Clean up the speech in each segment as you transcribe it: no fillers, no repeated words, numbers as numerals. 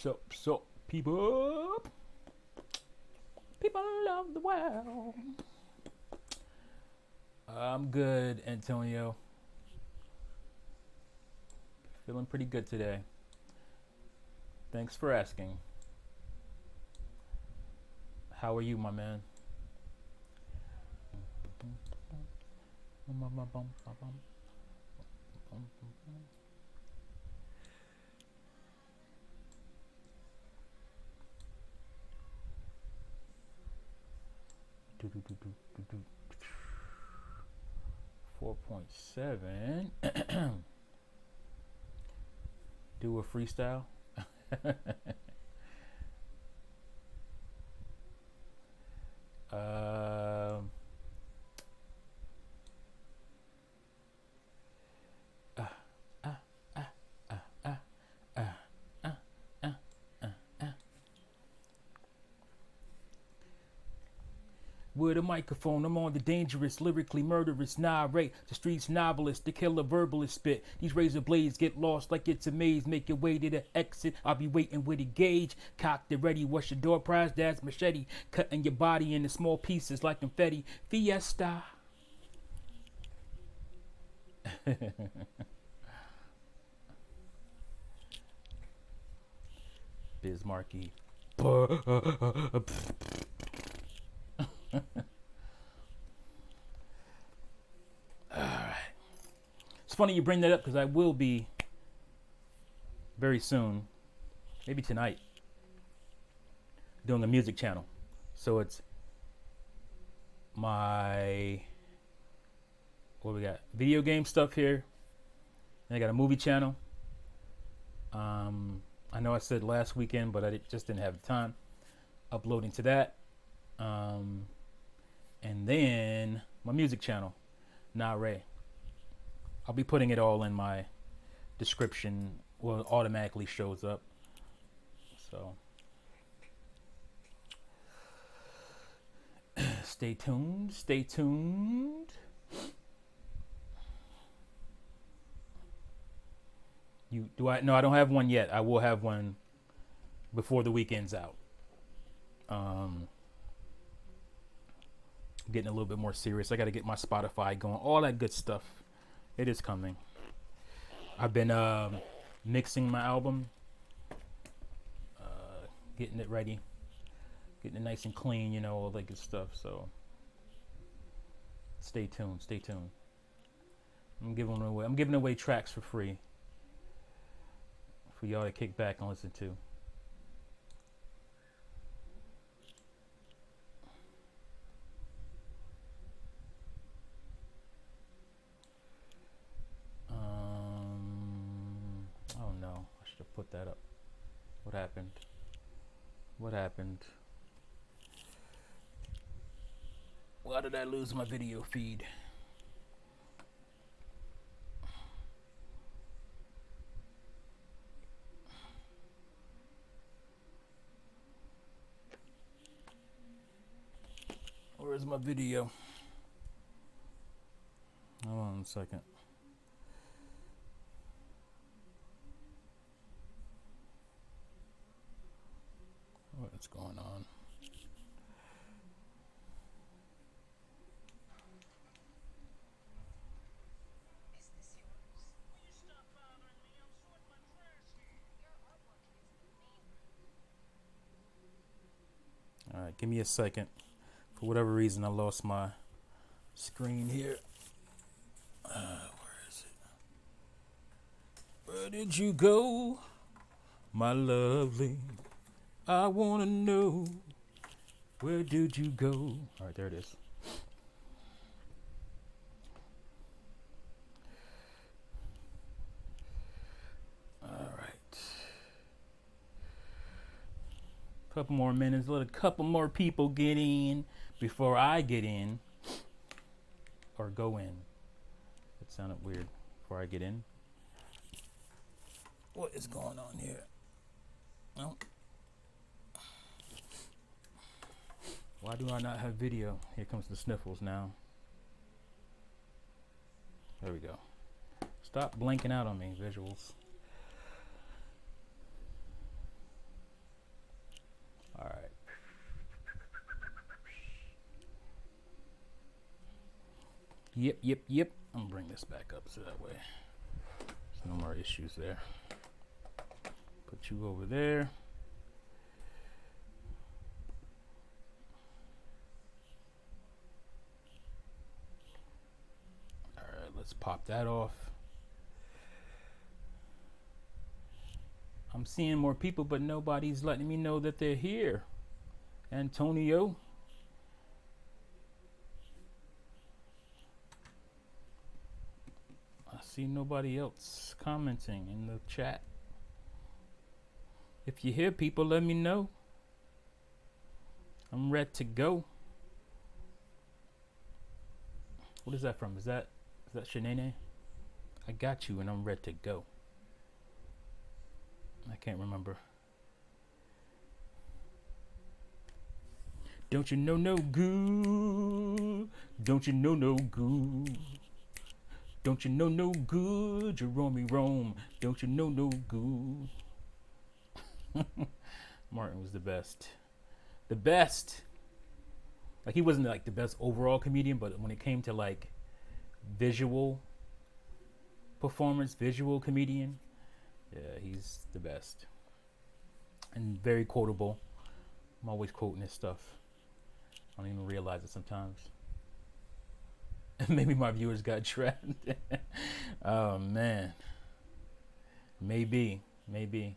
So, people of the world. I'm good, Antonio. Feeling pretty good today. Thanks for asking. How are you, my man? Do, do, do, do, do, do. 4.7. Do a freestyle. um, uh, uh, uh, uh, uh, uh, uh, uh, uh. With a microphone, I'm on the dangerous, lyrically murderous narrate. The streets novelist, the killer verbalist spit. These razor blades get lost like it's a maze. Make your way to the exit. I'll be waiting with a gauge. Cocked and ready. What's your door prize? Dad's machete. Cutting your body into small pieces like confetti. Fiesta. Bismarcky. Alright. It's funny you bring that up because I will be very soon, maybe tonight, doing a music channel. So it's my, what we got? Video game stuff here. And I got a movie channel. I know I said last weekend, but I just didn't have the time uploading to that. And then my music channel, Nah Ray. I'll be putting it all in my description. Well, it automatically shows up. So stay tuned. Stay tuned. You do I? No, I don't have one yet. I will have one before the weekend's out. Getting a little bit more serious. I got to get my Spotify going. All that good stuff. It is coming. I've been mixing my album, getting it ready, getting it nice and clean. You know, all that good stuff. So stay tuned. Stay tuned. I'm giving away tracks for free for y'all to kick back and listen to. Oh no, I should have put that up. What happened? What happened? Why did I lose my video feed? Where's my video? Hold on a second. What's going on? All right, give me a second. For whatever reason, I lost my screen here. Where is it? Where did you go, my lovely? I wanna know, where did you go? All right, there it is. All right. Couple more minutes. Let a couple more people get in before I get in or go in. That sounded weird. Before I get in. What is going on here? Oh. Why do I not have video? Here comes the sniffles now. There we go. Stop blanking out on me, visuals. Yep. I'm gonna bring this back up so that way there's no more issues there. Put you over there. All right, let's pop that off. I'm seeing more people, but nobody's letting me know that they're here. Antonio. I see nobody else commenting in the chat. If you hear people, let me know. I'm ready to go. What is that from? Is that Shanae? I got you and I'm ready to go. I can't remember. Don't you know no good? Don't you know no good? Don't you know no good? Jerome Rome. Don't you know no good? Martin was the best. The best. Like, he wasn't like the best overall comedian, but when it came to like visual performance, visual comedian, yeah, he's the best. And very quotable. I'm always quoting his stuff. I don't even realize it sometimes. Maybe my viewers got trapped. Oh man. Maybe. Maybe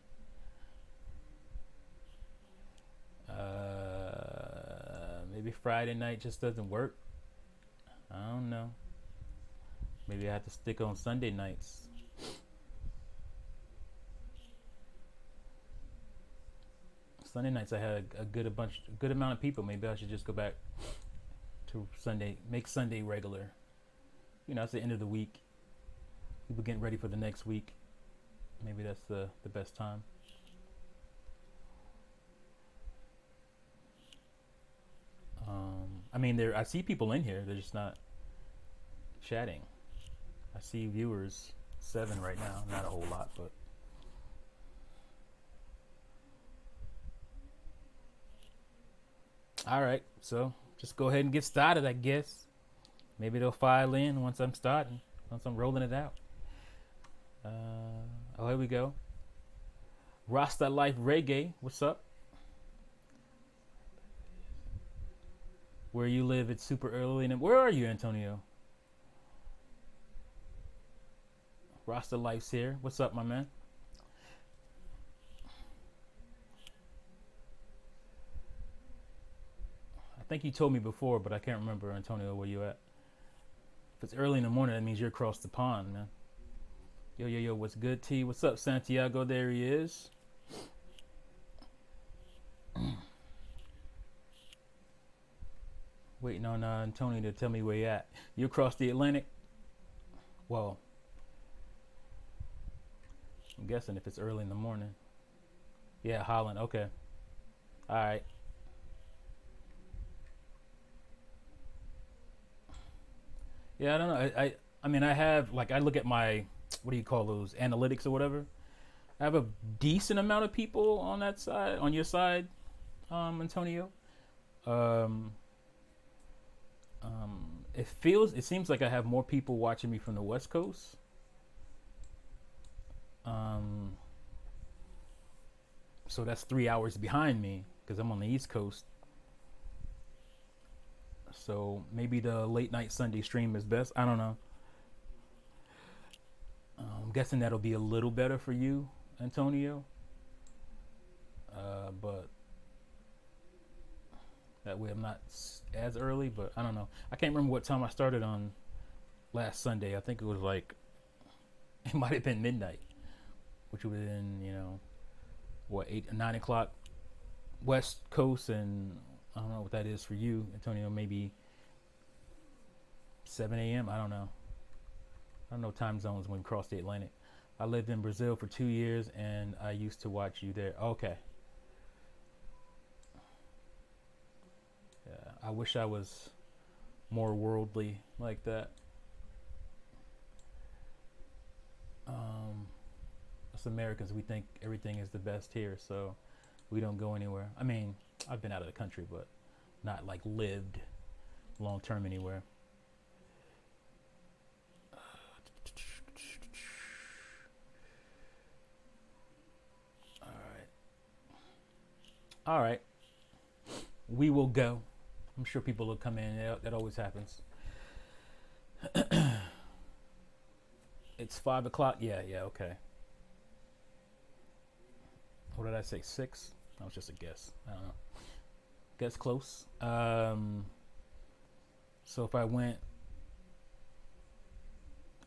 Friday night just doesn't work. I don't know. Maybe I have to stick on Sunday nights. Sunday nights I had a good amount of people. Maybe I should just go back to Sunday, make Sunday regular. You know, it's the end of the week. People getting ready for the next week. Maybe that's the best time. I mean, I see people in here. They're just not chatting. I see viewers 7 right now. Not a whole lot, but. All right, so just go ahead and get started, I guess. Maybe they'll file in once I'm starting, once I'm rolling it out. Oh, here we go. Rasta Life Reggae, what's up? Where you live, it's super early. And where are you, Antonio? Rasta Life's here. What's up, my man? I think you told me before, but I can't remember, Antonio, where you at. If it's early in the morning, that means you're across the pond, man. Yo, what's good, T? What's up, Santiago? There he is. Waiting on Antonio to tell me where you at. You across the Atlantic? Well, I'm guessing if it's early in the morning. Yeah, Holland. Okay. All right. Yeah, I don't know. I mean, I have, like, I look at my, what do you call those, analytics or whatever. I have a decent amount of people on that side, on your side, Antonio. It seems like I have more people watching me from the West Coast. So that's 3 hours behind me because I'm on the East Coast. So maybe the late night Sunday stream is best. I don't know. I'm guessing that'll be a little better for you, Antonio. But that way I'm not as early, but I don't know. I can't remember what time I started on last Sunday. I think it was like, it might have been midnight, which would have been, you know, what, 8 or 9 o'clock West Coast, and I don't know what that is for you, Antonio, maybe 7 a.m. I don't know time zones when we cross the Atlantic. I lived in Brazil for 2 years and I used to watch you there. Okay. Yeah, I wish I was more worldly like that. Us Americans, we think everything is the best here, so we don't go anywhere. I mean, I've been out of the country, but not like lived long term anywhere. All right, we will go. I'm sure people will come in. That always happens. It's 5 o'clock. Yeah, okay. What did I say? 6? That was just a guess. I don't know. Guess close. So if I went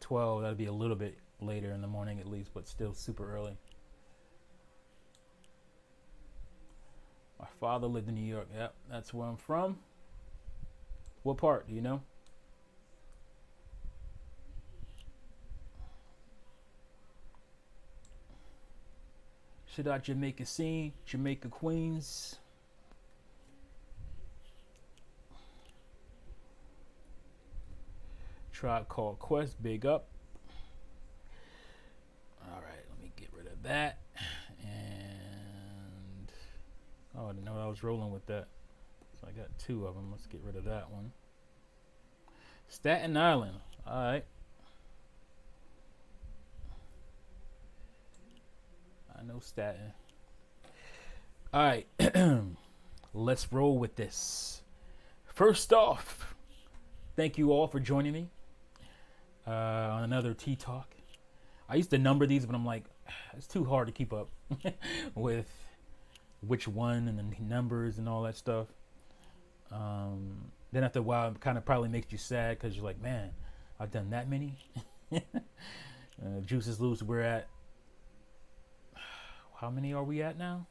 12, that'd be a little bit later in the morning at least, but still super early. My father lived in New York. Yep, that's where I'm from. What part? Do you know? Should I Jamaica scene? Jamaica Queens. Tribe Called Quest, big up. All right, let me get rid of that. And oh, I didn't know I was rolling with that. So I got 2 of them. Let's get rid of that one. Staten Island. All right. I know Staten. All right. Let's roll with this. First off, thank you all for joining me on another Tea Talk. I used to number these, but I'm like, it's too hard to keep up with which one and the numbers and all that stuff. Then after a while, it kind of probably makes you sad because you're like, man, I've done that many. Juices Loose, we're at, how many are we at now?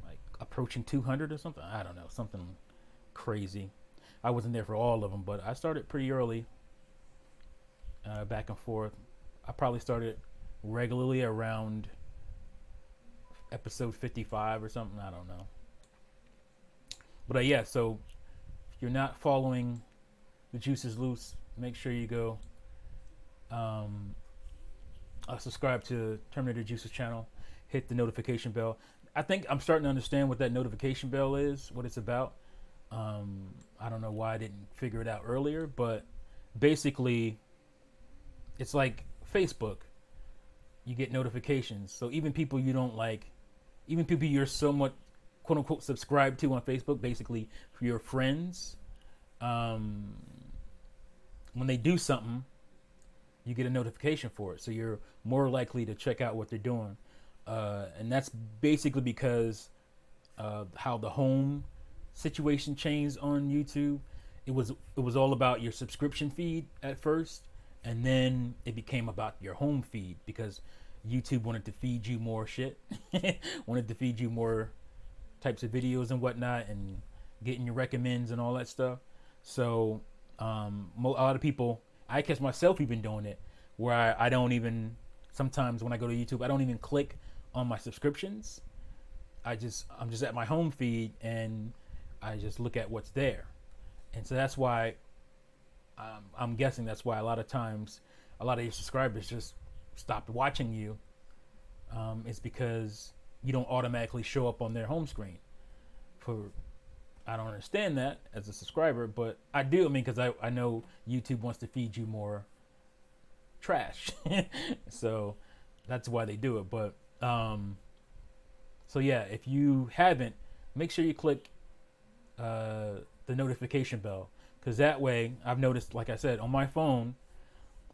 Like approaching 200 or something? I don't know, something crazy. I wasn't there for all of them, but I started pretty early, back and forth. I probably started regularly around episode 55 or something. I don't know. But yeah, so if you're not following the Juices Loose, make sure you go subscribe to Terminator Juices channel. Hit the notification bell. I think I'm starting to understand what that notification bell is, what it's about. I don't know why I didn't figure it out earlier, but basically it's like Facebook. You get notifications. So even people you don't like, even people you're somewhat quote unquote subscribed to on Facebook, basically for your friends, when they do something, you get a notification for it. So you're more likely to check out what they're doing. And that's basically because how the home situation changed on YouTube. It was all about your subscription feed at first, and then it became about your home feed because YouTube wanted to feed you more shit, wanted to feed you more types of videos and whatnot, and getting your recommends and all that stuff. So a lot of people, I catch myself even doing it, where I don't even, sometimes when I go to YouTube, I don't even click on my subscriptions. I'm just at my home feed and I just look at what's there. And so that's why I'm guessing that's why a lot of times a lot of your subscribers just stop watching you. It's because you don't automatically show up on their home screen. I don't understand that as a subscriber, but I do. I mean, because I know YouTube wants to feed you more trash. So that's why they do it. But so yeah, if you haven't, make sure you click the notification bell, because that way, I've noticed, like I said, on my phone,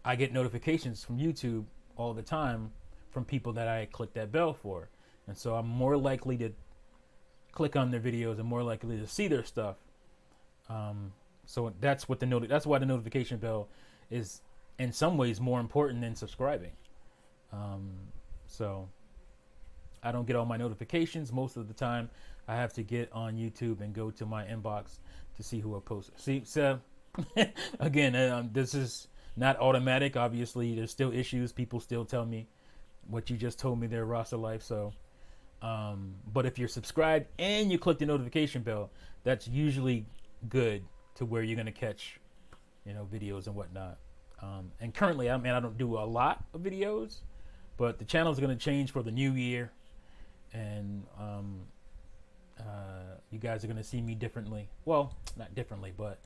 I get notifications from YouTube all the time from people that I click that bell for, and so I'm more likely to click on their videos and more likely to see their stuff. So that's what that's why the notification bell is in some ways more important than subscribing. So I don't get all my notifications most of the time. I have to get on YouTube and go to my inbox to see who I post. See, so again, this is not automatic. Obviously, there's still issues. People still tell me what you just told me their roster life. So, but if you're subscribed and you click the notification bell, that's usually good to where you're gonna catch, videos and whatnot. And currently, I don't do a lot of videos, but the channel is gonna change for the new year, and you guys are gonna see me differently. Well, not differently, but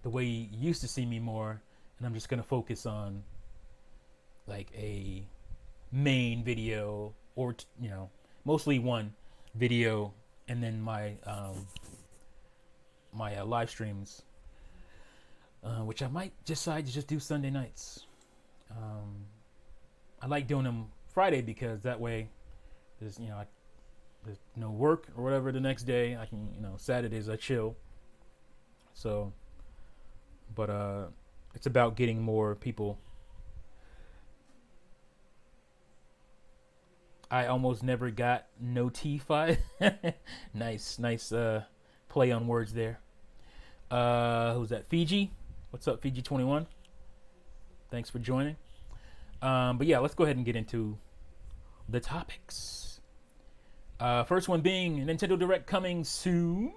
the way you used to see me more, and I'm just gonna focus on like a main video, or mostly one video, and then my live streams, which I might decide to just do Sunday nights. Um, I like doing them Friday because that way there's there's no work or whatever the next day. I can Saturdays I chill. So, but it's about getting more people. I almost never got notified. Nice play on words there. Who's that? Fiji. What's up, Fiji 21? Thanks for joining. But yeah, let's go ahead and get into the topics. First one being Nintendo Direct coming soon.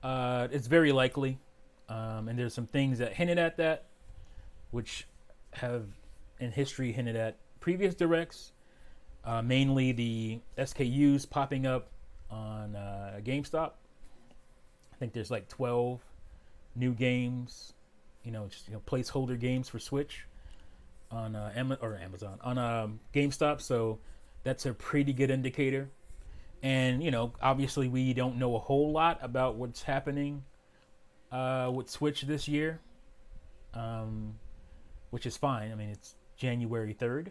It's very likely, and there's some things that hinted at that, which have in history hinted at previous directs. Mainly the SKUs popping up on GameStop. I think there's like 12 new games, just placeholder games for Switch on Amazon on GameStop. So that's a pretty good indicator. And obviously we don't know a whole lot about what's happening with Switch this year, which is fine. I mean, it's January 3rd,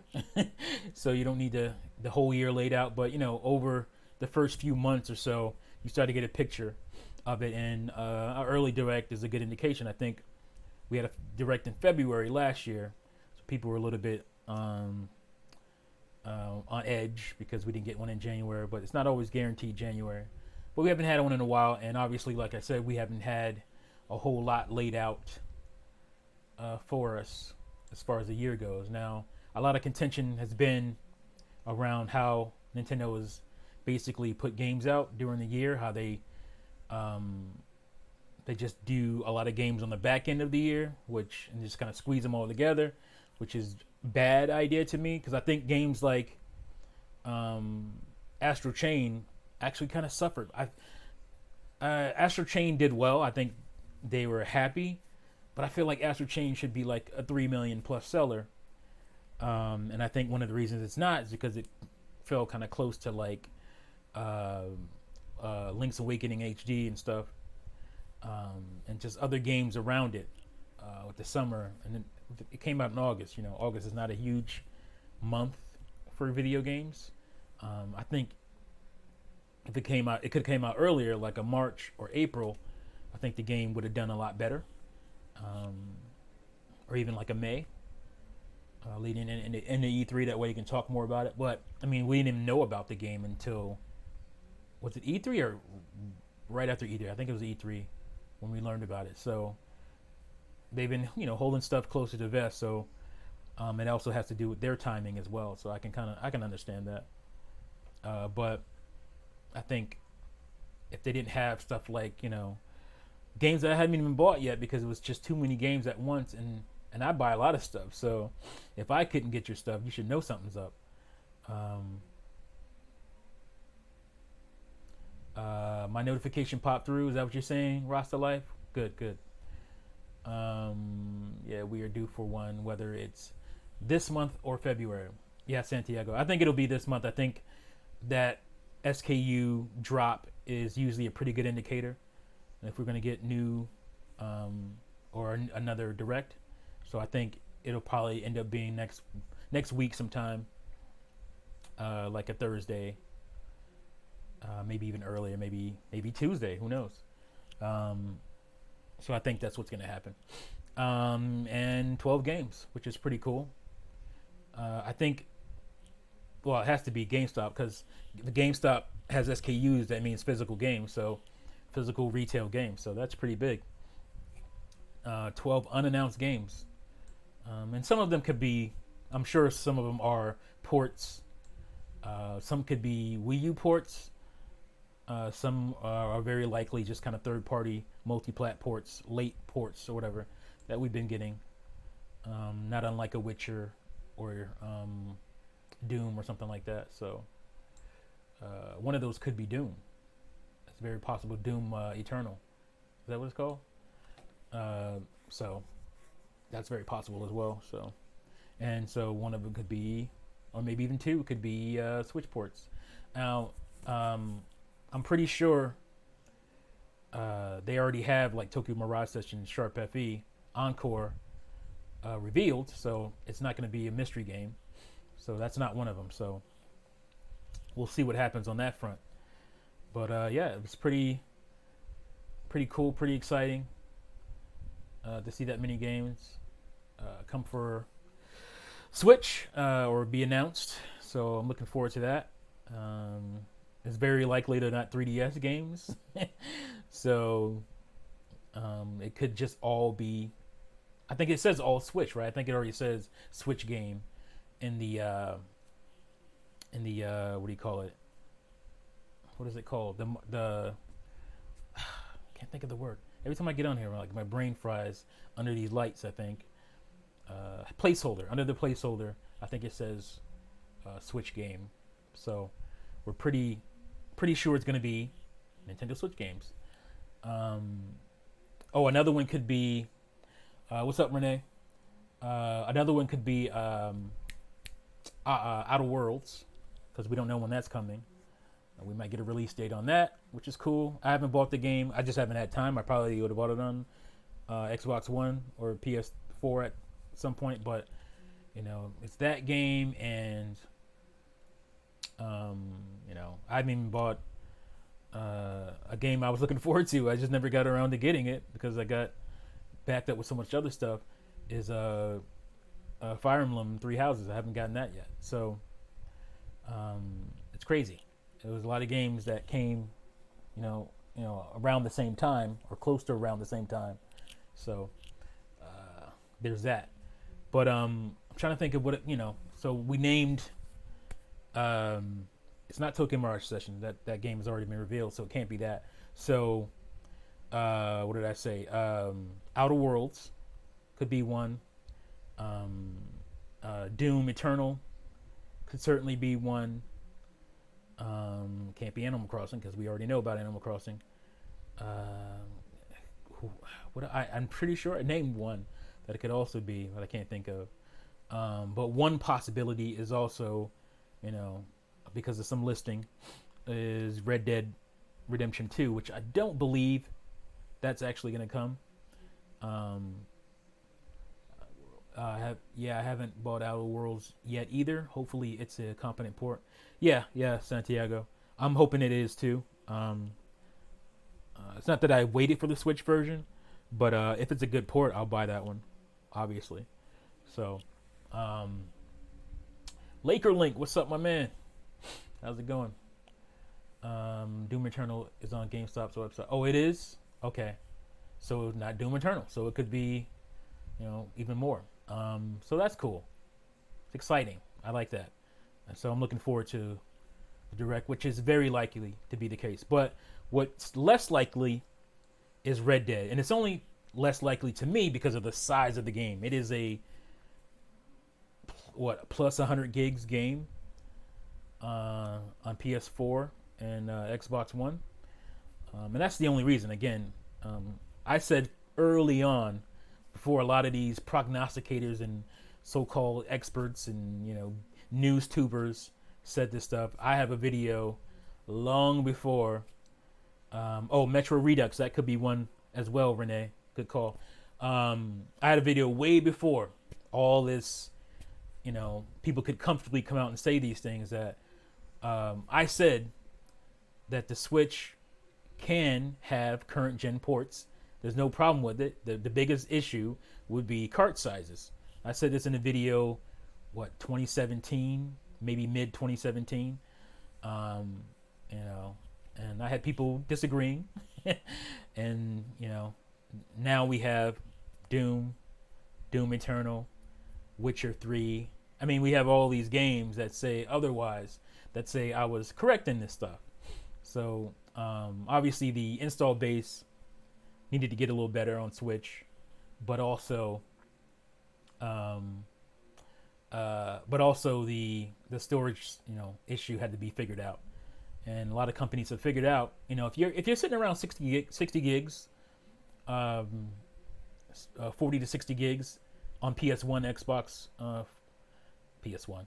so you don't need the whole year laid out. But over the first few months or so, you start to get a picture of it. And our early direct is a good indication. I think we had a direct in February last year, so people were a little bit on edge because we didn't get one in January. But it's not always guaranteed January. But we haven't had one in a while, and obviously, like I said, we haven't had a whole lot laid out for us as far as the year goes. Now, a lot of contention has been around how Nintendo has basically put games out during the year, how they just do a lot of games on the back end of the year, and just kind of squeeze them all together, which is bad idea to me because I think games like Astral Chain actually kind of suffered. Astral Chain did well. I think they were happy, but I feel like Astral Chain should be like a 3 million plus seller. And I think one of the reasons it's not is because it fell kind of close to like Link's Awakening HD and stuff, and just other games around it with the summer. And then it came out in August. August is not a huge month for video games. I think if it came out, it could have came out earlier, like a March or April. I think the game would have done a lot better. Or even like a May, leading in the E3. That way you can talk more about it. But I mean, we didn't even know about the game until, was it E3 or right after E3? I think it was E3 when we learned about it. So they've been holding stuff closer to the vest. So it also has to do with their timing as well. So I can understand that. But I think if they didn't have stuff like games that I hadn't even bought yet because it was just too many games at once, and I buy a lot of stuff. So if I couldn't get your stuff, you should know something's up. My notification popped through. Is that what you're saying, Rasta Life? Good. Yeah, we are due for one, whether it's this month or February. Yeah, Santiago. I think it'll be this month. I think that SKU drop is usually a pretty good indicator if we're going to get new or another direct. So I think it'll probably end up being next week sometime, like a Thursday, maybe even earlier, maybe Tuesday, who knows. So I think that's what's going to happen. And 12 games, which is pretty cool. I think, well, it has to be GameStop because the GameStop has SKUs. That means physical games, so physical retail games. So that's pretty big. 12 unannounced games, and some of them could be. I'm sure some of them are ports. Some could be Wii U ports. Some are very likely just kind of third-party multi-plat ports, late ports or whatever that we've been getting. Not unlike a Witcher or Doom or something like that. So one of those could be Doom. It's very possible. Doom Eternal. Is that what it's called? So that's very possible as well. So one of them could be, or maybe even two could be Switch ports. Now, I'm pretty sure they already have like Tokyo Mirage Session, Sharp FE, Encore revealed, so it's not going to be a mystery game. So that's not one of them. So we'll see what happens on that front. But yeah, it was pretty cool, pretty exciting to see that many games come for Switch or be announced. So I'm looking forward to that. It's very likely they're not 3DS games, so it could just all be. I think it says all Switch, right? I think it already says Switch game in the what do you call it? What is it called? The can't think of the word. Every time I get on here, like my brain fries under these lights. I think placeholder, under the placeholder. I think it says Switch game. So we're pretty sure it's going to be Nintendo Switch games. Oh, another one could be. What's up, Renee? Another one could be Outer Worlds, because we don't know when that's coming. We might get a release date on that, which is cool. I haven't bought the game. I just haven't had time. I probably would have bought it on Xbox One or PS4 at some point, but it's that game, and I haven't even bought a game I was looking forward to. I just never got around to getting it because I got backed up with so much other stuff. Is Fire Emblem Three Houses. I haven't gotten that yet, so it's crazy. There was a lot of games that came, around the same time or close to around the same time. So there's that. But I'm trying to think of what So we named. It's not Tokyo Mirage Session. That game has already been revealed, so it can't be that. So what did I say? Outer Worlds could be one. Doom Eternal could certainly be one. Can't be Animal Crossing because we already know about Animal Crossing. I'm pretty sure I named one that it could also be, but I can't think of. But one possibility is also, because of some listing, is Red Dead Redemption 2, which I don't believe that's actually going to come. I haven't bought Outer Worlds yet either. Hopefully it's a competent port. Yeah, Santiago. I'm hoping it is too. It's not that I waited for the Switch version, but if it's a good port, I'll buy that one, obviously. So, Laker Link, what's up, my man? How's it going? Doom Eternal is on GameStop's website. Oh, it is? Okay. So not Doom Eternal. So it could be, even more. So that's cool. It's exciting. I like that. And so I'm looking forward to the Direct, which is very likely to be the case. But what's less likely is Red Dead. And it's only less likely to me because of the size of the game. It is a, plus 100 gigs game on PS4 and Xbox One. And that's the only reason. Again, I said early on, before a lot of these prognosticators and so-called experts and news tubers said this stuff, I have a video long before. Metro Redux, that could be one as well, Renee. Good call. I had a video way before all this, people could comfortably come out and say these things, that I said that the Switch can have current gen ports. There's no problem with it. The biggest issue would be cart sizes. I said this in a video, 2017, maybe mid 2017. And I had people disagreeing. And, now we have Doom Eternal, Witcher 3. I mean, we have all these games that say otherwise, that say I was correct in this stuff. So, obviously the install base needed to get a little better on Switch, but also the storage issue had to be figured out, and a lot of companies have figured out if you're sitting around 60 gigs, 40 to 60 gigs on PS1, Xbox PS1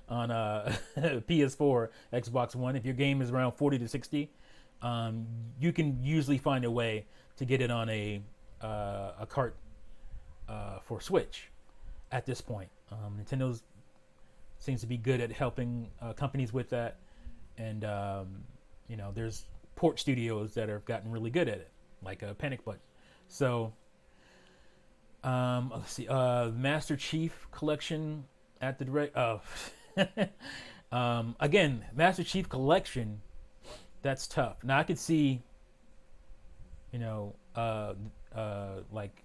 on PS4, Xbox One. If your game is around 40 to 60, you can usually find a way to get it on a cart for Switch. At this point, Nintendo seems to be good at helping companies with that, and there's port studios that have gotten really good at it, like Panic Button. So let's see, Master Chief Collection at the direct. Again, Master Chief Collection. That's tough. Now I could see, like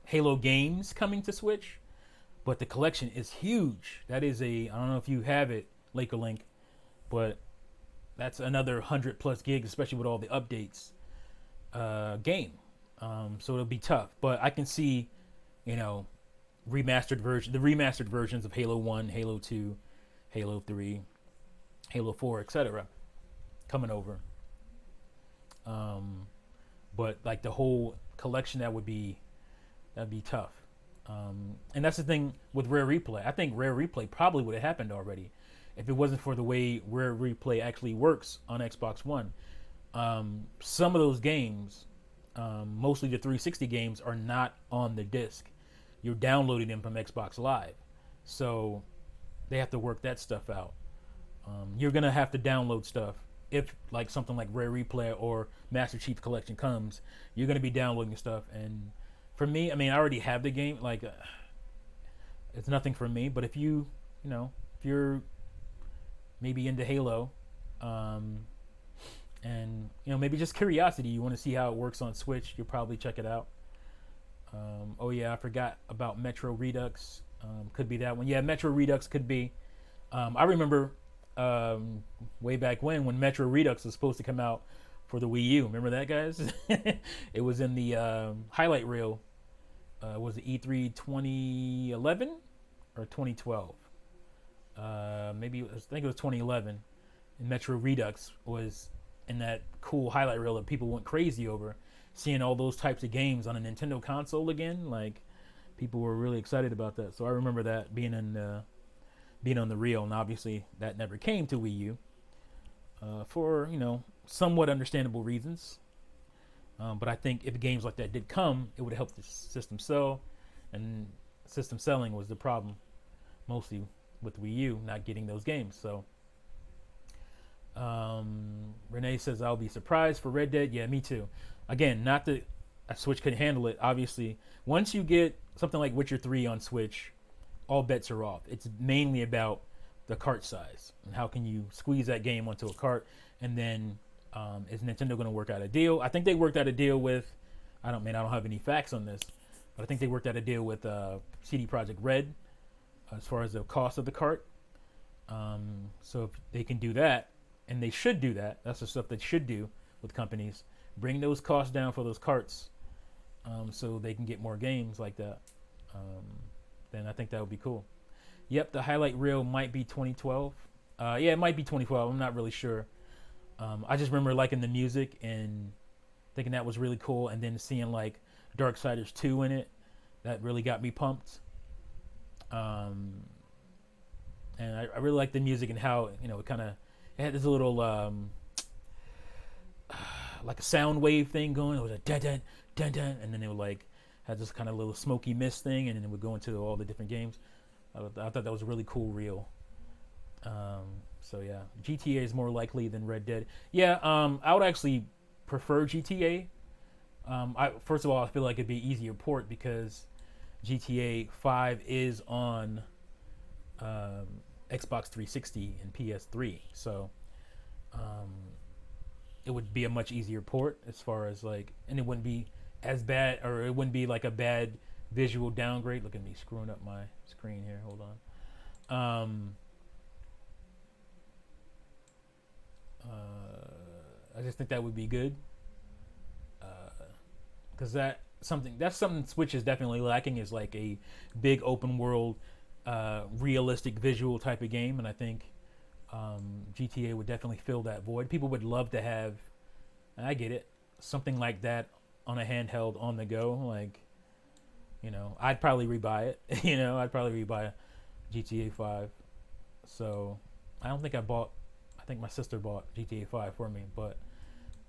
Halo games coming to Switch, but the collection is huge. That is I don't know if you have it, Laker Link, but that's another 100 plus gigs, especially with all the updates. Game, so it'll be tough. But I can see, the remastered versions of Halo 1, Halo 2, Halo 3, Halo 4, etc. coming over. But like the whole collection, that'd be tough. And that's the thing with Rare Replay. I think Rare Replay probably would have happened already if it wasn't for the way Rare Replay actually works on Xbox One. Some of those games, mostly the 360 games, are not on the disc. You're downloading them from Xbox Live. So they have to work that stuff out. You're going to have to download stuff. If like something like Rare Replay or Master Chief Collection comes, you're going to be downloading stuff. And for me, I mean, I already have the game. Like, it's nothing for me. But if if you're maybe into Halo, and maybe just curiosity, you want to see how it works on Switch, you'll probably check it out. Oh yeah, I forgot about Metro Redux. Could be that one. Yeah, Metro Redux could be. I remember way back when Metro Redux was supposed to come out for the Wii U. Remember that, guys? It was in the highlight reel. Was it E3 2011 or 2012? Maybe I think it was 2011. And Metro Redux was in that cool highlight reel that people went crazy over, seeing all those types of games on a Nintendo console again. Like, people were really excited about that. So I remember that being on the reel, and obviously that never came to Wii U for somewhat understandable reasons. But I think if games like that did come, it would have helped the system sell, and system selling was the problem mostly with Wii U not getting those games. So Renee says, I'll be surprised for Red Dead. Yeah, me too. Again, not that a Switch couldn't handle it. Obviously, once you get something like Witcher 3 on Switch, all bets are off. It's mainly about the cart size and how can you squeeze that game onto a cart. And then is Nintendo going to work out a deal? I think they worked out a deal with, I don't have any facts on this, but I think they worked out a deal with CD Projekt Red as far as the cost of the cart. So if they can do that, and they should do that, that's the stuff they should do with companies, bring those costs down for those carts, so they can get more games like that. Then I think that would be cool. Yep, the highlight reel might be 2012. Yeah, it might be 2012. I'm not really sure. I just remember liking the music and thinking that was really cool, and then seeing like Darksiders 2 in it, that really got me pumped. And I really liked the music and how it had this little like a sound wave thing going. It was a dun dun dun dun, and then it would like had this kind of little smoky mist thing, and then it would go into all the different games. I thought that was a really cool reel. So yeah, GTA is more likely than Red Dead. Yeah, I would actually prefer GTA. First of all, I feel like it'd be an easier port because GTA 5 is on Xbox 360 and PS3, so it would be a much easier port as far as like, and it wouldn't be as bad, or it wouldn't be like a bad visual downgrade. Look at me screwing up my screen here. Hold on. I just think that would be good, because that's something Switch is definitely lacking, is like a big open world, realistic visual type of game, and I think GTA would definitely fill that void. People would love to have, and I get it, something like that on a handheld on the go. Like, I'd probably rebuy it. I'd probably rebuy GTA 5. So I don't think I bought. I think my sister bought GTA 5 for me, but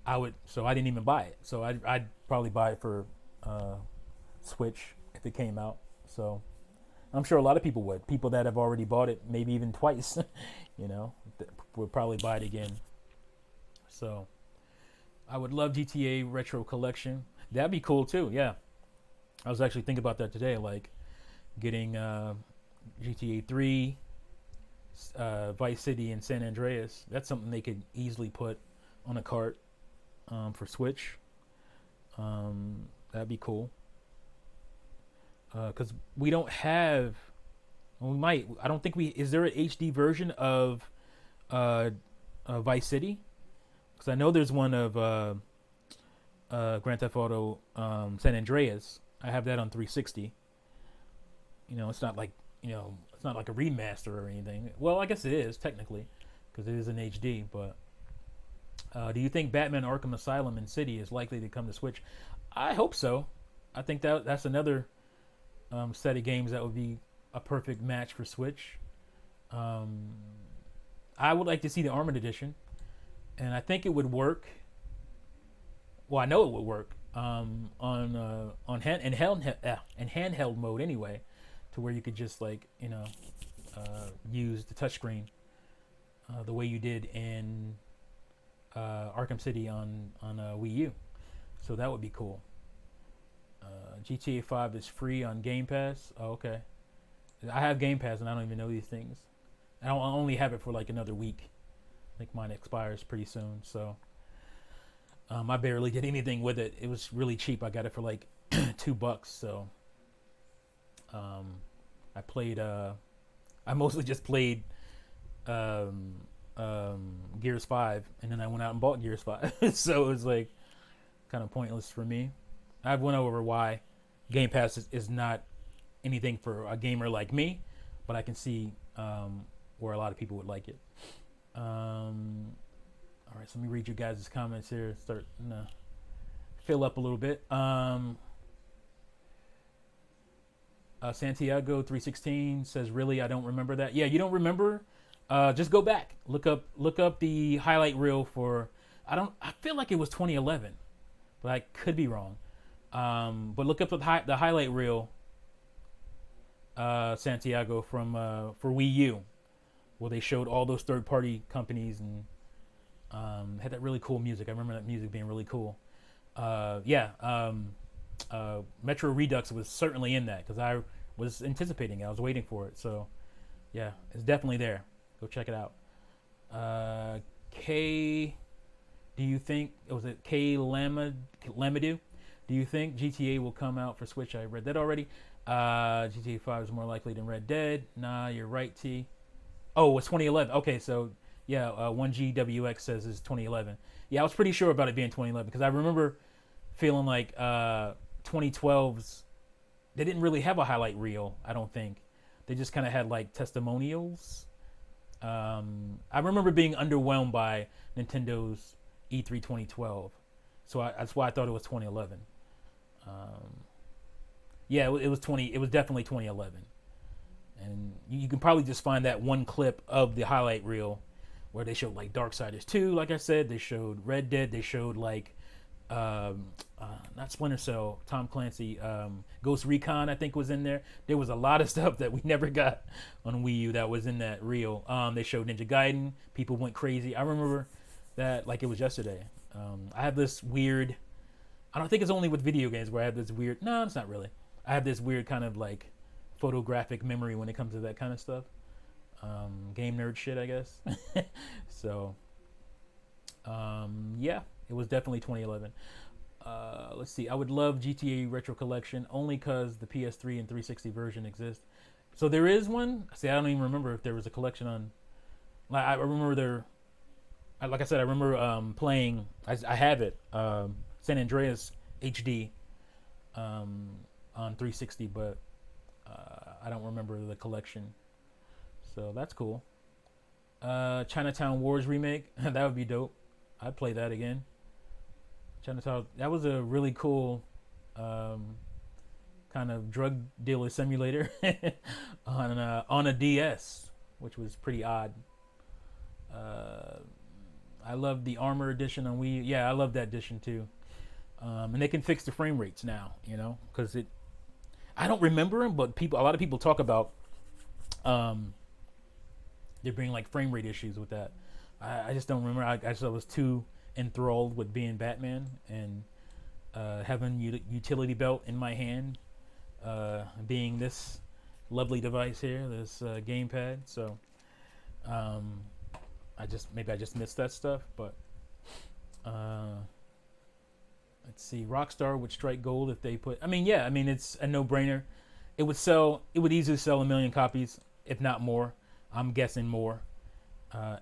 I would. So I didn't even buy it. So I'd probably buy it for uh, Switch if it came out. So I'm sure a lot of people would. People that have already bought it, maybe even twice, would probably buy it again. So I would love GTA Retro Collection. That'd be cool too. Yeah, I was actually thinking about that today, like getting GTA 3, Vice City, and San Andreas. That's something they could easily put on a cart for Switch. That'd be cool. Because we don't have. Well, we might. I don't think we. Is there an HD version of uh, Vice City? Because I know there's one of Grand Theft Auto San Andreas. I have that on 360. It's not like it's not like a remaster or anything. Well, I guess it is technically, because it is in HD. But do you think Batman: Arkham Asylum and City is likely to come to Switch? I hope so. I think that's another set of games that would be a perfect match for Switch. Um, I would like to see the Armored Edition, and I think it would work. Well, I know it would work on handheld mode anyway, to where you could just use the touchscreen the way you did in Arkham City on Wii U. So that would be cool. GTA 5 is free on Game Pass. Oh, okay. I have Game Pass and I don't even know these things. I only have it for like another week. I think mine expires pretty soon. So I barely did anything with it. It was really cheap. I got it for like $2. So I played. I mostly just played Gears 5, and then I went out and bought Gears 5. So it was like kind of pointless for me. I've went over why Game Pass is not anything for a gamer like me, but I can see where a lot of people would like it. All right, so let me read you guys' comments here. Start fill up a little bit. Santiago 316 says, "Really, I don't remember that." Yeah, you don't remember? Just go back, look up the highlight reel for. I feel like it was 2011, but I could be wrong. But look up the highlight reel, Santiago, from for Wii U, where they showed all those third-party companies and had that really cool music. I remember that music being really cool. Metro Redux was certainly in that because I was anticipating it. I was waiting for it. So, yeah, it's definitely there. Go check it out. Do you think, was it K Lamadou? Do you think GTA will come out for Switch? I read that already. GTA 5 is more likely than Red Dead. Nah, you're right, T. Oh, it's 2011. Okay, so yeah, 1GWX says it's 2011. Yeah, I was pretty sure about it being 2011 because I remember feeling like 2012's, they didn't really have a highlight reel, I don't think. They just kind of had like testimonials. I remember being underwhelmed by Nintendo's E3 2012. So that's why I thought it was 2011. Yeah, it was It was definitely 2011, and you can probably just find that one clip of the highlight reel where they showed like Darksiders 2. Like I said, they showed Red Dead. They showed like not Splinter Cell, Tom Clancy, Ghost Recon. I think was in there. There was a lot of stuff that we never got on Wii U that was in that reel. They showed Ninja Gaiden. People went crazy. I remember that like it was yesterday. I have this weird. I don't think it's only with video games where I have this weird. No, it's not really. I have this weird kind of like photographic memory when it comes to that kind of stuff. Game nerd shit, I guess. So, yeah, it was definitely 2011. Let's see. I would love GTA Retro Collection only because the PS3 and 360 version exists. So there is one. See, I don't even remember if there was a collection on. Like I remember there. Like I said, I remember playing. I have it. San Andreas HD on 360, but I don't remember the collection. So that's cool. Chinatown Wars remake. That would be dope. I'd play that again. Chinatown. That was a really cool kind of drug dealer simulator on a DS, which was pretty odd. Uh, I love the Armor edition on Wii U. Yeah, I love that edition too. And they can fix the frame rates now, because it. I don't remember them, but a lot of people talk about um, there being like frame rate issues with that. I just don't remember. I just was too enthralled with being Batman and having utility belt in my hand, being this lovely device here, this gamepad. So um, maybe I just missed that stuff, but let's see. Rockstar would strike gold if they put. I mean, yeah. I mean, it's a no-brainer. It would sell. It would easily sell 1,000,000 copies, if not more. I'm guessing more.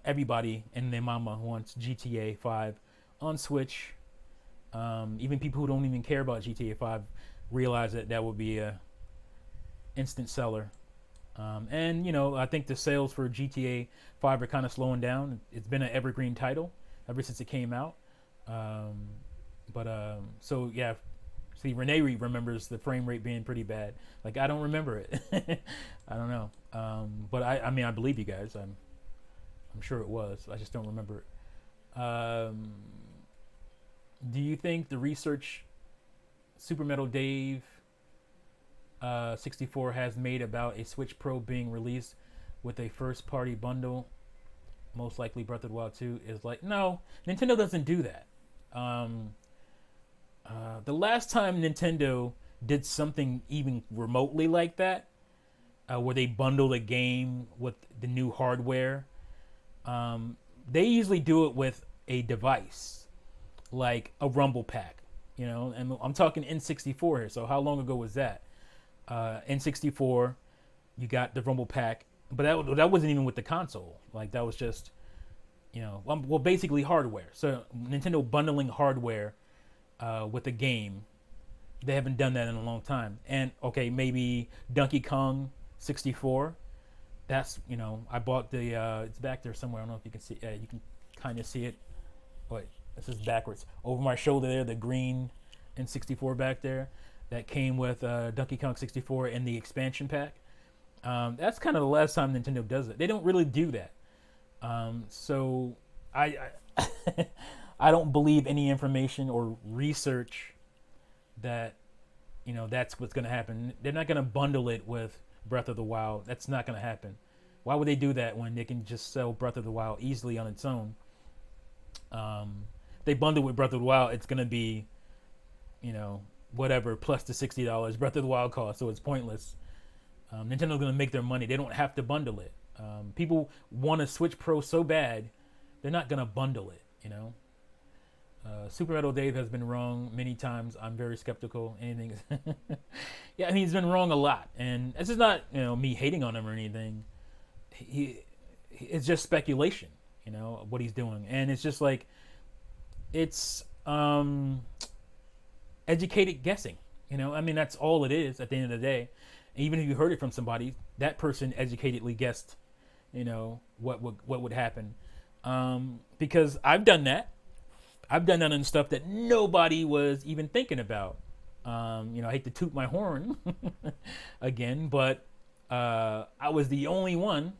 Everybody and their mama wants GTA 5 on Switch. Even people who don't even care about GTA 5 realize that would be a instant seller. And I think the sales for GTA 5 are kind of slowing down. It's been an evergreen title ever since it came out. So yeah, see, Renee remembers the frame rate being pretty bad. Like, I don't remember it. I don't know. But I mean, I believe you guys. I'm sure it was. I just don't remember it. Do you think the research Super Metal Dave 64 has made about a Switch Pro being released with a first-party bundle, most likely Breath of the Wild 2, is like, no, Nintendo doesn't do that. The last time Nintendo did something even remotely like that, where they bundled a game with the new hardware, they usually do it with a device, like a Rumble Pack, and I'm talking N64 here. So how long ago was that? N64, you got the Rumble Pack, but that wasn't even with the console. Like, that was just, basically hardware. So Nintendo bundling hardware with a game, they haven't done that in a long time. And okay, maybe Donkey Kong 64. That's I bought the it's back there somewhere. I don't know if you can see. You can kind of see it. Wait, this is backwards. Over my shoulder there, the green N64 back there, that came with Donkey Kong 64 and the expansion pack. That's kind of the last time Nintendo does it. They don't really do that. So I I don't believe any information or research that that's what's going to happen. They're not going to bundle it with Breath of the Wild. That's not going to happen. Why would they do that when they can just sell Breath of the Wild easily on its own? They bundle with Breath of the Wild, it's going to be, whatever, plus the $60 Breath of the Wild cost, so it's pointless. Nintendo's going to make their money. They don't have to bundle it. People want a Switch Pro so bad, they're not going to bundle it, Super Metal Dave has been wrong many times. I'm very skeptical. Anything. Yeah, I mean, he's been wrong a lot. And this is not, me hating on him or anything. It's just speculation, what he's doing. And it's just like, it's educated guessing. I mean, that's all it is at the end of the day. And even if you heard it from somebody, that person educatedly guessed, what would happen. Because I've done that. I've done that on stuff that nobody was even thinking about. I hate to toot my horn again, but I was the only one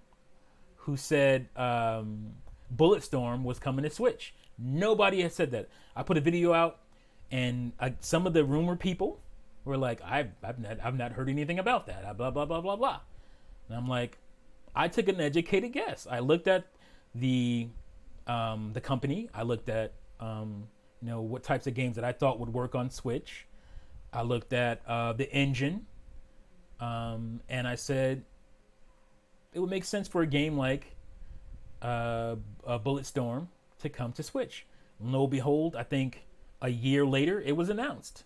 who said Bulletstorm was coming to Switch. Nobody has said that. I put a video out, and some of the rumor people were like, I've not heard anything about that. Blah, blah, blah, blah, blah. And I'm like, I took an educated guess. I looked at the company. I looked at what types of games that I thought would work on Switch. I looked at the engine, and I said it would make sense for a game like Bulletstorm to come to Switch. Lo and behold, I think a year later it was announced.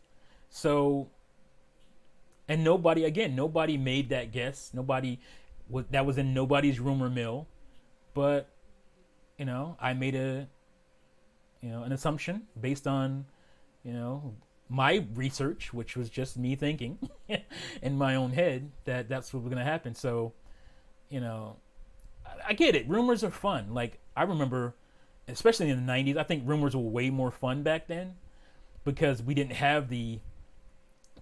So, and nobody made that guess. That was in nobody's rumor mill, but I made an assumption based on, my research, which was just me thinking in my own head that that's what was going to happen. So, I get it. Rumors are fun. Like, I remember, especially in the 90s, I think rumors were way more fun back then because we didn't have the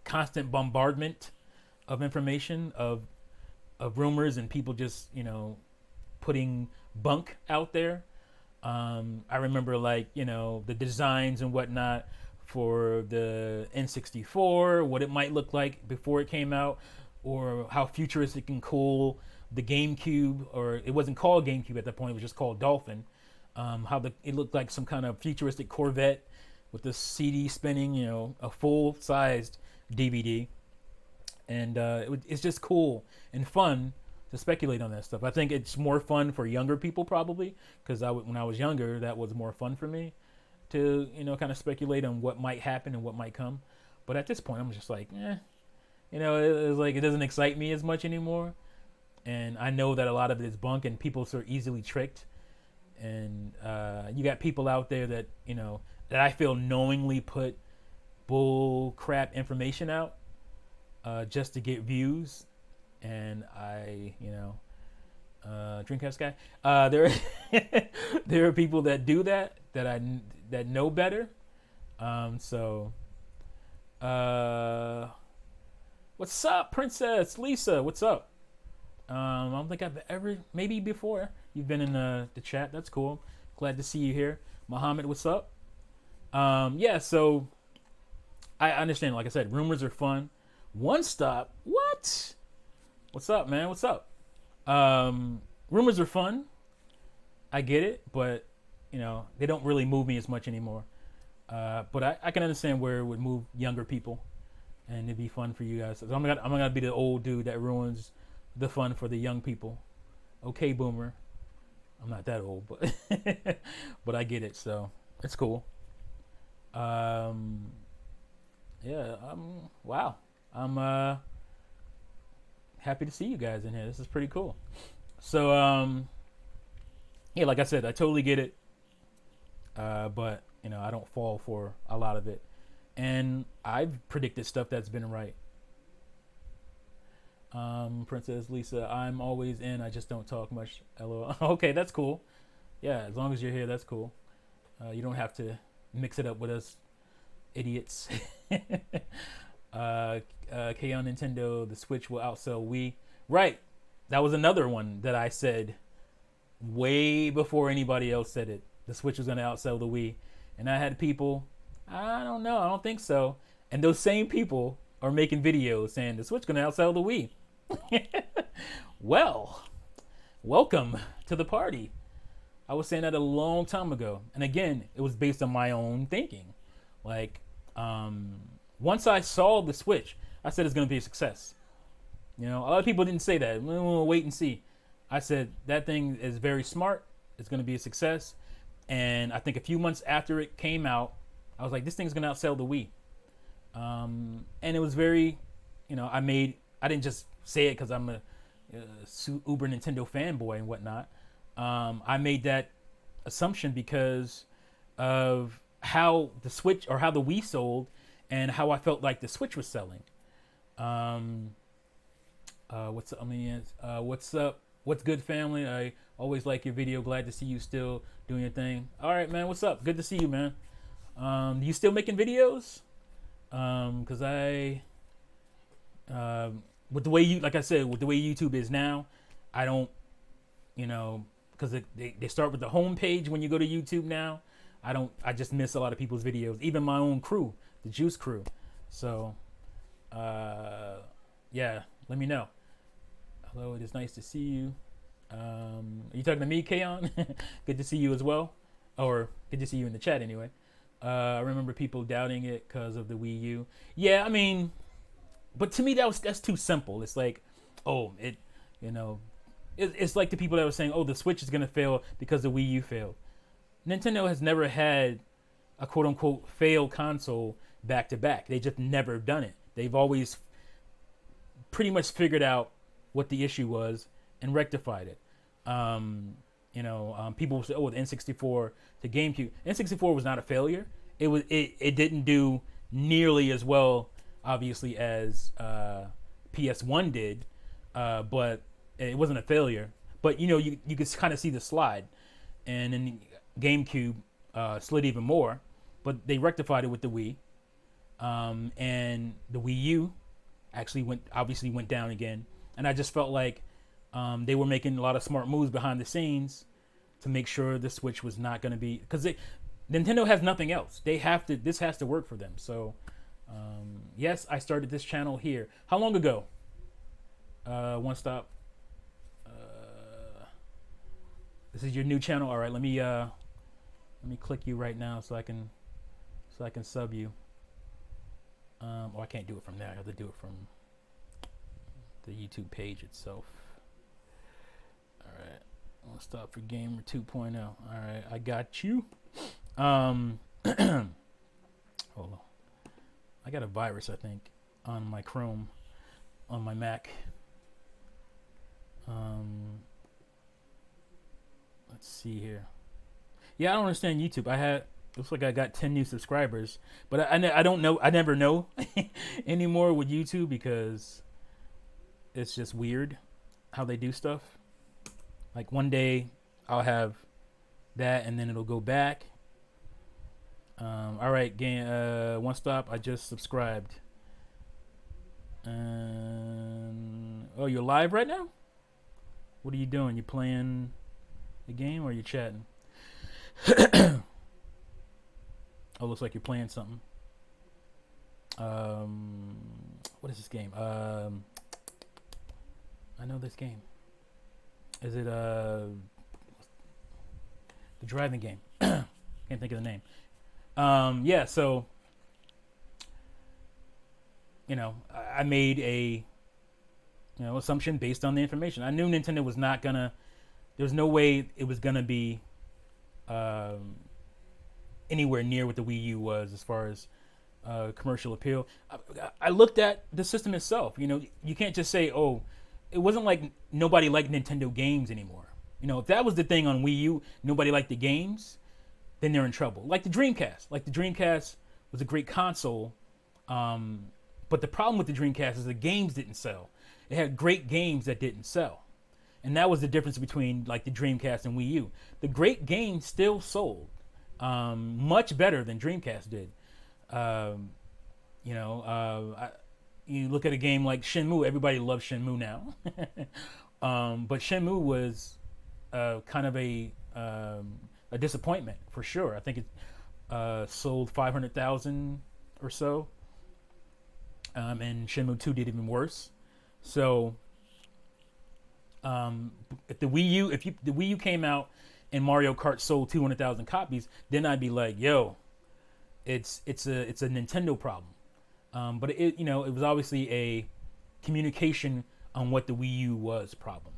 constant bombardment of information, of rumors, and people just, putting bunk out there. I remember, like, the designs and whatnot for the N64, what it might look like before it came out, or how futuristic and cool the GameCube, or it wasn't called GameCube at that point, it was just called Dolphin. It looked like some kind of futuristic Corvette with the CD spinning, a full-sized DVD. And it's just cool and fun to speculate on that stuff. I think it's more fun for younger people probably, because when I was younger, that was more fun for me to, kind of speculate on what might happen and what might come. But at this point, I'm just like, it's like it doesn't excite me as much anymore. And I know that a lot of it is bunk, and people are so easily tricked. And you got people out there that, that I feel knowingly put bull crap information out just to get views. And I, Dreamcast guy, there there are people that do that that know better. So what's up, Princess Lisa? What's up? I don't think I've ever, maybe before you've been in the chat. That's cool. Glad to see you here. Muhammad, what's up? Yeah, so I understand. Like I said, rumors are fun. One Stop, what? What's up, man? What's up? Rumors are fun. I get it, but they don't really move me as much anymore. But I can understand where it would move younger people, and it'd be fun for you guys. So I'm not gonna be the old dude that ruins the fun for the young people. Okay, boomer. I'm not that old, but but I get it. So it's cool. Yeah. Wow. I'm happy to see you guys in here. This is pretty cool. So yeah, like I said, I totally get it. But I don't fall for a lot of it, and I've predicted stuff that's been right. Princess Lisa, I'm always in. I just don't talk much. LOL. Okay, that's cool. Yeah, as long as you're here, that's cool. You don't have to mix it up with us idiots. K on Nintendo, the Switch will outsell Wii. Right. That was another one that I said way before anybody else said it. The Switch was going to outsell the Wii. And I had people, I don't know, I don't think so. And those same people are making videos saying the Switch is going to outsell the Wii. Well, welcome to the party. I was saying that a long time ago. And again, it was based on my own thinking. Like, once I saw the Switch, I said it's going to be a success. A lot of people didn't say that. We'll wait and see. I said that thing is very smart. It's going to be a success. And I think a few months after it came out, I was like, this thing's going to outsell the Wii. And it was very, I didn't just say it because I'm a uber Nintendo fanboy and whatnot. I made that assumption because of how the Switch, or how the Wii sold, and how I felt like the Switch was selling. What's up? What's up? What's good, family? I always like your video. Glad to see you still doing your thing. All right, man. What's up? Good to see you, man. You still making videos? Because with the way like I said, with the way YouTube is now, I don't, because they start with the home page when you go to YouTube now. I just miss a lot of people's videos, even my own crew, the Juice crew. So, yeah, let me know. Hello, it is nice to see you. Are you talking to me, Kaon? Good to see you as well. Or good to see you in the chat anyway. I remember people doubting it because of the Wii U. Yeah, I mean, but to me that's too simple. It's like, it's like the people that were saying, the Switch is going to fail because the Wii U failed. Nintendo has never had a quote-unquote failed console back-to-back. They just never done it. They've always pretty much figured out what the issue was and rectified it. People will say, the N64 to GameCube. N64 was not a failure. It didn't do nearly as well, obviously, as PS1 did, but it wasn't a failure. But you could kind of see the slide, and then GameCube slid even more. But they rectified it with the Wii. And the Wii U actually went down again, and I just felt like they were making a lot of smart moves behind the scenes to make sure the Switch was not going to be, because Nintendo has nothing else. This has to work for them. So yes, I started this channel here. How long ago? One stop. This is your new channel. All right, let me click you right now so I can sub you. I can't do it from there. I have to do it from the YouTube page itself. All right, One Stop for Gamer 2.0. All right, I got you. Hold on. I got a virus, I think, on my Chrome, on my Mac. Let's see here. Yeah, I don't understand YouTube. Looks like I got 10 new subscribers, but I don't know. I never know anymore with YouTube because it's just weird how they do stuff. Like one day I'll have that and then it'll go back. All right, One Stop. I just subscribed. Oh, you're live right now? What are you doing? You playing the game or you chatting? Oh, looks like you're playing something. What is this game? I know this game. Is it the driving game? Can't think of the name. Yeah, so I made a assumption based on the information. I knew Nintendo was not gonna. There's no way it was gonna be anywhere near what the Wii U was as far as commercial appeal. I looked at the system itself. You can't just say, oh, it wasn't like nobody liked Nintendo games anymore. If that was the thing on Wii U, nobody liked the games, then they're in trouble. Like the Dreamcast. Like the Dreamcast was a great console, but the problem with the Dreamcast is the games didn't sell. It had great games that didn't sell. And that was the difference between like the Dreamcast and Wii U. The great games still sold. Much better than Dreamcast did. You look at a game like Shenmue. Everybody loves Shenmue now, but Shenmue was kind of a disappointment for sure. I think it sold 500,000 or so, and Shenmue 2 did even worse. So, if the Wii U came out and Mario Kart sold 200,000 copies, then I'd be like, yo, it's a Nintendo problem. But it was obviously a communication on what the Wii U was problem.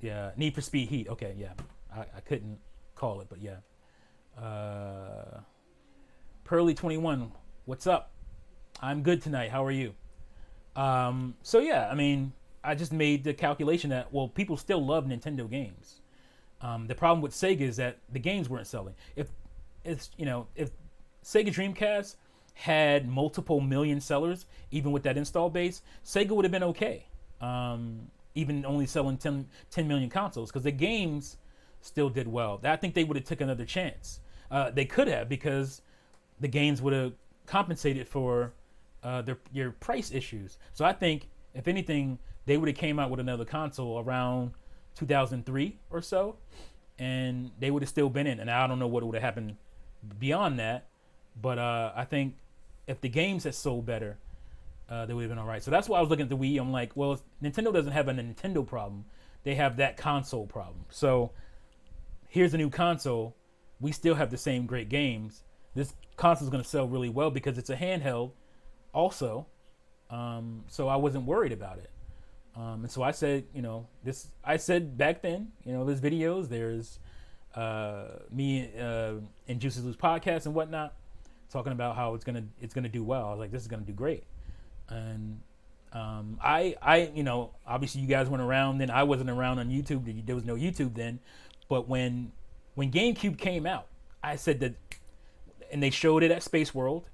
Yeah, Need for Speed Heat. Okay, yeah, I couldn't call it, but yeah. Pearly21, what's up? I'm good tonight. How are you? So yeah, I mean, I just made the calculation that people still love Nintendo games. The problem with Sega is that the games weren't selling. If Sega Dreamcast had multiple million sellers, even with that install base, Sega would have been okay. Even only selling 10 million consoles, because the games still did well. I think they would have took another chance. They could have, because the games would have compensated for your price issues. So I think, if anything, they would have came out with another console around 2003 or so, and they would have still been in. And I don't know what would have happened beyond that, but I think if the games had sold better, they would have been all right. So that's why I was looking at the Wii. I'm like, well, Nintendo doesn't have a Nintendo problem. They have that console problem. So here's a new console. We still have the same great games. This console is going to sell really well because it's a handheld also. So I wasn't worried about it. And so I said, I said back then, there's videos, there's me and Juices Loose podcast and whatnot, talking about how it's gonna do well. I was like, this is gonna do great. And I obviously you guys weren't around then. I wasn't around on YouTube. There was no YouTube then. But when GameCube came out, I said that, and they showed it at Space World,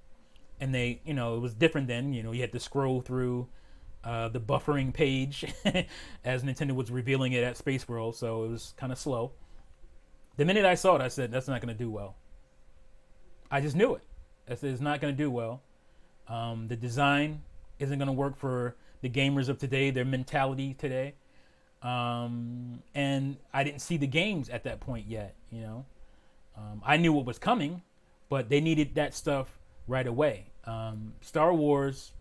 and they, it was different then. You had to scroll through the buffering page as Nintendo was revealing it at Space World, so it was kind of slow. The minute I saw it, I said, that's not going to do well. I just knew it. It's not going to do well. The design isn't going to work for the gamers of today, their mentality today. And I didn't see the games at that point yet. I knew what was coming, but they needed that stuff right away. Star Wars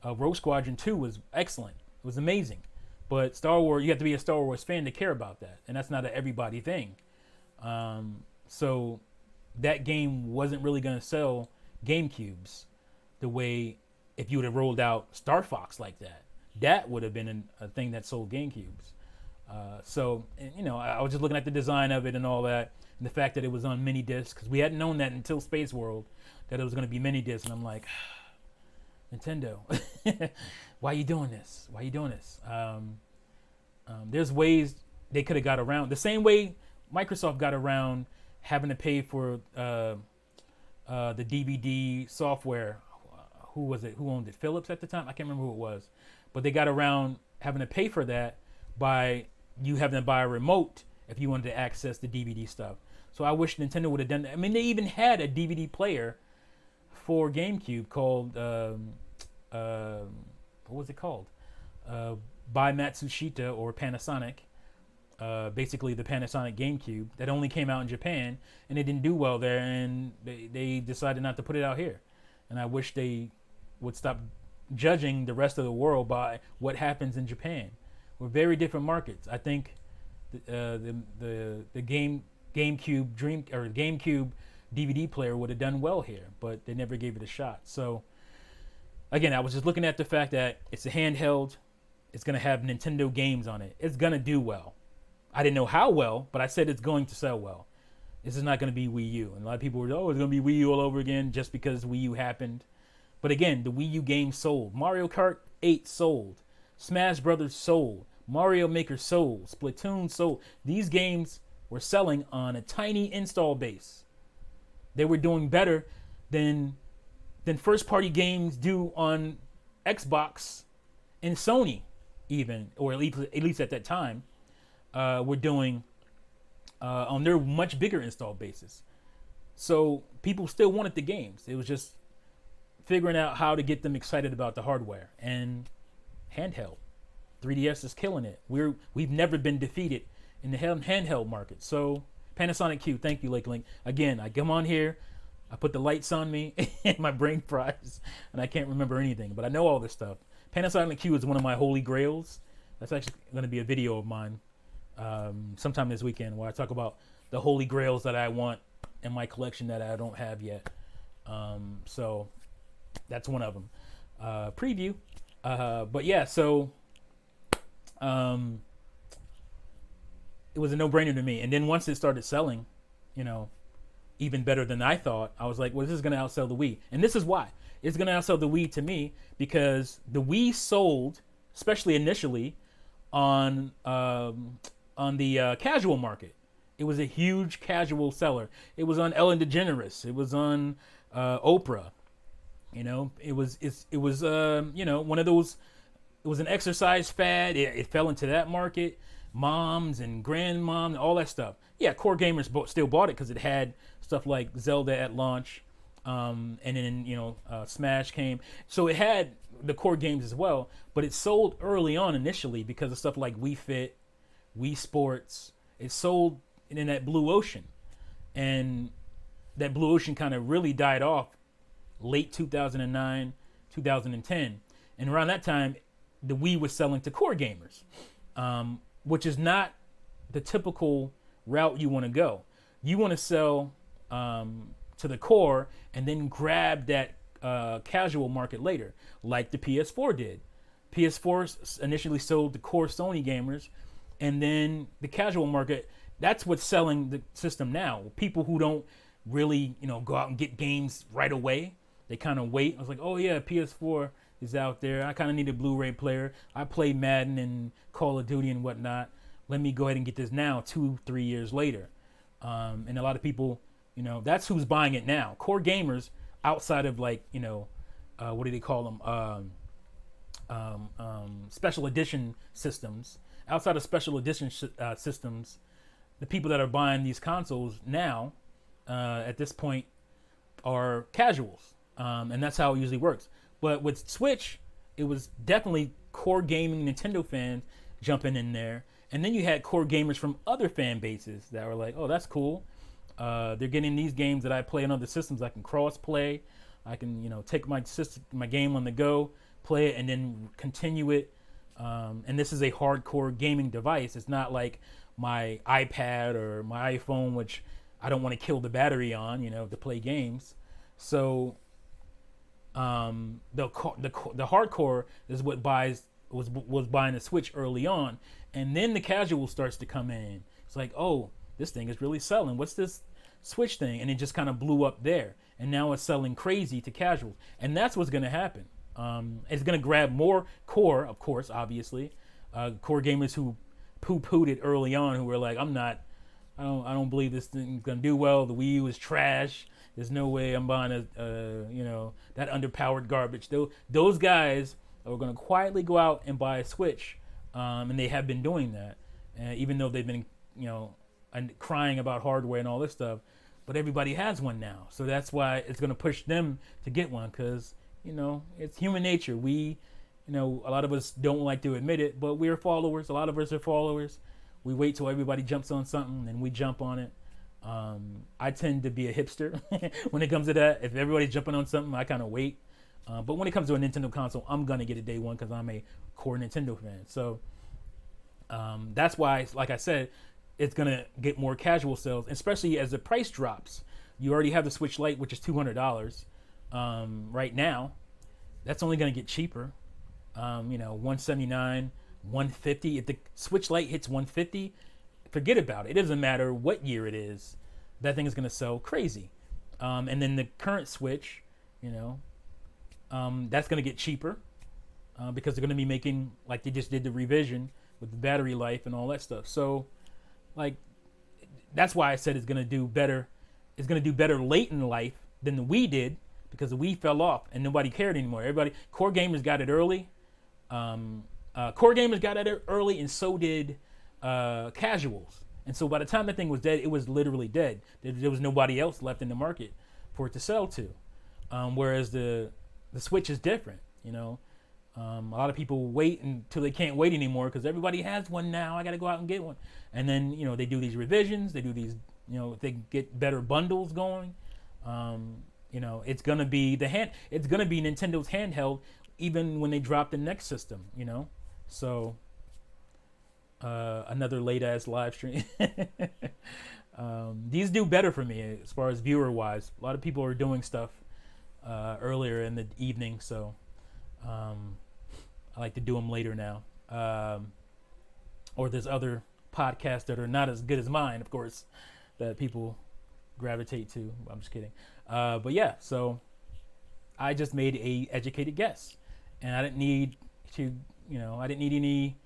Rogue Squadron 2 was excellent. It was amazing. But Star Wars, you have to be a Star Wars fan to care about that. And that's not an everybody thing. So that game wasn't really going to sell GameCubes the way if you would have rolled out Star Fox like that. That would have been a thing that sold GameCubes. I was just looking at the design of it and all that, and the fact that it was on mini disc, because we hadn't known that until Space World, that it was going to be mini disc, and I'm like, Nintendo, why are you doing this? Why are you doing this? There's ways they could have got around, the same way Microsoft got around having to pay for the DVD software. Who was it? Who owned it? Philips at the time? I can't remember who it was. But they got around having to pay for that by you having to buy a remote if you wanted to access the DVD stuff. So I wish Nintendo would have done that. I mean, they even had a DVD player for GameCube called, what was it called? By Matsushita or Panasonic. Basically the Panasonic GameCube that only came out in Japan, and it didn't do well there, and they decided not to put it out here. And I wish they would stop judging the rest of the world by what happens in Japan. We're very different markets. I think the GameCube DVD player would have done well here, but they never gave it a shot. So again, I was just looking at the fact that it's a handheld. It's going to have Nintendo games on it. It's going to do well. I didn't know how well, but I said it's going to sell well. This is not going to be Wii U. And a lot of people were, oh, it's going to be Wii U all over again just because Wii U happened. But again, the Wii U games sold. Mario Kart 8 sold. Smash Brothers sold. Mario Maker sold. Splatoon sold. These games were selling on a tiny install base. They were doing better than first-party games do on Xbox and Sony, even, or at least at that time, were doing on their much bigger install bases. So people still wanted the games. It was just figuring out how to get them excited about the hardware. And handheld, 3DS is killing it. We've never been defeated in the handheld market. So Panasonic Q, thank you, Lake Link. Again, I come on here, I put the lights on me, and my brain fries, and I can't remember anything, but I know all this stuff. Panasonic Q is one of my holy grails. That's actually going to be a video of mine sometime this weekend where I talk about the holy grails that I want in my collection that I don't have yet. So that's one of them. Preview. But yeah, so it was a no-brainer to me. And then once it started selling, even better than I thought, I was like, well, this is going to outsell the Wii. And this is why. It's going to outsell the Wii to me because the Wii sold, especially initially, on the casual market. It was a huge casual seller. It was on Ellen DeGeneres. It was on Oprah. It was one of those. It was an exercise fad. It fell into that market. Moms and grandmoms, all that stuff. Yeah, core gamers still bought it because it had stuff like Zelda at launch, and then Smash came. So it had the core games as well, but it sold early on initially because of stuff like Wii Fit, Wii Sports. It sold in that blue ocean, and that blue ocean kind of really died off late 2009, 2010, and around that time, the Wii was selling to core gamers, which is not the typical route you want to go. You want to sell to the core and then grab that casual market later, like the PS4 did. PS4 initially sold to core Sony gamers, and then the casual market, that's what's selling the system now. People who don't really, go out and get games right away, they kind of wait. I was like, oh yeah, PS4 is out there. I kind of need a Blu-ray player. I play Madden and Call of Duty and whatnot. Let me go ahead and get this now, 2-3 years later. And a lot of people, that's who's buying it now. Core gamers outside of what do they call them? Special edition systems. Outside of special edition systems, the people that are buying these consoles now, at this point, are casuals, and that's how it usually works. But with Switch, it was definitely core gaming Nintendo fans jumping in there, and then you had core gamers from other fan bases that were like, "Oh, that's cool. They're getting these games that I play on other systems. I can cross play. I can, take my game on the go, play it, and then continue it. And this is a hardcore gaming device. It's not like my iPad or my iPhone, which I don't want to kill the battery on, to play games. So the hardcore is what was buying the Switch early on, and then the casual starts to come in. It's like, oh, this thing is really selling. What's this Switch thing? And it just kind of blew up there, and now it's selling crazy to casuals, and that's what's going to happen. It's going to grab more core, of course, obviously, core gamers who poo-pooed it early on, who were like, I don't believe this thing's gonna do well. The Wii U is trash. There's no way I'm buying that underpowered garbage. Those guys are gonna quietly go out and buy a Switch, and they have been doing that, even though they've been crying about hardware and all this stuff. But everybody has one now, so that's why it's gonna push them to get one, because it's human nature. A lot of us don't like to admit it, but we're followers. A lot of us are followers. We wait till everybody jumps on something, and we jump on it. I tend to be a hipster when it comes to that. If everybody's jumping on something, I kind of wait. But when it comes to a Nintendo console, I'm going to get it day one because I'm a core Nintendo fan. So that's why, like I said, it's going to get more casual sales, especially as the price drops. You already have the Switch Lite, which is $200 right now. That's only going to get cheaper. $179, $150. If the Switch Lite hits $150, forget about it. It doesn't matter what year it is. That thing is going to sell crazy. And then the current Switch, that's going to get cheaper because they're going to be making, like they just did the revision with the battery life and all that stuff. So, that's why I said it's going to do better. It's going to do better late in life than the Wii did, because the Wii fell off and nobody cared anymore. Core gamers got it early. Core gamers got it early, and so did casuals. And so by the time that thing was dead, it was literally dead. There was nobody else left in the market for it to sell to. Whereas the Switch is different. A lot of people wait until they can't wait anymore because everybody has one now. I got to go out and get one. And then they do these revisions. They do these they get better bundles going. It's gonna be It's gonna be Nintendo's handheld even when they drop the next system. So another late ass live stream. These do better for me as far as viewer wise. A lot of people are doing stuff earlier in the evening, so I like to do them later now. Or there's other podcasts that are not as good as mine, of course, that people gravitate to. I'm just kidding. But yeah, so I just made a educated guess, and I didn't need to, I didn't need any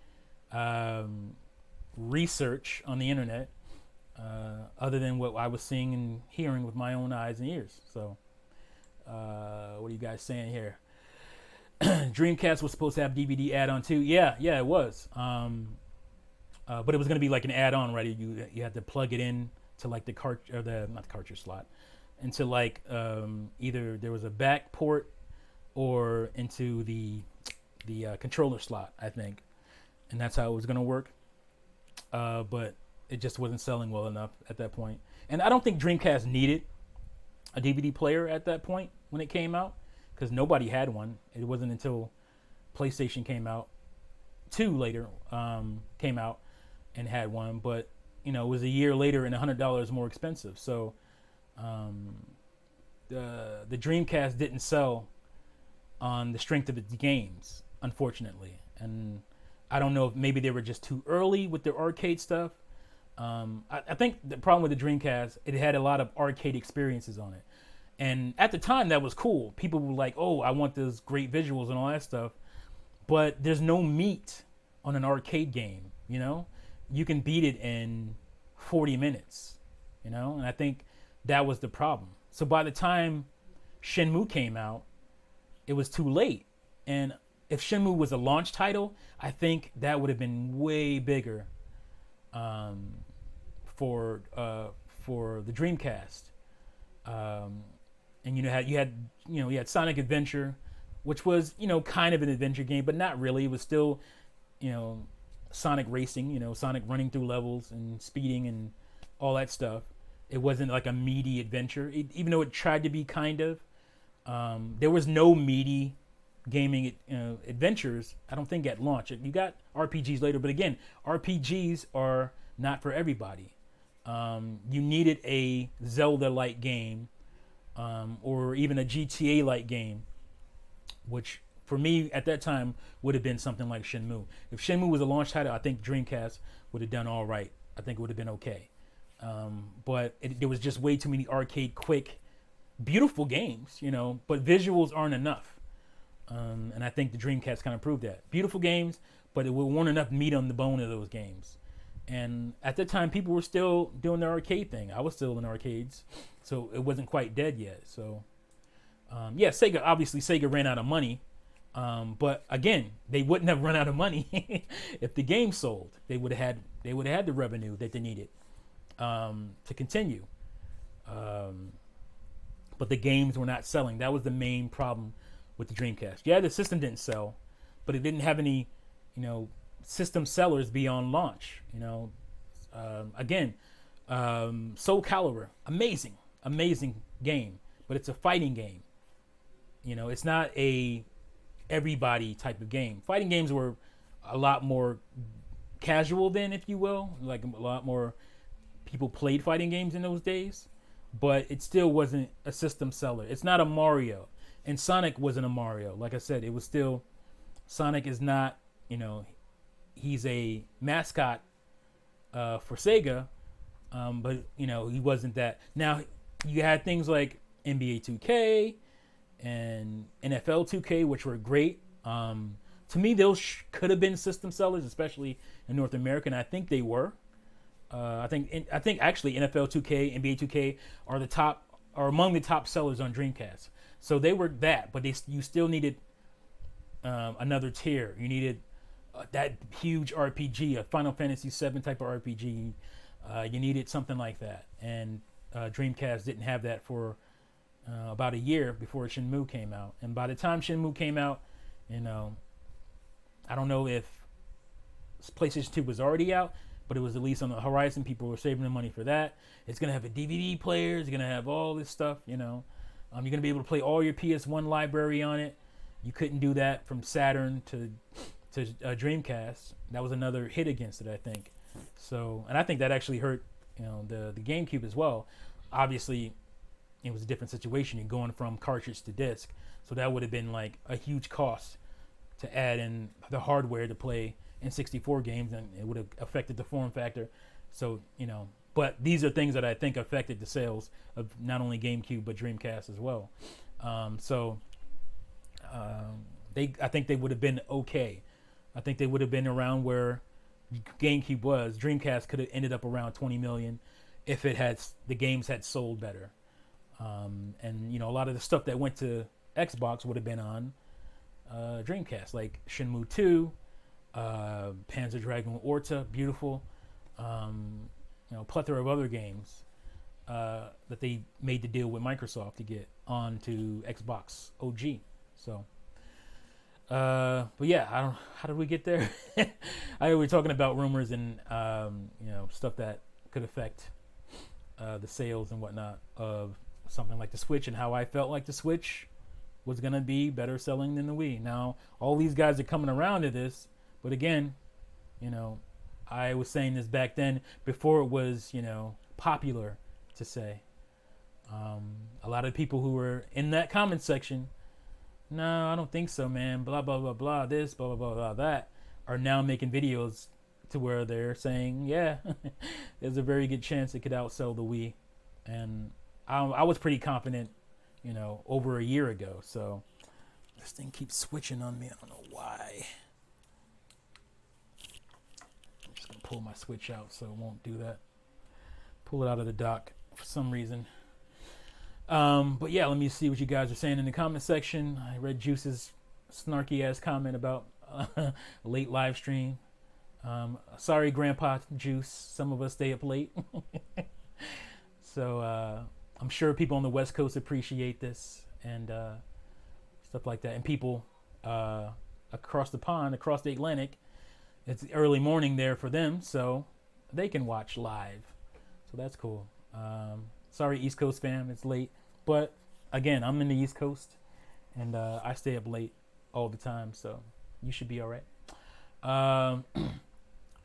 research on the internet other than what I was seeing and hearing with my own eyes and ears. So what are you guys saying here? Dreamcast was supposed to have DVD add-on too. Yeah, it was. But it was going to be like an add-on, right? You had to plug it in to like the not the cartridge slot, into like either there was a back port or into the controller slot, I think, and that's how it was going to work. But it just wasn't selling well enough at that point, and I don't think Dreamcast needed a DVD player at that point when it came out, because nobody had one. It wasn't until PlayStation came out, 2 later came out and had one, but it was a year later and $100 more expensive. So the Dreamcast didn't sell on the strength of its games, unfortunately. And I don't know if maybe they were just too early with their arcade stuff. I think the problem with the Dreamcast, it had a lot of arcade experiences on it. And at the time, that was cool. People were like, oh, I want those great visuals and all that stuff. But there's no meat on an arcade game, You can beat it in 40 minutes, And I think that was the problem. So by the time Shenmue came out, it was too late. And if Shenmue was a launch title, I think that would have been way bigger for the Dreamcast. And you had Sonic Adventure, which was kind of an adventure game, but not really. It was still you know Sonic racing, Sonic running through levels and speeding and all that stuff. It wasn't like a meaty adventure, even though it tried to be kind of. There was no meaty gaming adventures. I don't think at launch. You got RPGs later, but again, RPGs are not for everybody. You needed a Zelda-like game, or even a GTA-like game, which for me at that time would have been something like Shenmue. If Shenmue was a launch title, I think Dreamcast would have done all right. I think it would have been okay. But there was just way too many arcade quick, beautiful games, but visuals aren't enough. And I think the Dreamcast kind of proved that. Beautiful games, but it weren't enough meat on the bone of those games. And at that time, people were still doing the arcade thing. I was still in arcades, so it wasn't quite dead yet. So, Sega ran out of money. But again, they wouldn't have run out of money if the game sold. They would have had the revenue that they needed to continue. But the games were not selling. That was the main problem with the Dreamcast. Yeah, the system didn't sell, but it didn't have any, system sellers beyond launch. Soul Calibur, amazing game, but it's a fighting game. It's not a everybody type of game. Fighting games were a lot more casual then, if you will. Like a lot more people played fighting games in those days, but it still wasn't a system seller. It's not a Mario, and Sonic wasn't a Mario. Like I said, it was still, Sonic is not, he's a mascot for Sega, but he wasn't that. Now you had things like NBA 2K and NFL 2K, which were great. To me, those could have been system sellers, especially in North America, and I think they were. I think actually NFL 2K, NBA 2K are among the top sellers on Dreamcast. So they were that, but you still needed another tier. You needed that huge RPG, a Final Fantasy VII type of RPG. You needed something like that, and Dreamcast didn't have that for about a year before Shenmue came out. And by the time Shenmue came out, I don't know if PlayStation 2 was already out, but it was at least on the horizon. People were saving the money for that. It's going to have a DVD player. It's going to have all this stuff, You're going to be able to play all your PS1 library on it. You couldn't do that from Saturn to Dreamcast. That was another hit against it, I think. So, and I think that actually hurt, the GameCube as well. Obviously, it was a different situation. You're going from cartridge to disc. So that would have been like a huge cost to add in the hardware to play N64 games, and it would have affected the form factor. So, but these are things that I think affected the sales of not only GameCube but Dreamcast as well. I think they would have been okay. I think they would have been around where GameCube was. Dreamcast could have ended up around 20 million if the games had sold better. And a lot of the stuff that went to Xbox would have been on Dreamcast, like Shenmue 2, Panzer Dragoon Orta, beautiful, plethora of other games that they made the deal with Microsoft to get onto Xbox OG. So, but yeah, how did we get there? We were talking about rumors and stuff that could affect the sales and whatnot of something like the Switch, and how I felt like the Switch was going to be better selling than the Wii. Now, all these guys are coming around to this, but again, I was saying this back then before it was, popular to say. A lot of people who were in that comment section, no, I don't think so, man, blah, blah, blah, blah, this, blah, blah, blah, blah, that, are now making videos to where they're saying, yeah, there's a very good chance it could outsell the Wii. And I was pretty confident, over a year ago. So this thing keeps switching on me. I don't know why. I'm just going to pull my Switch out so it won't do that. Pull it out of the dock for some reason. But yeah, let me see what you guys are saying in the comment section. I read Juice's snarky ass comment about a late live stream. Sorry, Grandpa Juice. Some of us stay up late. So, I'm sure people on the West Coast appreciate this and stuff like that. And people across the pond, across the Atlantic, it's early morning there for them, so they can watch live. So that's cool. Sorry, East Coast fam, it's late. But again, I'm in the East Coast, and I stay up late all the time, so you should be all right.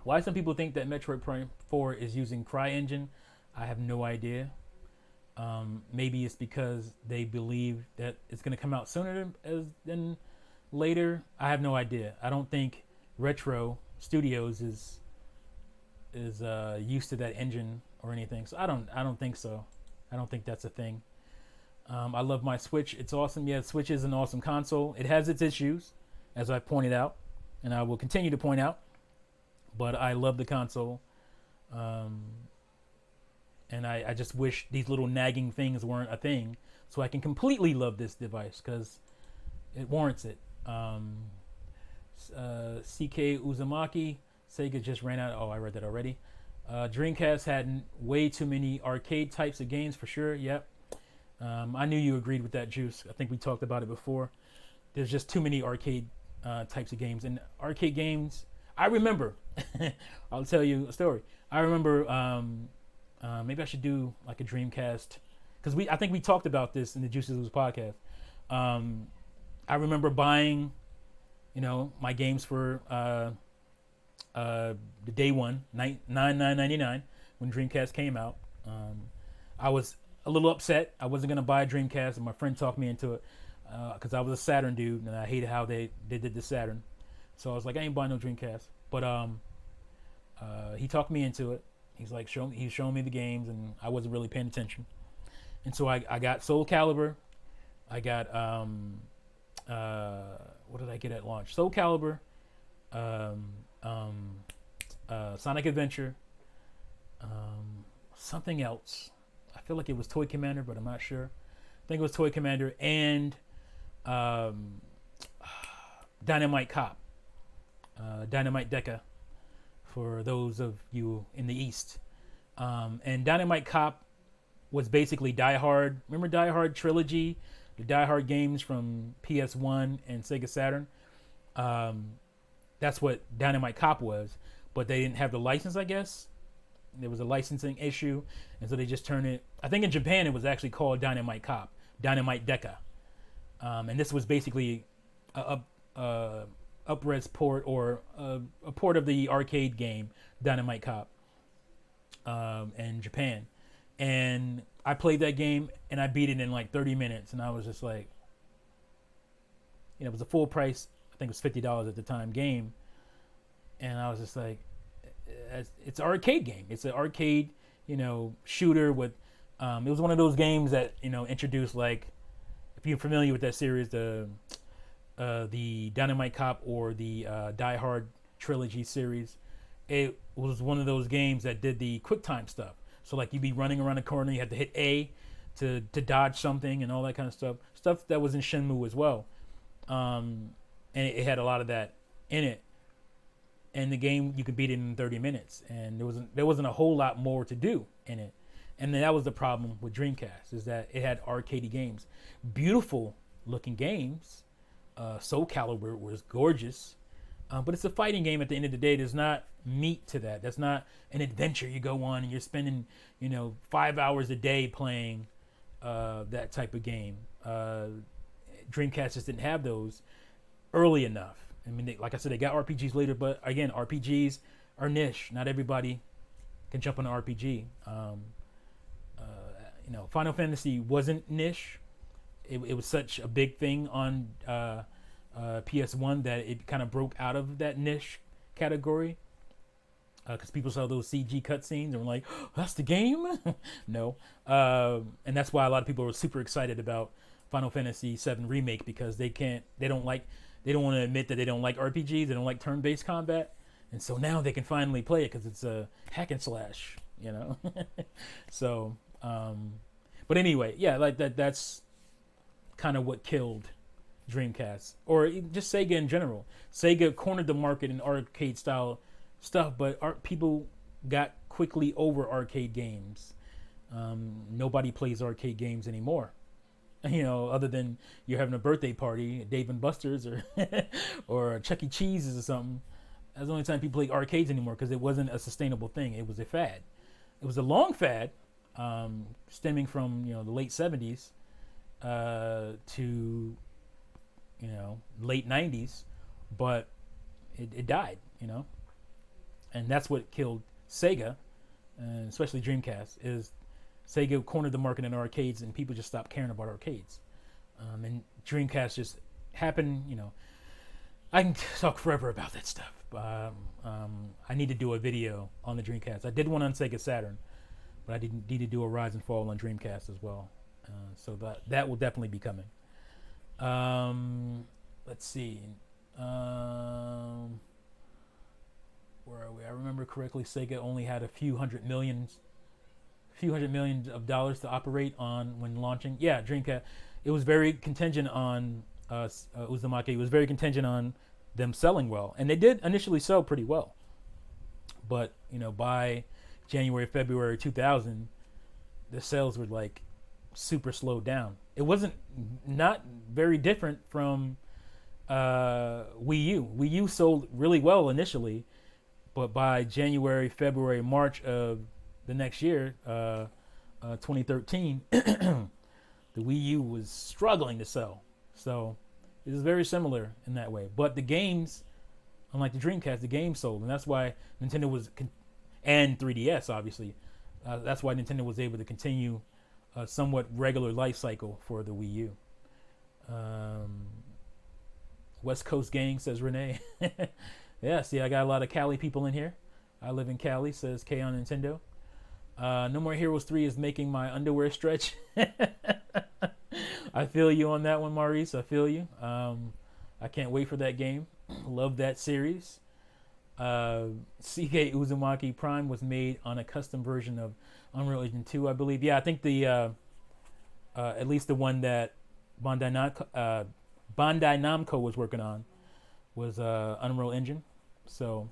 Why some people think that Metroid Prime 4 is using CryEngine, I have no idea. Maybe it's because they believe that it's going to come out sooner than later. I have no idea. I don't think Retro Studios is used to that engine or anything. So I don't think so. I don't think that's a thing. I love my Switch. It's awesome. Yeah, Switch is an awesome console. It has its issues, as I pointed out, and I will continue to point out. But I love the console. And I just wish these little nagging things weren't a thing, so I can completely love this device because it warrants it. CK Uzumaki, Sega just ran out. Oh, I read that already. Dreamcast had way too many arcade types of games for sure. Yep. I knew you agreed with that, Juice. I think we talked about it before. There's just too many arcade types of games. And arcade games, I remember. I'll tell you a story. I remember. Maybe I should do like a Dreamcast because I think we talked about this in the Juices Loose podcast. I remember buying, my games for the day one, $9.99 when Dreamcast came out. I was a little upset. I wasn't gonna buy a Dreamcast, and my friend talked me into it because I was a Saturn dude, and I hated how they did the Saturn. So I was like, I ain't buying no Dreamcast. But he talked me into it. He's like, he's showing me the games, and I wasn't really paying attention. And so I got Soul Calibur. I got what did I get at launch? Soul Calibur, Sonic Adventure, something else. I feel like it was Toy Commander, but I'm not sure. I think it was Toy Commander and Dynamite Cop, Dynamite Deca, for those of you in the East. And Dynamite Cop was basically Die Hard. Remember Die Hard trilogy? The Die Hard games from PS1 and Sega Saturn? That's what Dynamite Cop was. But they didn't have the license, I guess. There was a licensing issue. And so they just turned it... I think in Japan it was actually called Dynamite Cop. Dynamite Deca. And this was basically a up-res port or a port of the arcade game Dynamite Cop in Japan. And I played that game and I beat it in like 30 minutes, and I was just like, it was a full price, I think it was $50 at the time, game, and I was just like, it's an arcade game. It's an arcade, shooter with it was one of those games that introduced, like, if you're familiar with that series, the Dynamite Cop or the Die Hard trilogy series, it was one of those games that did the quick time stuff. So like you'd be running around a corner, you had to hit A to dodge something and all that kind of stuff. Stuff that was in Shenmue as well. And it had a lot of that in it. And the game, you could beat it in 30 minutes. And there wasn't a whole lot more to do in it. And then that was the problem with Dreamcast, is that it had arcadey games. Beautiful looking games. Soul Calibur was gorgeous. But it's a fighting game at the end of the day. There's not meat to that. That's not an adventure you go on and you're spending, 5 hours a day playing that type of game. Dreamcast just didn't have those early enough. I mean, like I said, they got RPGs later, but again, RPGs are niche. Not everybody can jump on an RPG. Final Fantasy wasn't niche. It was such a big thing on PS1 that it kind of broke out of that niche category, because people saw those CG cutscenes and were like, oh, that's the game? No. And that's why a lot of people were super excited about Final Fantasy VII Remake, because they don't want to admit that they don't like RPGs, they don't like turn-based combat, and so now they can finally play it because it's a hack and slash, So, but anyway, yeah, like that's kind of what killed Dreamcast, or just Sega in general. Sega cornered the market in arcade style stuff, but people got quickly over arcade games. Nobody plays arcade games anymore. Other than you're having a birthday party at Dave and Buster's or or Chuck E. Cheese's or something. That's the only time people play arcades anymore because it wasn't a sustainable thing. It was a fad. It was a long fad, stemming from the late '70s to late '90s, but it died. And that's what killed Sega, and especially Dreamcast. Is Sega cornered the market in arcades, and people just stopped caring about arcades. And Dreamcast just happened. I can talk forever about that stuff. I need to do a video on the Dreamcast. I did one on Sega Saturn, but I didn't need to do a Rise and Fall on Dreamcast as well. So that will definitely be coming. Let's see. Where are we? I remember correctly, Sega only had a few hundred million of dollars to operate on when launching. Yeah, Dreamcast. It was very contingent on Uzumaki. It was very contingent on them selling well, and they did initially sell pretty well. But by January, February 2000, the sales were like super slowed down. It wasn't not very different from Wii U. Wii U sold really well initially, but by January, February, March of the next year, 2013, the Wii U was struggling to sell. So it is very similar in that way. But the games, unlike the Dreamcast, the games sold, and that's why Nintendo was, and 3DS obviously, that's why Nintendo was able to continue a somewhat regular life cycle for the Wii U. West Coast gang, says Renee. Yeah, see, I got a lot of Cali people in here. I live in Cali, says K on Nintendo. No More Heroes 3 is making my underwear stretch. I feel you on that one, Maurice. I feel you. I can't wait for that game. Love that series. CK Uzumaki Prime was made on a custom version of Unreal Engine 2, I believe. Yeah, I think the at least the one that Bandai Namco was working on was Unreal Engine. So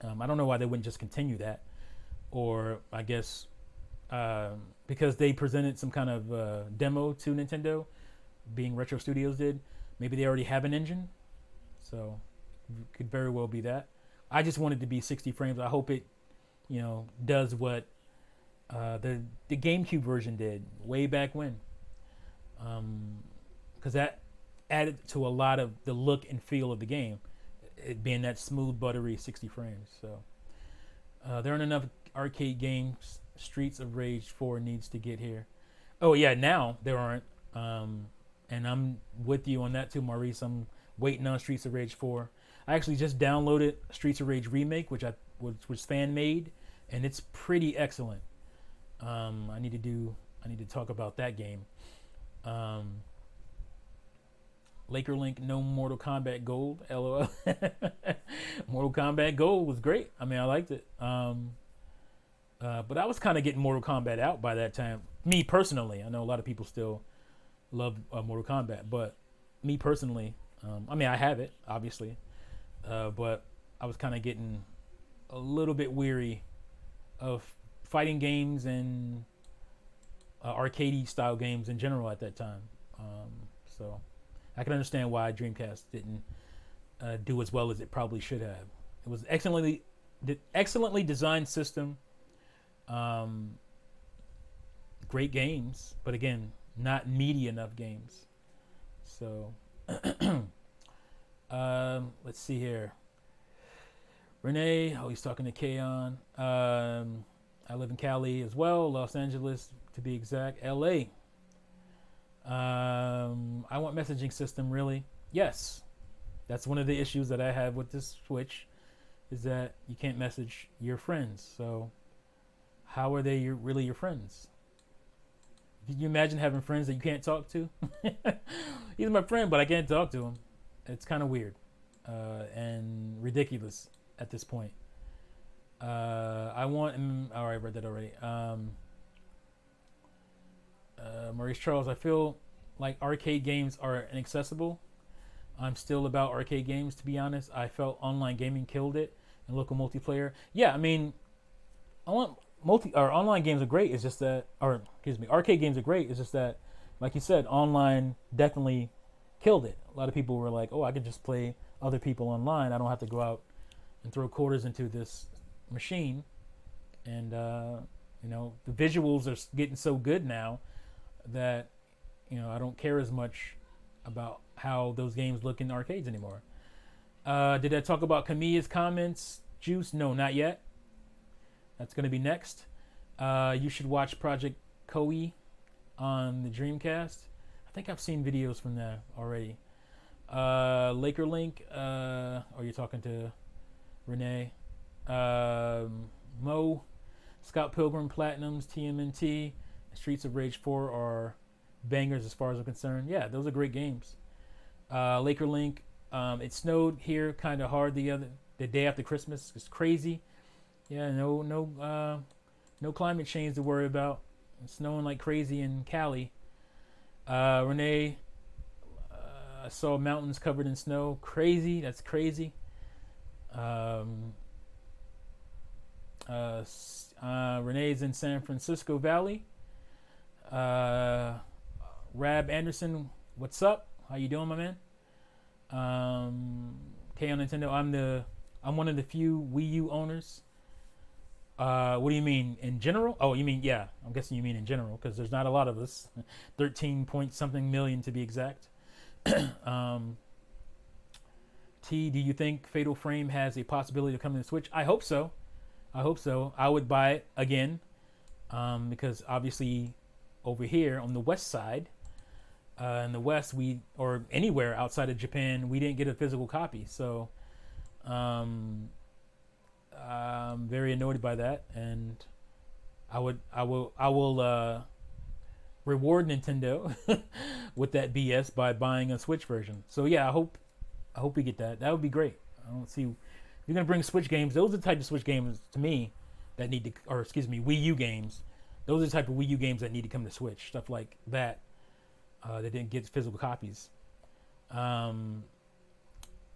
I don't know why they wouldn't just continue that, or I guess because they presented some kind of demo to Nintendo, being Retro Studios did. Maybe they already have an engine, so it could very well be that. I just wanted to be 60 frames. I hope it, does what the GameCube version did way back when, because that added to a lot of the look and feel of the game, it being that smooth, buttery 60 frames. So there aren't enough arcade games. Streets of Rage 4 needs to get here. Oh yeah, now there aren't, and I'm with you on that too, Maurice. I'm waiting on Streets of Rage 4. I actually just downloaded Streets of Rage Remake, which was fan made, and it's pretty excellent. I need to talk about that game. Laker Link, no Mortal Kombat Gold, LOL. Mortal Kombat Gold was great. I mean, I liked it. But I was kind of getting Mortal Kombat out by that time. Me personally, I know a lot of people still love Mortal Kombat, but me personally, I mean, I have it, obviously. But I was kind of getting a little bit weary of fighting games and arcade style games in general at that time. So I can understand why Dreamcast didn't do as well as it probably should have. It was excellently designed system, great games, but again, not meaty enough games. So let's see here. Renee, he's talking to Kaon. I live in Cali as well, Los Angeles to be exact, LA. I want messaging system, really. Yes, that's one of the issues that I have with this Switch, is that you can't message your friends. So how are they really your friends? Can you imagine having friends that you can't talk to? He's my friend, but I can't talk to him. It's kind of weird and ridiculous at this point. I want... all right, I read that already. Maurice Charles, I feel like arcade games are inaccessible. I'm still about arcade games, to be honest. I felt online gaming killed it and local multiplayer. Yeah, I mean, multi or online games are great. It's just that, or excuse me, arcade games are great. It's just that, like you said, online definitely killed it. A lot of people were like, "Oh, I can just play other people online. I don't have to go out and throw quarters into this machine." And the visuals are getting so good now that I don't care as much about how those games look in arcades anymore. Did I talk about Kamiya's comments? Juice? No, not yet. That's going to be next. You should watch Project Koi on the Dreamcast. I think I've seen videos from that already. Laker Link. Are you talking to Renee? Mo. Scott Pilgrim Platinums, TMNT, Streets of Rage 4 are bangers as far as I'm concerned. Yeah, those are great games. Laker Link. It snowed here kind of hard the day after Christmas. It's crazy. Yeah, no climate change to worry about. It's snowing like crazy in Cali. Renee, I saw mountains covered in snow. Crazy. That's crazy. Renee's in San Francisco Valley. Rab Anderson, what's up? How you doing, my man? K on Nintendo. I'm one of the few Wii U owners. What do you mean in general? Oh, you mean yeah? I'm guessing you mean in general because there's not a lot of us. 13 point something million to be exact. T, do you think Fatal Frame has a possibility of coming to Switch? I hope so. I would buy it again because obviously over here on the west side, in the West, or anywhere outside of Japan, we didn't get a physical copy. So I'm very annoyed by that, and I will reward Nintendo with that BS by buying a Switch version. So yeah, I hope we get that. That would be great. I don't see. If you're gonna bring Switch games, those are the type of Switch games to me that need to, or excuse me, Wii U games. Those are the type of Wii U games that need to come to Switch. Stuff like that that didn't get physical copies.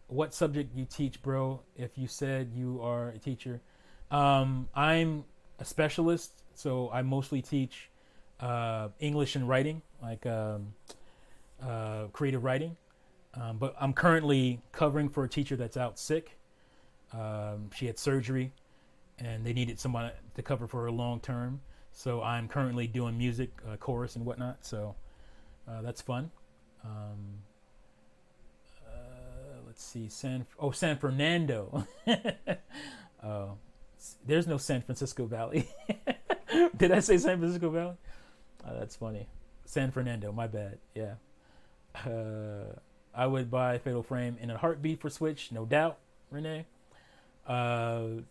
What subject you teach, bro? If you said you are a teacher, I'm a specialist, so I mostly teach English and writing, like creative writing. But I'm currently covering for a teacher that's out sick. She had surgery, and they needed someone to cover for her long term. So I'm currently doing music, chorus, and whatnot. So that's fun. Let's see, San Fernando. There's no San Francisco Valley. Did I say San Francisco Valley? That's funny. San Fernando, my bad. Yeah. I would buy Fatal Frame in a heartbeat for Switch, no doubt, Renee. I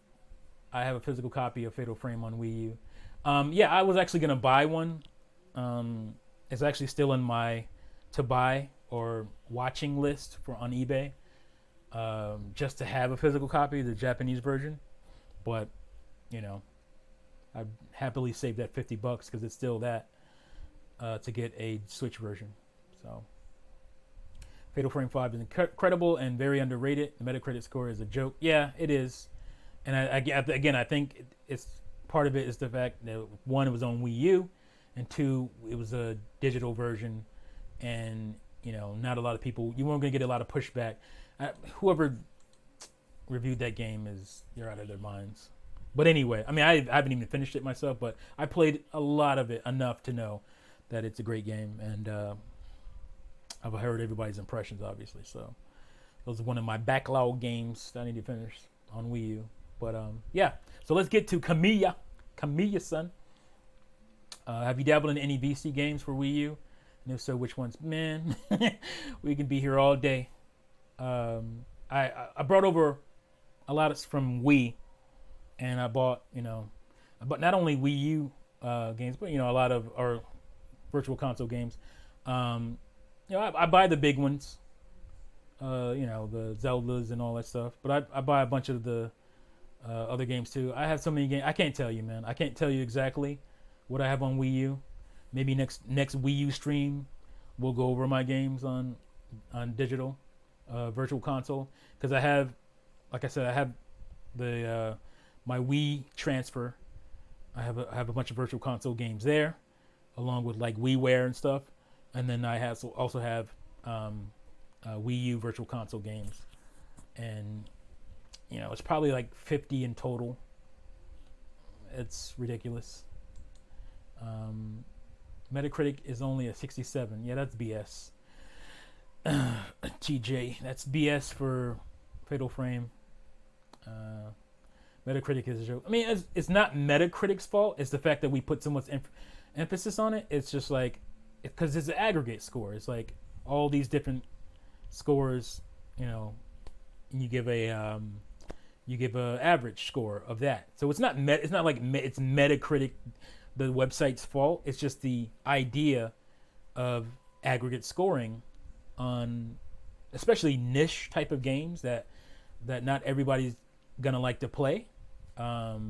have a physical copy of Fatal Frame on Wii U. Yeah, I was actually gonna buy one. It's actually still in my to buy or watching list on eBay, just to have a physical copy, the Japanese version. But I happily saved that $50 because it's still that to get a Switch version. So Fatal Frame 5 is incredible and very underrated. The Metacritic score is a joke. Yeah, it is. And I think it's part of it is the fact that one, it was on Wii U, and two, it was a digital version, and not a lot of people. You weren't going to get a lot of pushback. Whoever reviewed that game they're out of their minds. But anyway, I mean, I haven't even finished it myself, but I played a lot of it enough to know that it's a great game, and I've heard everybody's impressions, obviously. So those are one of my backlog games that I need to finish on Wii U. But yeah, so let's get to Kamiya, son. Have you dabbled in any VC games for Wii U? And if so, which ones? Man, we can be here all day. I brought over a lot from Wii, and I bought not only Wii U games, but a lot of our virtual console games. I buy the big ones, the Zeldas and all that stuff. But I buy a bunch of the other games too. I have so many games. I can't tell you, man. I can't tell you exactly what I have on Wii U. Maybe next Wii U stream, we'll go over my games on digital, virtual console. Because I have, like I said, I have the my Wii transfer I have a bunch of virtual console games there, along with like WiiWare and stuff, and then I also have Wii U virtual console games, and it's probably like 50 in total. It's ridiculous. Metacritic is only a 67. Yeah, that's BS. TJ, that's BS for Fatal Frame. Metacritic is a joke. I mean, it's not Metacritic's fault. It's the fact that we put so much emphasis on it. It's just like, because it's an aggregate score. It's like all these different scores, and you give a average score of that. So it's not it's not like it's Metacritic, the website's fault. It's just the idea of aggregate scoring on especially niche type of games that not everybody's gonna like to play. So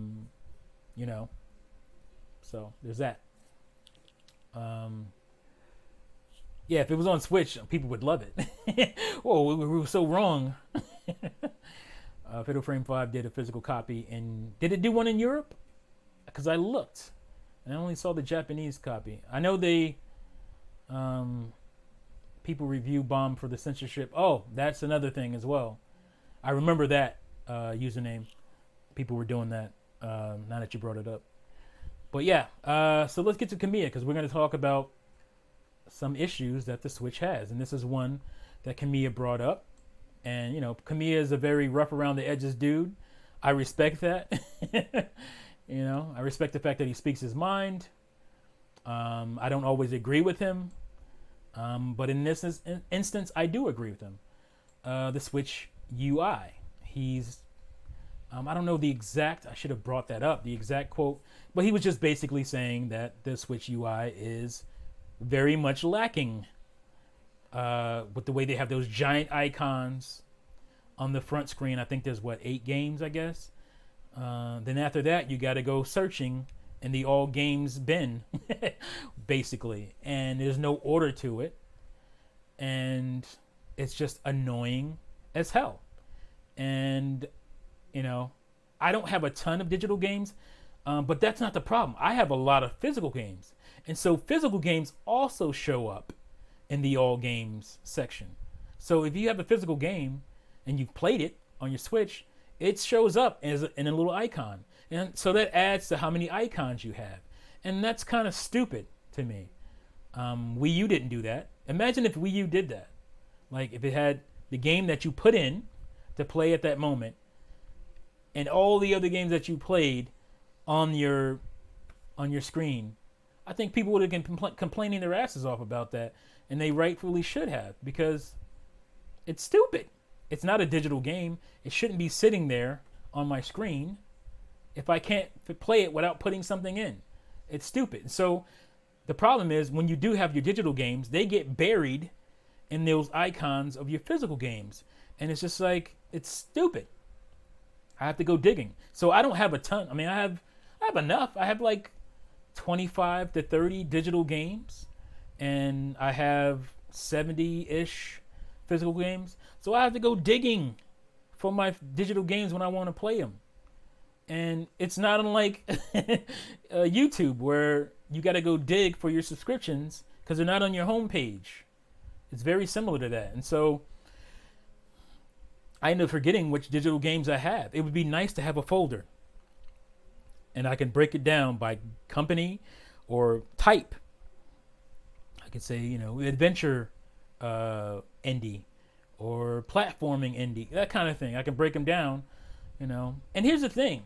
there's that. Yeah, if it was on Switch, people would love it. Whoa, we were so wrong. Fatal Frame 5 did a physical copy, and did it do one in Europe? Because I looked, and I only saw the Japanese copy. I know they, people review bomb for the censorship. Oh, that's another thing as well. I remember that username. People were doing that. Now that you brought it up, but yeah. So let's get to Kamiya, because we're going to talk about some issues that the Switch has, and this is one that Kamiya brought up. And Kamiya is a very rough around the edges dude. I respect that. I respect the fact that he speaks his mind. I don't always agree with him, but in this instance, I do agree with him. The Switch UI. He's, I don't know the exact. I should have brought that up. The exact quote, but he was just basically saying that the Switch UI is very much lacking. With the way they have those giant icons on the front screen. I think there's 8 games, I guess. Then after that, you got to go searching in the all games bin, basically, and there's no order to it, and it's just annoying as hell. And I don't have a ton of digital games, but that's not the problem. I have a lot of physical games, and so physical games also show up in the all games section. So if you have a physical game and you've played it on your Switch, it shows up in a little icon. And so that adds to how many icons you have. And that's kind of stupid to me. Wii U didn't do that. Imagine if Wii U did that. Like if it had the game that you put in to play at that moment and all the other games that you played on your screen, I think people would have been complaining their asses off about that. And they rightfully should have, because it's stupid. It's not a digital game. It shouldn't be sitting there on my screen if I can't play it without putting something in. It's stupid. So the problem is when you do have your digital games, they get buried in those icons of your physical games. And it's just like, it's stupid. I have to go digging. So I don't have a ton. I mean, I have enough. I have like 25 to 30 digital games. And I have 70-ish physical games. So I have to go digging for my digital games when I want to play them. And it's not unlike YouTube, where you got to go dig for your subscriptions because they're not on your homepage. It's very similar to that. And so I end up forgetting which digital games I have. It would be nice to have a folder, and I can break it down by company or type. I could say, adventure indie or platforming indie, that kind of thing. I can break them down, And here's the thing.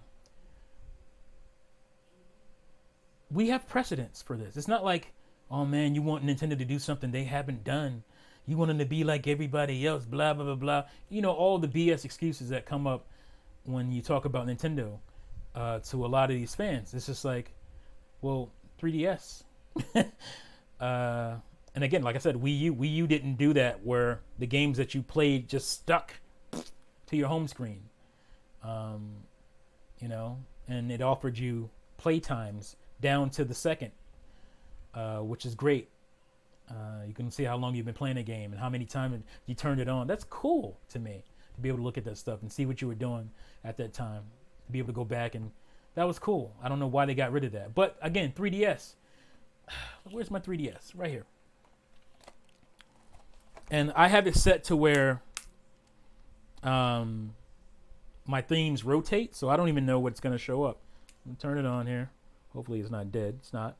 We have precedents for this. It's not like, oh man, you want Nintendo to do something they haven't done. You want them to be like everybody else, blah, blah, blah, blah. All the BS excuses that come up when you talk about Nintendo to a lot of these fans. It's just like, well, 3DS. And again, like I said, Wii U didn't do that, where the games that you played just stuck to your home screen. And it offered you play times down to the second, which is great. You can see how long you've been playing a game and how many times you turned it on. That's cool to me, to be able to look at that stuff and see what you were doing at that time, to be able to go back and That was cool. I don't know why they got rid of that. But again, 3DS. Where's my 3DS? Right here. And I have it set to where my themes rotate, so I don't even know what's going to show up. I'm gonna turn it on here. Hopefully it's not dead. It's not.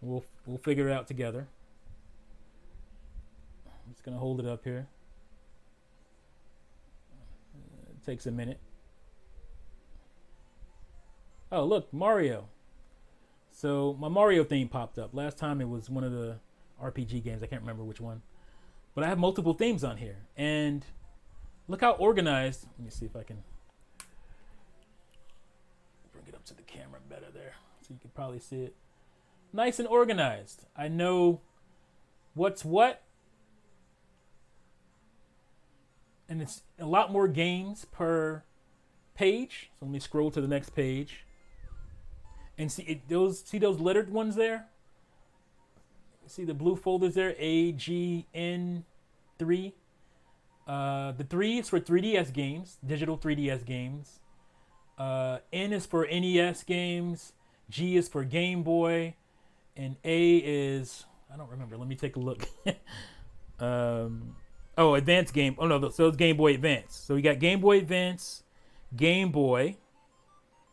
We'll figure it out together. I'm just going to hold it up here. It takes a minute. Oh, look, Mario. So my Mario theme popped up. Last time it was one of the RPG games. I can't remember which one. But I have multiple themes on here. And look how organized. Let me see if I can bring it up to the camera better there. So you can probably see it. Nice and organized. I know what's what. And it's a lot more games per page. So let me scroll to the next page. And see those lettered ones there? See the blue folders there? A, G, N, 3. The 3 is for 3DS games, digital 3DS games. N is for NES games. G is for Game Boy. And A is, I don't remember. Let me take a look. Advanced Game. Oh, no, so it's Game Boy Advance. So we got Game Boy Advance, Game Boy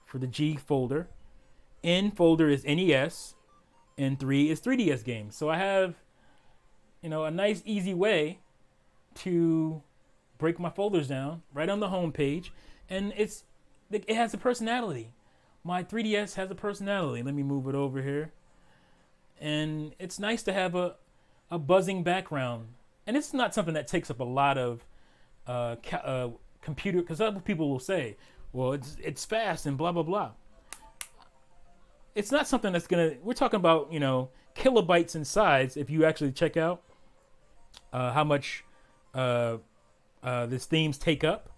for the G folder. N folder is NES, and 3 is 3DS games. So I have, a nice, easy way to break my folders down right on the home page, and it has a personality. My 3DS has a personality. Let me move it over here, and it's nice to have a buzzing background, and it's not something that takes up a lot of computer, because other people will say, well, it's fast and blah blah blah. It's not something that's we're talking about, kilobytes in size. If you actually check out how much these themes take up,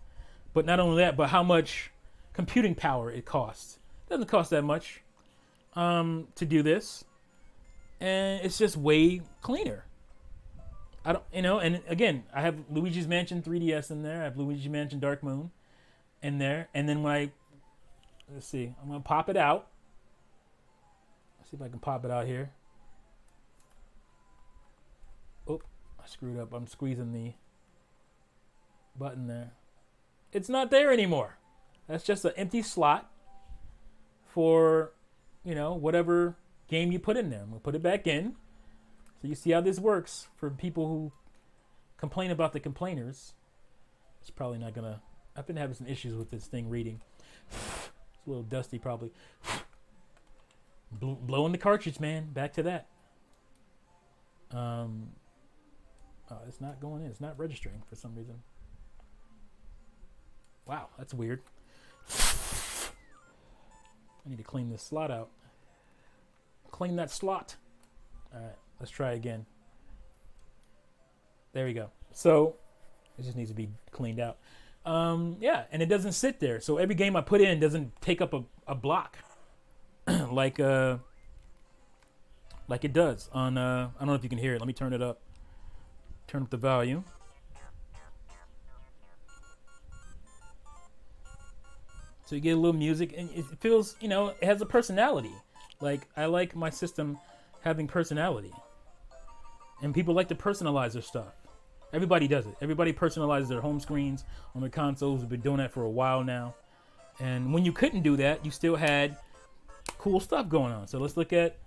but not only that, but how much computing power it costs. It doesn't cost that much to do this, and it's just way cleaner. I don't, and again, I have Luigi's Mansion 3DS in there. I have Luigi's Mansion Dark Moon in there, and then let's see, I'm gonna pop it out. See if I can pop it out here. Oh, I screwed up. I'm squeezing the button there. It's not there anymore. That's just an empty slot for, whatever game you put in there. I'm going to put it back in. So you see how this works for people who complain about the complainers. It's probably not going to... I've been having some issues with this thing reading. It's a little dusty probably. Blowing the cartridge, man. Back to that. It's not going in. It's not registering for some reason. Wow, that's weird. I need to clean this slot out. Clean that slot. All right, let's try again. There we go. So it just needs to be cleaned out. Yeah, and it doesn't sit there. So every game I put in doesn't take up a block. like it does on I don't know if you can hear it. Let me turn it up. Turn up the volume. So you get a little music, and it feels, it has a personality. Like, I like my system having personality. And people like to personalize their stuff. Everybody does it. Everybody personalizes their home screens on their consoles. We've been doing that for a while now. And when you couldn't do that, you still had cool stuff going on. So let's look at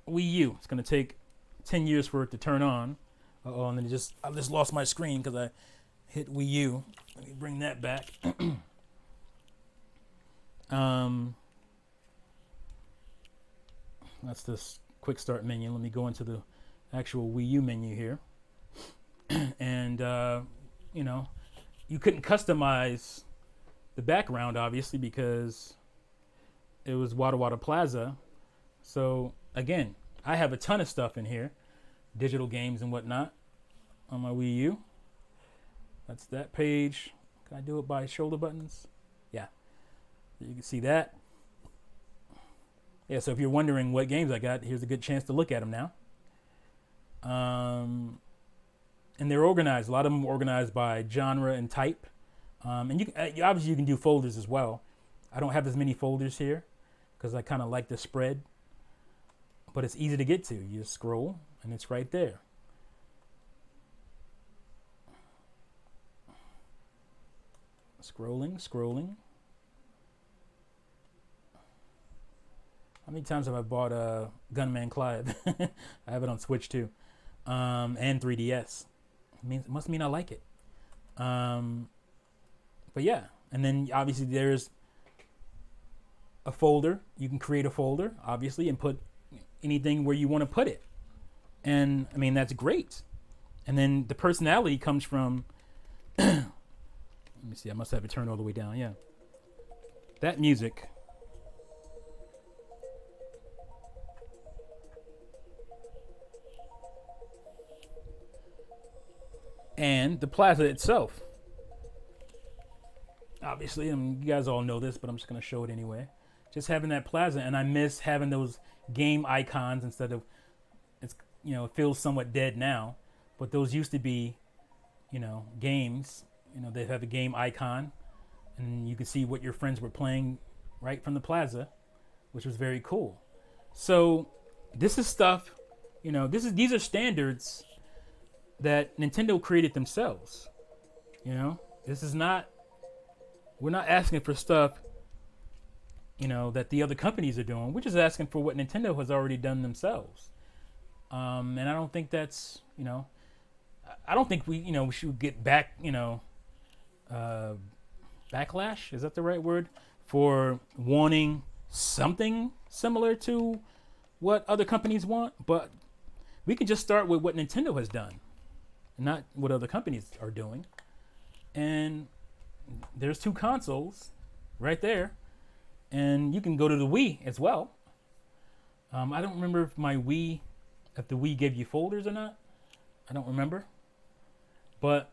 Wii U. It's going to take 10 years for it to turn on. Uh-oh, and then I just lost my screen because I hit Wii U. Let me bring that back. That's this quick start menu. Let me go into the actual Wii U menu here. And, you couldn't customize the background, obviously, because it was Wada Wada Plaza. So, again, I have a ton of stuff in here. Digital games and whatnot on my Wii U. That's that page. Can I do it by shoulder buttons? Yeah. You can see that. Yeah, so if you're wondering what games I got, here's a good chance to look at them now. And they're organized. A lot of them are organized by genre and type. And obviously you can do folders as well. I don't have as many folders here because I kind of like the spread, but it's easy to get to. You just scroll and it's right there. Scrolling. How many times have I bought Gunman Clive? I have it on Switch too, and 3DS. It must mean I like it. But yeah, and then obviously there's a folder. You can create a folder, obviously, and put anything where you want to put it. And I mean, that's great. And then the personality comes from, let me see, I must have it turned all the way down. Yeah. That music. And the plaza itself. Obviously, you guys all know this, but I'm just going to show it anyway. Just having that plaza, and I miss having those game icons instead of, it's, you know, it feels somewhat dead now, but those used to be, you know, games. You know, they have a game icon, and you could see what your friends were playing right from the plaza, which was very cool. So this is stuff, you know, these are standards that Nintendo created themselves. You know, this is not, we're not asking for stuff, you know, that the other companies are doing. We're just asking for what Nintendo has already done themselves. And I don't think that's, you know, I don't think we, you know, we should get back, you know, backlash, is that the right word, for wanting something similar to what other companies want. But we can just start with what Nintendo has done, not what other companies are doing. And there's 2 consoles right there, and you can go to the Wii as well. I don't remember if the Wii gave you folders or not. I don't remember. But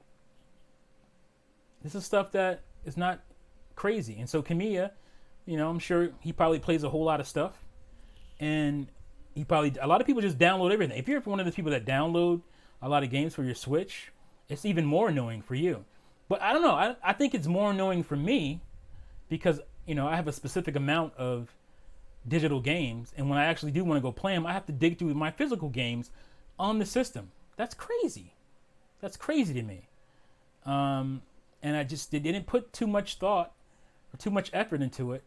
this is stuff that is not crazy. And so Kamiya, you know, I'm sure he probably plays a whole lot of stuff, and a lot of people just download everything. If you're one of the people that download a lot of games for your Switch, it's even more annoying for you. But I don't know. I think it's more annoying for me because, you know, I have a specific amount of digital games, and when I actually do want to go play them, I have to dig through my physical games on the system. That's crazy. That's crazy to me. And I just didn't put too much thought or too much effort into it.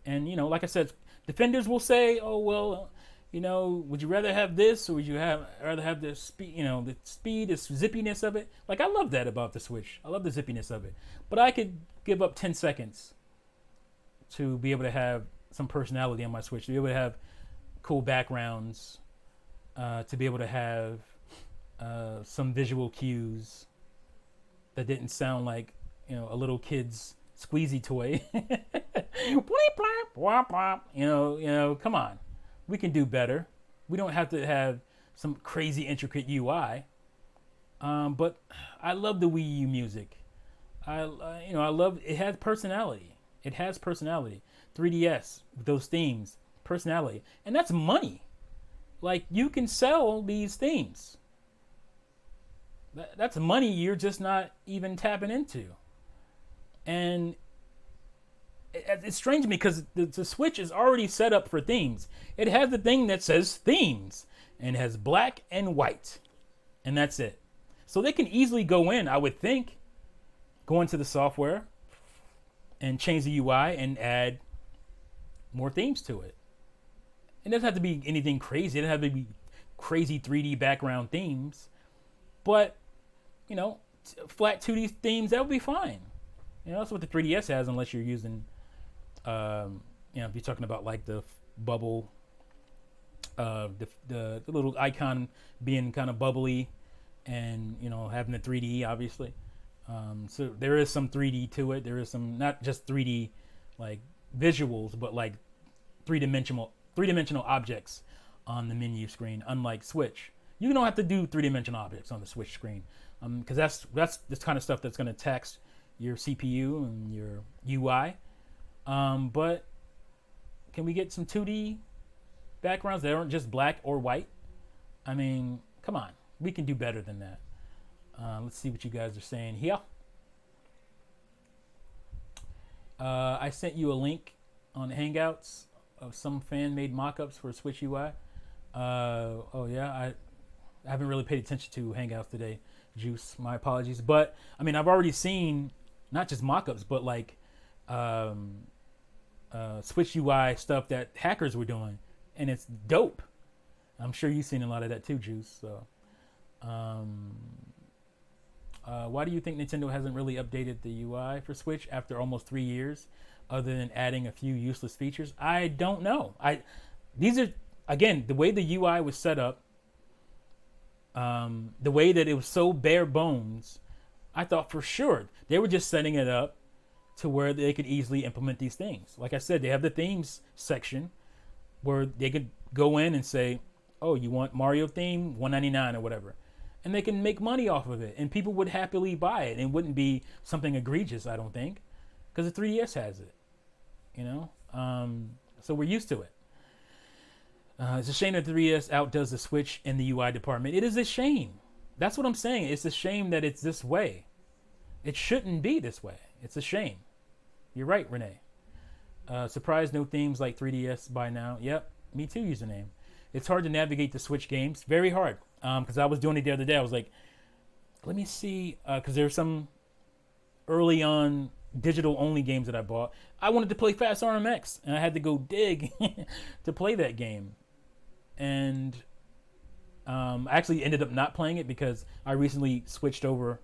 And, you know, like I said, defenders will say, oh, well, you know, would you rather have this, or would you rather have the speed, you know, the speed, the zippiness of it? Like, I love that about the Switch. I love the zippiness of it. But I could give up 10 seconds to be able to have some personality on my Switch, to be able to have cool backgrounds, to be able to have some visual cues that didn't sound like, you know, a little kid's squeezy toy. You know, come on. We can do better. We don't have to have some crazy intricate UI. But I love the Wii U music. I love it. Has personality. It has personality. 3DS with those themes, personality, and that's money. Like, you can sell these themes. That's money you're just not even tapping into. And it's strange to me because the Switch is already set up for themes. It has the thing that says themes and has black and white, and that's it. So they can easily go in, I would think, go into the software and change the UI and add more themes to it. It doesn't have to be anything crazy. It doesn't have to be crazy 3D background themes. But, you know, flat 2D themes, that would be fine. You know, that's what the 3DS has, unless you're using, you know, if you're talking about like the bubble, the little icon being kind of bubbly and, you know, having the 3D, obviously. So there is some 3D to it. There is some, not just 3D like visuals, but like three-dimensional objects on the menu screen, unlike Switch. You don't have to do three-dimensional objects on the Switch screen, because that's the kind of stuff that's going to tax your CPU and your UI. But can we get some 2D backgrounds that aren't just black or white? I mean, come on. We can do better than that. Let's see what you guys are saying here. I sent you a link on Hangouts of some fan made mock-ups for Switch UI. Oh yeah, I haven't really paid attention to Hangouts today. Juice, my apologies. But I mean, I've already seen not just mock-ups, but like um, Switch UI stuff that hackers were doing, and it's dope. I'm sure you've seen a lot of that too, Juice. So, um, why do you think Nintendo hasn't really updated the UI for Switch after almost 3 years, other than adding a few useless features? I don't know. These are again the way the UI was set up, the way that it was so bare bones. I thought for sure they were just setting it up to where they could easily implement these things. Like I said, they have the themes section where they could go in and say, "Oh, you want Mario theme, $1.99 or whatever," and they can make money off of it, and people would happily buy it. It wouldn't be something egregious, I don't think, because the 3DS has it. You know, so we're used to it. It's a shame that the 3DS outdoes the Switch in the UI department. It is a shame. That's what I'm saying. It's a shame that it's this way. It shouldn't be this way. It's a shame. You're right, Renee. Surprised no themes like 3DS by now. Yep, me too, username. It's hard to navigate the Switch games. Very hard. Because I was doing it the other day. I was like, let me see. Because there's some early on digital only games that I bought. I wanted to play Fast RMX, and I had to go dig to play that game. And I actually ended up not playing it because I recently switched over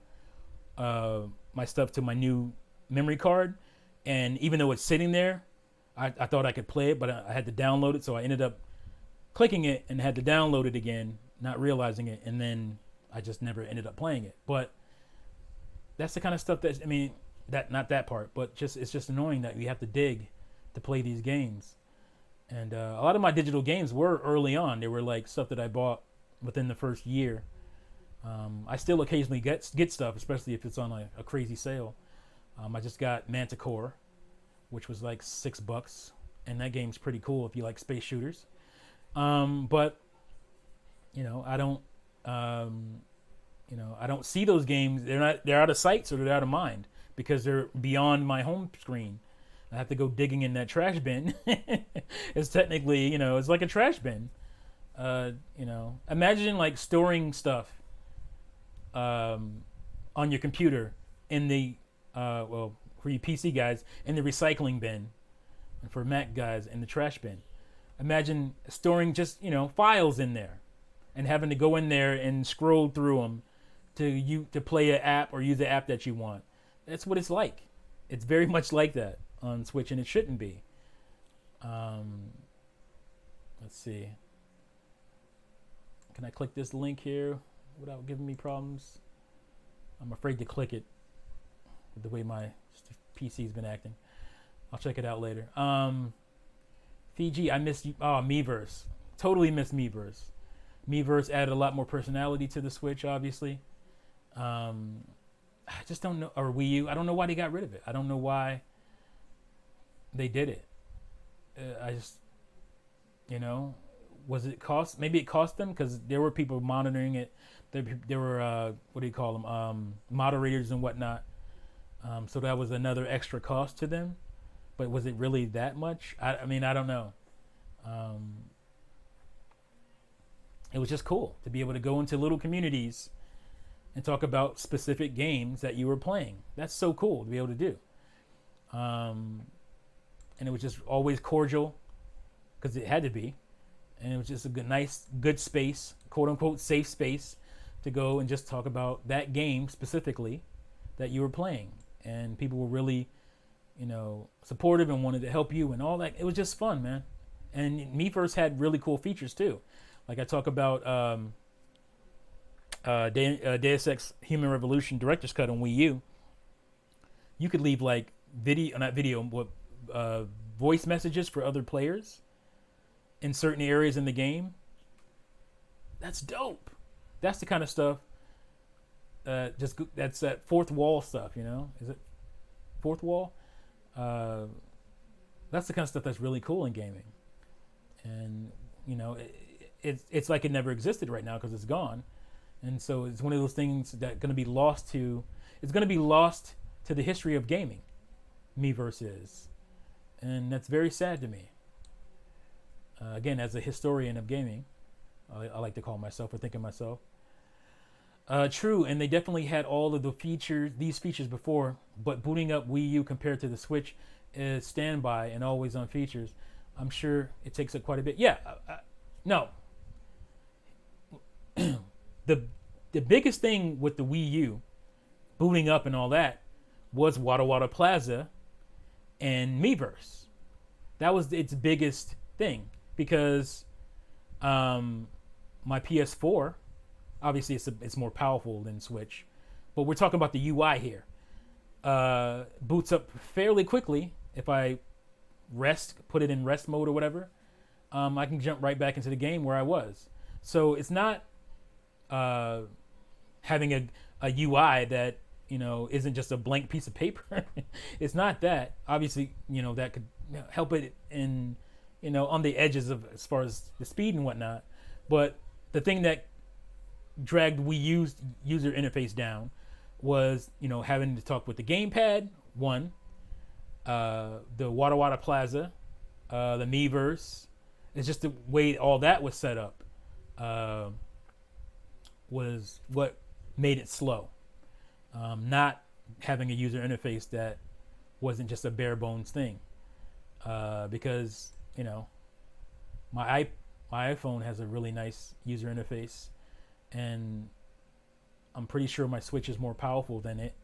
my stuff to my new memory card. And even though it's sitting there, I thought I could play it, but I had to download it. So I ended up clicking it and had to download it again, not realizing it. And then I just never ended up playing it. But that's the kind of stuff that, I mean, that not that part, but just it's just annoying that you have to dig to play these games. And a lot of my digital games were early on. They were like stuff that I bought within the first year. I still occasionally get stuff, especially if it's on a crazy sale. I just got Manticore, which was like $6, and that game's pretty cool if you like space shooters. But you know, I don't see those games. They're out of sight, so they're out of mind because they're beyond my home screen. I have to go digging in that trash bin. It's technically, it's like a trash bin. Imagine like storing stuff on your computer in the for you PC guys in the recycling bin, and for Mac guys in the trash bin. Imagine storing just files in there, and having to go in there and scroll through them to play an app or use the app that you want. That's what it's like. It's very much like that on Switch, and it shouldn't be. Let's see. Can I click this link here without giving me problems? I'm afraid to click it with the way my PC's been acting. I'll check it out later. Fiji, I miss you. Oh, Miiverse. Totally miss Miiverse. Miiverse added a lot more personality to the Switch, obviously. I just don't know. Or Wii U. I don't know why they got rid of it. I don't know why they did it. I just, was it cost? Maybe it cost them because there were people monitoring it. There were, what do you call them? Moderators and whatnot. So that was another extra cost to them. But was it really that much? I mean, I don't know. It was just cool to be able to go into little communities and talk about specific games that you were playing. That's so cool to be able to do. And it was just always cordial because it had to be. And it was just a good space, quote unquote, safe space to go and just talk about that game specifically that you were playing. And people were really, supportive and wanted to help you and all that. It was just fun, man. And Miiverse had really cool features too. Like I talk about Deus Ex Human Revolution Director's Cut on Wii U. You could leave like voice messages for other players in certain areas in the game. That's dope. That's the kind of stuff. That's that fourth wall stuff. Is it fourth wall? That's the kind of stuff that's really cool in gaming. And it's like it never existed right now because it's gone. And so it's one of those things that's going to be lost to. It's going to be lost to the history of gaming. Miiverse is. and that's very sad to me. Again, as a historian of gaming, I like to call myself, or think of myself. True, and they definitely had all of these features before, but booting up Wii U compared to the Switch is standby and always on features. I'm sure it takes up quite a bit. Yeah, no. the the biggest thing with the Wii U booting up and all that was Wada Wada Plaza and Miiverse. That was its biggest thing because my PS4, obviously it's more powerful than Switch, but we're talking about the UI here. Boots up fairly quickly if I put it in rest mode or whatever. I can jump right back into the game where I was. So it's not having a UI that isn't just a blank piece of paper. It's not that. Obviously, that could help it in on the edges of as far as the speed and whatnot. But the thing that dragged Wii U's user interface down was having to talk with the gamepad. One, the Wada Wada Plaza, the Miiverse. It's just the way all that was set up was what made it slow. Not having a user interface that wasn't just a bare bones thing. Because my iPhone has a really nice user interface, and I'm pretty sure my Switch is more powerful than it,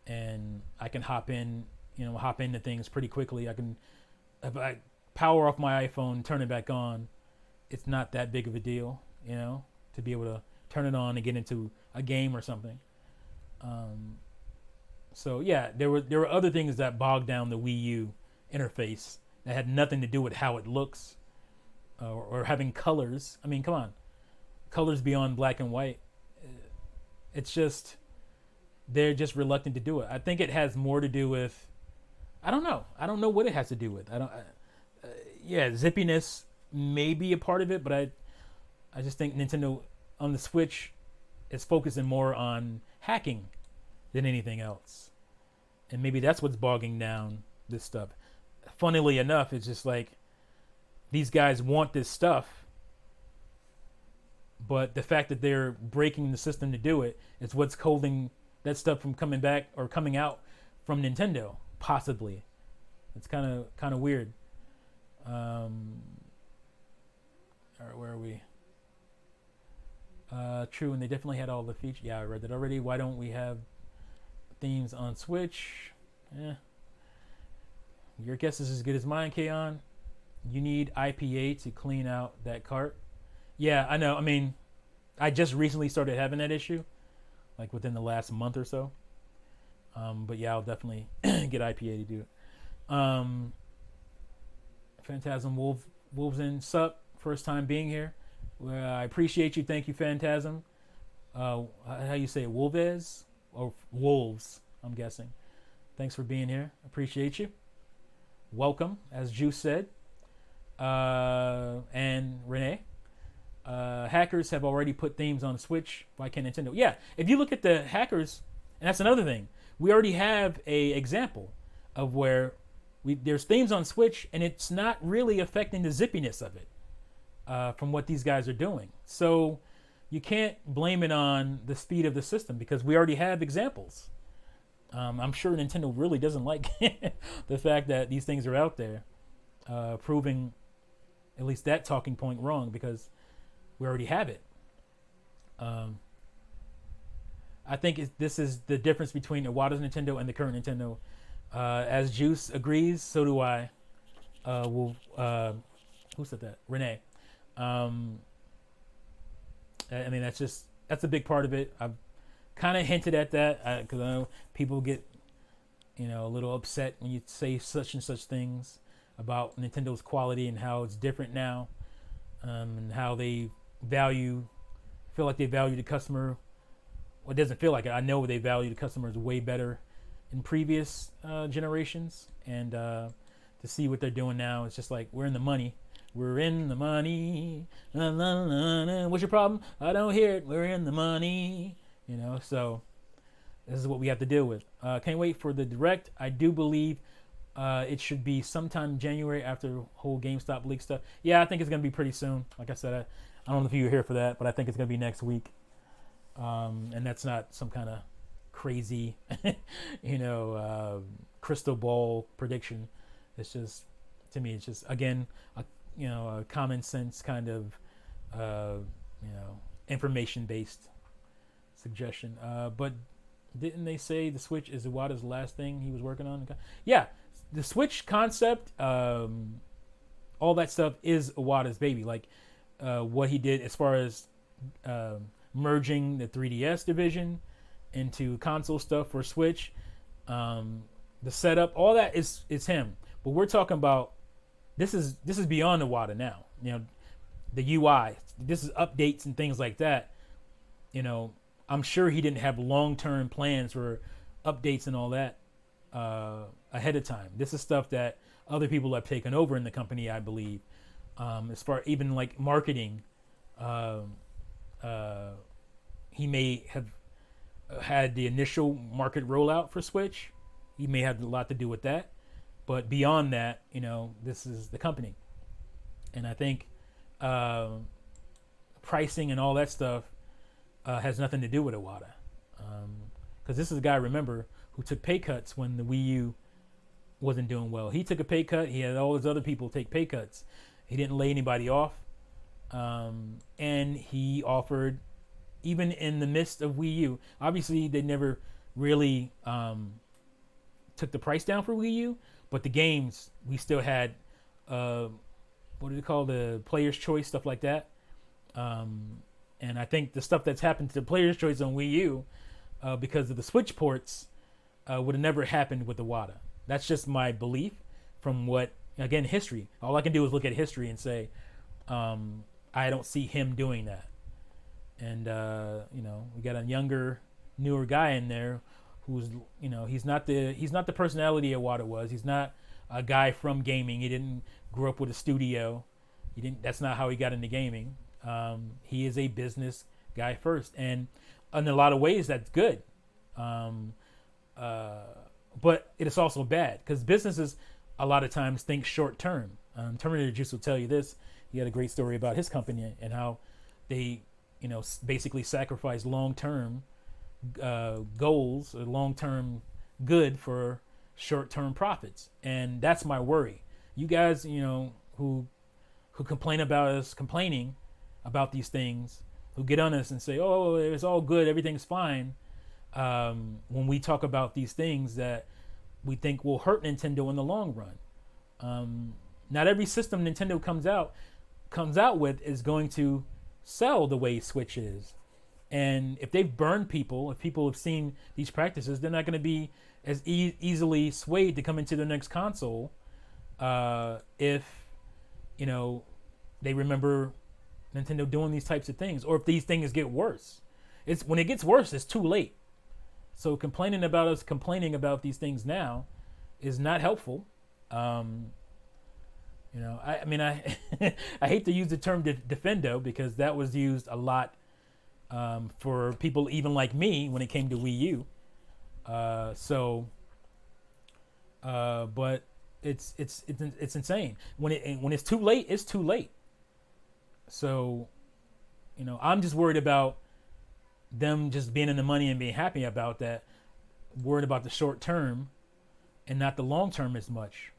and I can hop into things pretty quickly. If I power off my iPhone, turn it back on, it's not that big of a deal, to be able to turn it on and get into a game or something. So yeah, there were other things that bogged down the Wii U interface that had nothing to do with how it looks, or having colors. I mean, come on, colors beyond black and white. It's just they're just reluctant to do it. I think it has more to do with I don't know what it has to do with. Yeah, zippiness may be a part of it, but I just think Nintendo on the Switch is focusing more on hacking than anything else, and maybe that's what's bogging down this stuff. Funnily enough, it's just like these guys want this stuff, but the fact that they're breaking the system to do it is what's holding that stuff from coming back or coming out from Nintendo, possibly. It's kind of weird. All right, where are we? True, and they definitely had all the features. Yeah, I read that already. Why don't we have themes on Switch? Your guess is as good as mine, Kaon. You need IPA to clean out that cart. Yeah, I know. I mean, I just recently started having that issue, like within the last month or so. But yeah, I'll definitely get IPA to do it. Phantasm Wolves in sup, first time being here. Well, I appreciate you. Thank you, Phantasm. How you say it? Wolves or Wolves? I'm guessing. Thanks for being here. Appreciate you. Welcome, as Juice said. And Renee. Hackers have already put themes on Switch. Why can't Nintendo? Yeah, if you look at the hackers, and that's another thing. We already have a example of where there's themes on Switch, and it's not really affecting the zippiness of it from what these guys are doing. So you can't blame it on the speed of the system because we already have examples. I'm sure Nintendo really doesn't like the fact that these things are out there, proving at least that talking point wrong because we already have it. I think this is the difference between Iwata's Nintendo and the current Nintendo. As Juice agrees, so do I. Who said that? Renee. I mean, that's a big part of it. I've kind of hinted at that because I know people get, a little upset when you say such and such things about Nintendo's quality and how it's different now, and how they feel like they value the customer. Well, it doesn't feel like it. I know they value the customers way better in previous generations, and to see what they're doing now, it's just like we're in the money. We're in the money. La, la, la, la. What's your problem? I don't hear it. We're in the money. So this is what we have to deal with. Can't wait for the direct. I do believe It should be sometime January after the whole GameStop leak stuff. Yeah, I think it's gonna be pretty soon. Like I said, I don't know if you were here for that, but I think it's gonna be next week. And that's not some kind of crazy, crystal ball prediction. It's just, to me, it's just again, a common sense kind of, information based suggestion. But didn't they say the Switch is Iwata's last thing he was working on? Yeah, the Switch concept, all that stuff is Iwata's baby. Like what he did as far as merging the 3DS division into console stuff for Switch, the setup, all that is him. But we're talking about this is beyond Iwata now. The UI, this is updates and things like that. I'm sure he didn't have long-term plans for updates and all that ahead of time. This is stuff that other people have taken over in the company, I believe. As far even like marketing, he may have had the initial market rollout for Switch. He may have a lot to do with that. But beyond that, this is the company. And I think pricing and all that stuff has nothing to do with Iwata. Because this is a guy, remember, who took pay cuts when the Wii U wasn't doing well. He took a pay cut. He had all his other people take pay cuts. He didn't lay anybody off. And he offered, even in the midst of Wii U, obviously they never really took the price down for Wii U, but the games, we still had, what do they call, the player's choice, stuff like that. And I think the stuff that's happened to the player's choice on Wii U because of the Switch ports would have never happened with Iwata. That's just my belief from what, again, history. All I can do is look at history and say, I don't see him doing that. And, we got a younger, newer guy in there who's, he's not the personality Iwata was. He's not a guy from gaming. He didn't grow up with a studio. That's not how he got into gaming. He is a business guy first, and in a lot of ways that's good, but it is also bad because businesses a lot of times think short term. Terminator Juice will tell you this. He had a great story about his company and how they basically sacrifice long term goals or long term good for short term profits, and that's my worry. You guys who complain about us complaining about these things, who get on us and say, oh, it's all good, everything's fine, when we talk about these things that we think will hurt Nintendo in the long run. Not every system Nintendo comes out with is going to sell the way Switch is. And if they've burned people, if people have seen these practices, they're not going to be as easily swayed to come into the next console if they remember Nintendo doing these types of things, or if these things get worse. It's when it gets worse, it's too late. So complaining about these things now is not helpful. I I hate to use the term defendo because that was used a lot for people even like me when it came to Wii U. But it's insane. When it's too late, it's too late. So, I'm just worried about them just being in the money and being happy about that. Worried about the short term and not the long term as much.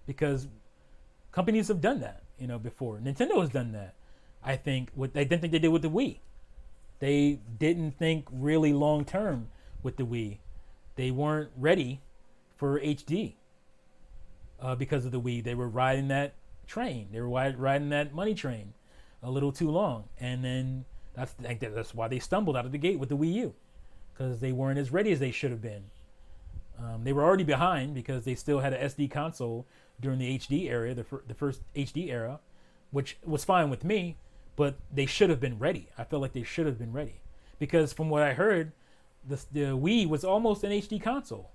Because companies have done that, before. Nintendo has done that. I think I didn't think they did with the Wii. They didn't think really long term with the Wii. They weren't ready for HD because of the Wii. They were riding that train. They were riding that money train a little too long, and then that's why they stumbled out of the gate with the Wii U, because they weren't as ready as they should have been. They were already behind because they still had an SD console during the HD era, the first HD era, which was fine with me, but they should have been ready. I felt like they should have been ready because from what I heard, the Wii was almost an HD console.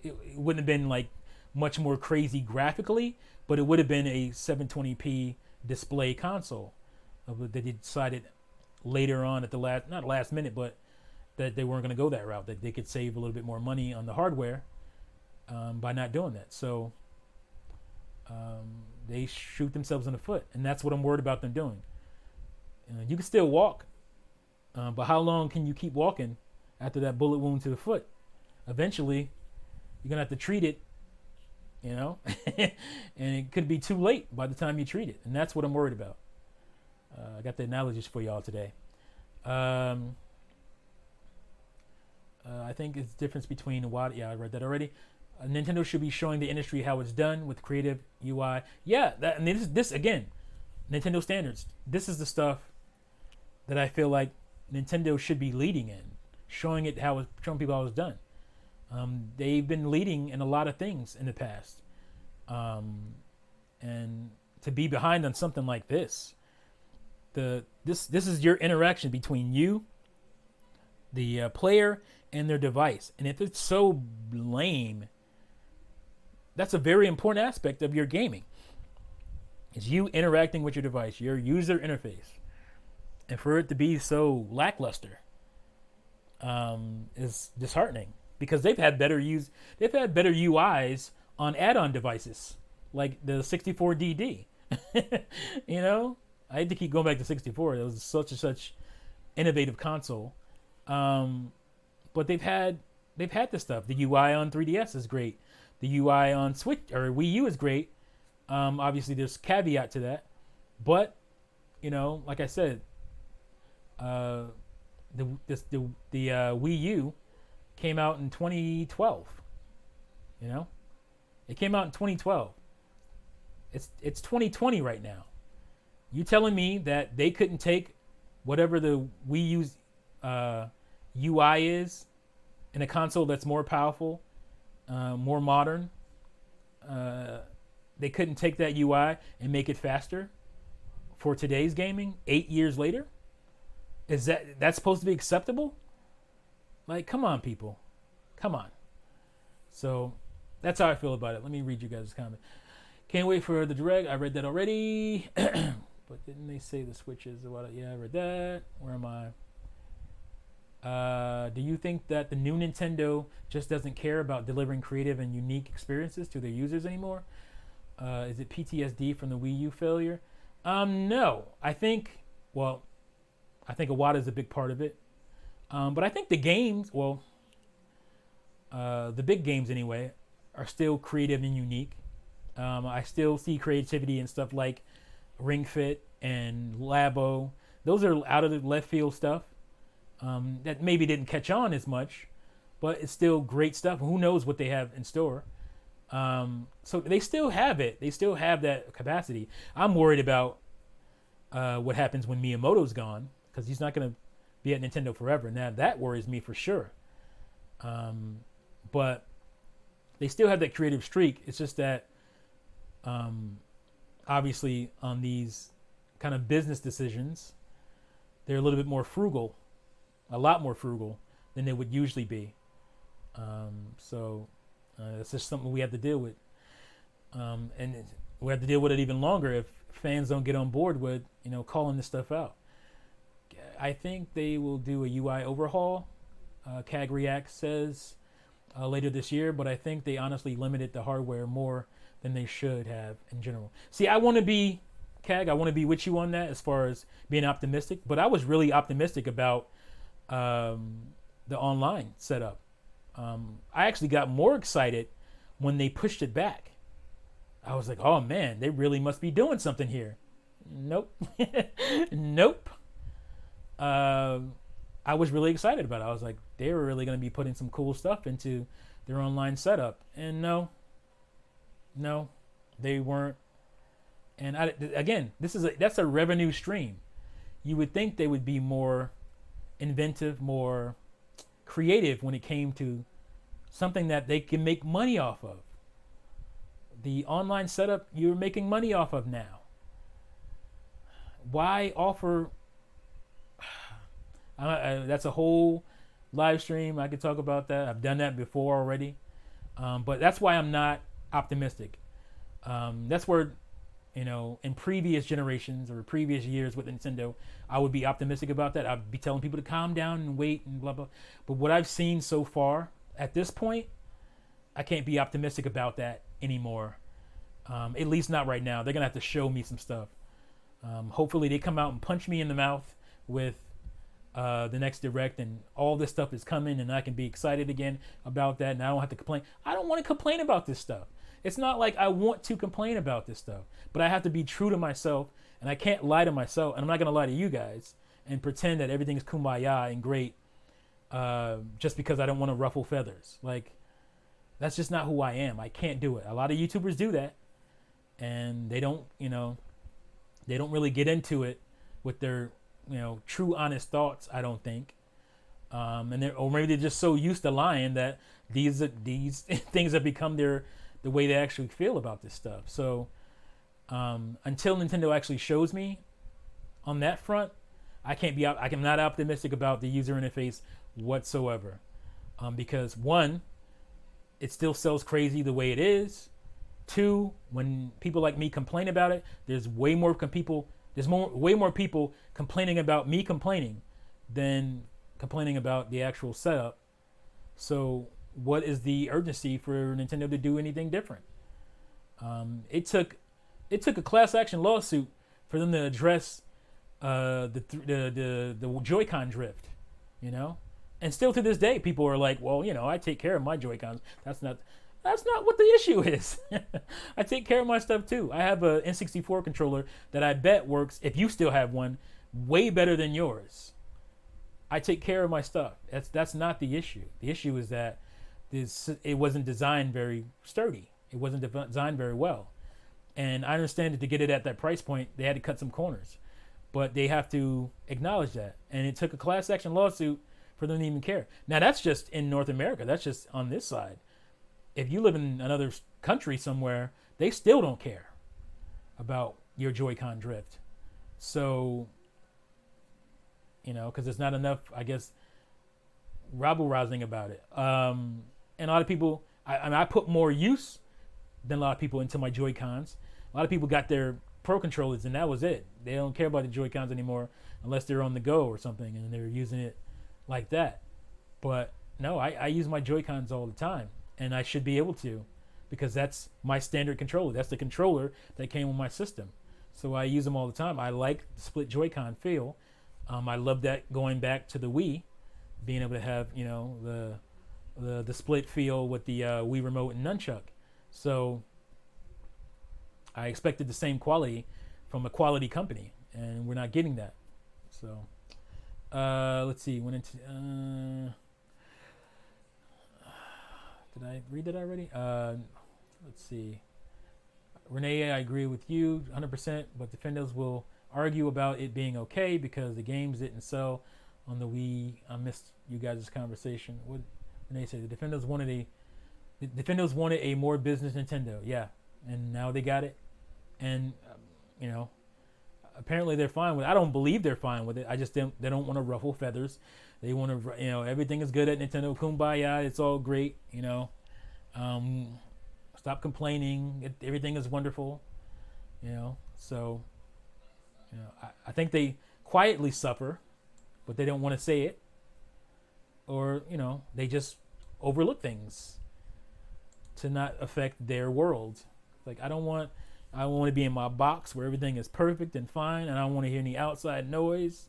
It wouldn't have been like much more crazy graphically, but it would have been a 720p display console. They decided later on at not last minute, but that they weren't going to go that route, that they could save a little bit more money on the hardware by not doing that. So they shoot themselves in the foot, and that's what I'm worried about them doing. You can still walk, but how long can you keep walking after that bullet wound to the foot? Eventually, you're going to have to treat it, and it could be too late by the time you treat it, and that's what I'm worried about. I got the analogies for y'all today. I think it's the difference between what, I read that already. Nintendo should be showing the industry how it's done with creative UI. Yeah, this again, Nintendo standards. This is the stuff that I feel like Nintendo should be leading in, showing people how it's done. They've been leading in a lot of things in the past, and to be behind on something like this, this is your interaction between you, the player, and their device. And if it's so lame, that's a very important aspect of your gaming. Is you interacting with your device, your user interface. And for it to be so lackluster is disheartening, because they've had better UIs on add-on devices like the 64DD. I had to keep going back to 64. It was such innovative console. But they've had this stuff. The UI on 3DS is great. The UI on Switch or Wii U is great. Obviously, there's caveat to that, but like I said, the Wii U came out in 2012. It came out in 2012. It's 2020 right now. You telling me that they couldn't take whatever the Wii U's UI is in a console that's more powerful, more modern? They couldn't take that UI and make it faster for today's gaming 8 years later? Is that's supposed to be acceptable? Like, come on, people. Come on. So that's how I feel about it. Let me read you guys' comment. Can't wait for the direct. I read that already. But didn't they say the Switches? Yeah, I read that. Where am I? Do you think that the new Nintendo just doesn't care about delivering creative and unique experiences to their users anymore? Is it PTSD from the Wii U failure? No. I think Iwata is a big part of it. But I think the games, the big games anyway, are still creative and unique. I still see creativity in stuff like Ring Fit and Labo. Those are out of the left field stuff that maybe didn't catch on as much, but it's still great stuff. Who knows what they have in store? So they still have it. They still have that capacity. I'm worried about what happens when Miyamoto's gone, because he's not going to be at Nintendo forever. Now that worries me for sure. But they still have that creative streak. It's just that obviously on these kind of business decisions, they're a little bit more frugal, a lot more frugal than they would usually be. So it's just something we have to deal with. And we have to deal with it even longer if fans don't get on board with, calling this stuff out. I think they will do a UI overhaul. CAG React says later this year, but I think they honestly limited the hardware more than they should have in general. See, I want to be with you on that as far as being optimistic, but I was really optimistic about the online setup. I actually got more excited when they pushed it back. I was like, oh man, they really must be doing something here. Nope. Nope. I was really excited about it. I was like, they were really going to be putting some cool stuff into their online setup. And no, they weren't. And again, that's a revenue stream. You would think they would be more inventive, more creative when it came to something that they can make money off of. The online setup you're making money off of now. Why offer? That's a whole live stream. I could talk about that. I've done that before already. But that's why I'm not optimistic. That's where in previous generations or previous years with Nintendo, I would be optimistic about that. I'd be telling people to calm down and wait and blah blah. But what I've seen so far at this point, I can't be optimistic about that anymore. At least not right now. They're gonna have to show me some stuff. Hopefully they come out and punch me in the mouth with the next direct, and all this stuff is coming, and I can be excited again about that, and I don't have to complain. I don't want to complain about this stuff. It's not like I want to complain about this stuff, but I have to be true to myself, and I can't lie to myself, and I'm not gonna lie to you guys and pretend that everything is kumbaya and great just because I don't want to ruffle feathers. Like, that's just not who I am. I can't do it. A lot of YouTubers do that, and they don't really get into it with their true honest thoughts, I don't think. Or maybe they're just so used to lying that these things have become the way they actually feel about this stuff. So until Nintendo actually shows me on that front, I'm not optimistic about the user interface whatsoever. Because one, it still sells crazy the way it is. Two, when people like me complain about it, there's way more people complaining about me complaining than complaining about the actual setup. So what is the urgency for Nintendo to do anything different? It took a class action lawsuit for them to address the Joy-Con drift, and still to this day people are like, well, I take care of my Joy-Cons. That's not what the issue is. I take care of my stuff too. I have a N64 controller that I bet works, if you still have one, way better than yours. I take care of my stuff. That's not the issue. The issue is that it wasn't designed very sturdy. It wasn't designed very well. And I understand that to get it at that price point, they had to cut some corners. But they have to acknowledge that. And it took a class action lawsuit for them to even care. Now, that's just in North America. That's just on this side. If you live in another country somewhere, they still don't care about your Joy-Con drift. So, because there's not enough, I guess, rabble-rousing about it. And a lot of people, I put more use than a lot of people into my Joy-Cons. A lot of people got their Pro controllers, and that was it. They don't care about the Joy-Cons anymore unless they're on the go or something, and they're using it like that. But no, I use my Joy-Cons all the time. And I should be able to, because that's my standard controller. That's the controller that came with my system. So I use them all the time. I like the split Joy-Con feel. I love that going back to the Wii, being able to have the split feel with the Wii remote and nunchuck. So I expected the same quality from a quality company, and we're not getting that. So let's see. Did I read that already? Let's see. Renee, I agree with you 100%, but defenders will argue about it being okay because the games didn't sell on the Wii. I missed you guys' conversation. What Renee said, the defenders wanted a more business Nintendo. Yeah, and now they got it. And, apparently they're fine with it. I don't believe they're fine with it. I just they don't want to ruffle feathers. They want to, everything is good at Nintendo. Kumbaya, it's all great. Stop complaining. Everything is wonderful. So, I think they quietly suffer, but they don't want to say it, or they just overlook things to not affect their world. Like I want to be in my box where everything is perfect and fine, and I don't want to hear any outside noise.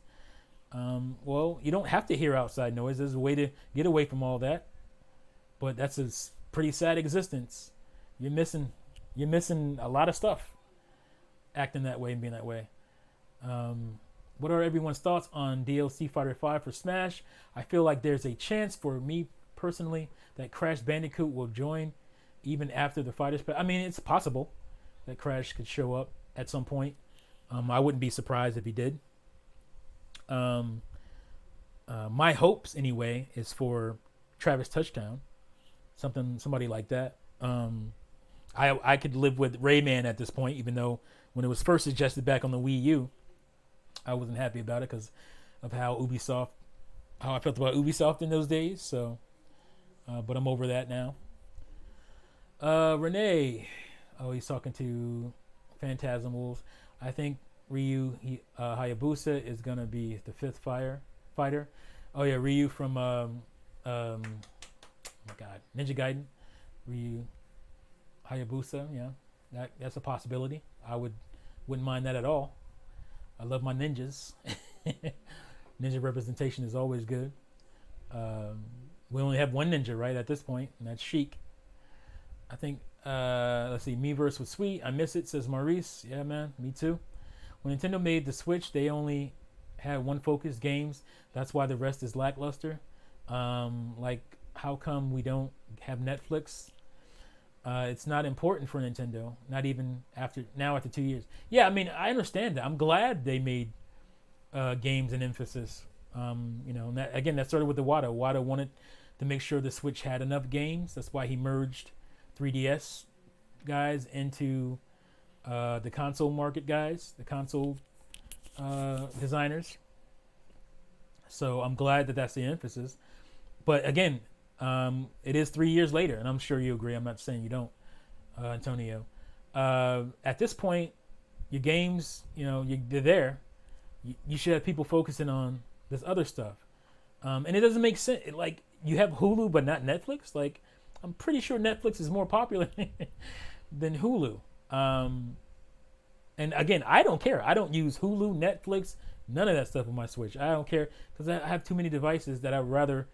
Well, you don't have to hear outside noise. There's a way to get away from all that, but that's a pretty sad existence. You're missing a lot of stuff acting that way and being that way. What are everyone's thoughts on DLC Fighter 5 for Smash? I feel like there's a chance for me personally that Crash Bandicoot will join even after the Fighters. I mean, it's possible that Crash could show up at some point. I wouldn't be surprised if he did. My hopes anyway is for Travis Touchdown, somebody like that. I could live with Rayman at this point, even though when it was first suggested back on the Wii U, I wasn't happy about it because of how I felt about Ubisoft in those days. So, but I'm over that now. Renee, he's talking to Phantasmals. I think Ryu Hayabusa is gonna be the fifth fighter. Oh yeah, Ryu from oh my God, Ninja Gaiden. Ryu Hayabusa. Yeah, that's a possibility. Wouldn't mind that at all. I love my ninjas. Ninja representation is always good. We only have one ninja, right, at this point, and that's Sheik. I think, let's see, Miiverse was sweet. I miss it, says Maurice. Yeah, man, me too. When Nintendo made the Switch, they only had one focus, games. That's why the rest is lackluster. Like, how come we don't have Netflix? It's not important for Nintendo, not even after 2 years. Yeah, I mean, I understand that. I'm glad they made games an emphasis. That started with Iwata. Iwata wanted to make sure the Switch had enough games. That's why he merged 3DS guys into the console market guys, the console designers. So I'm glad that that's the emphasis. But again, it is 3 years later, and I'm sure you agree. I'm not saying you don't, Antonio. At this point, your games, they're there. You should have people focusing on this other stuff. And it doesn't make sense. Like, you have Hulu, but not Netflix. Like, I'm pretty sure Netflix is more popular than Hulu. And again, I don't care. I don't use Hulu, Netflix, none of that stuff on my Switch. I don't care because I have too many devices that I'd rather,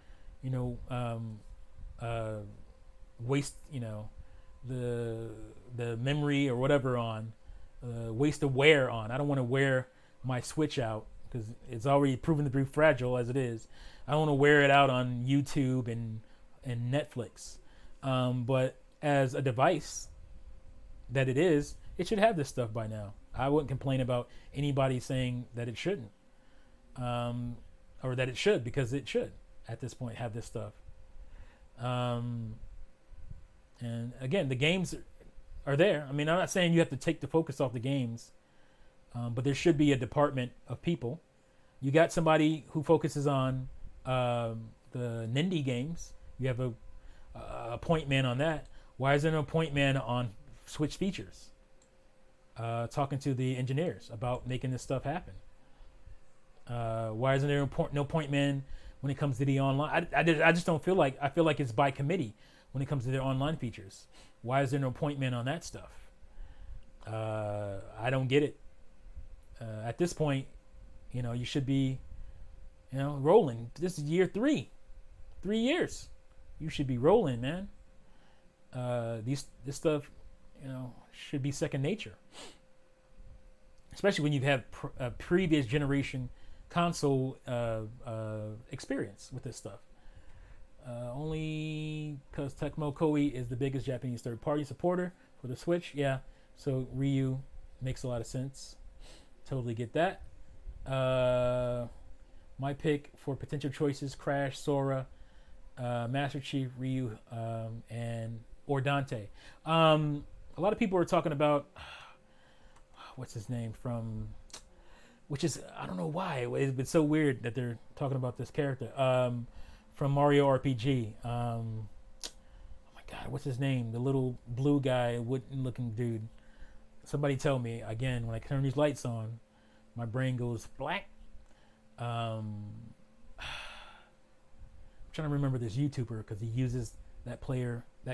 waste, the memory or whatever on, waste the wear on. I don't want to wear my Switch out because it's already proven to be fragile as it is. I don't want to wear it out on YouTube and Netflix. But as a device that it should have this stuff by now. I wouldn't complain about anybody saying that it shouldn't, or that it should, because it should at this point have this stuff. And again, the games are there. I mean, I'm not saying you have to take the focus off the games, but there should be a department of people. You got somebody who focuses on the Nindy games. You have a point man on that. Why isn't there a point man on Switch features? Talking to the engineers about making this stuff happen. Why isn't there no point man when it comes to the online? I just don't feel like, I feel like it's by committee when it comes to their online features. Why is there no point man on that stuff? I don't get it. At this point, you should be, rolling. This is year 3 years. You should be rolling, man. This stuff, should be second nature. Especially when you have a previous generation console experience with this stuff. Only because Tecmo Koei is the biggest Japanese third-party supporter for the Switch. Yeah, so Ryu makes a lot of sense. Totally get that. My pick for potential choices: Crash, Sora, Master Chief, Ryu, or Dante. A lot of people are talking about what's his name from, which is, I don't know why it's so weird that they're talking about this character from Mario RPG. Oh my God, what's his name? The little blue guy, wooden-looking dude. Somebody tell me again. When I turn these lights on, my brain goes black. I'm trying to remember this YouTuber because he uses that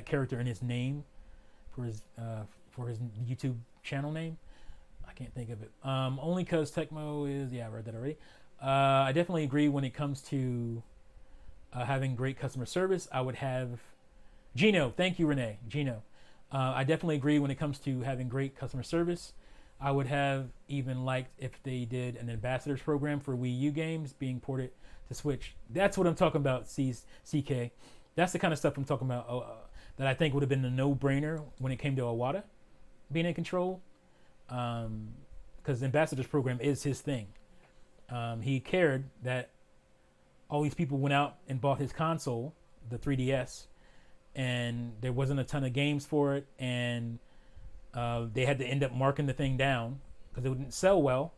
character in his name for his YouTube channel name. I can't think of it. Only because Tecmo is, I read that already. I definitely agree when it comes to having great customer service. I would have Gino. Thank you, Renee. Gino. I definitely agree when it comes to having great customer service. I would have even liked if they did an ambassadors program for Wii U games being ported to Switch. That's what I'm talking about, CK. That's the kind of stuff I'm talking about that I think would have been a no-brainer when it came to Iwata being in control. Because the ambassadors program is his thing. He cared that all these people went out and bought his console, the 3DS, and there wasn't a ton of games for it, and they had to end up marking the thing down because it wouldn't sell well.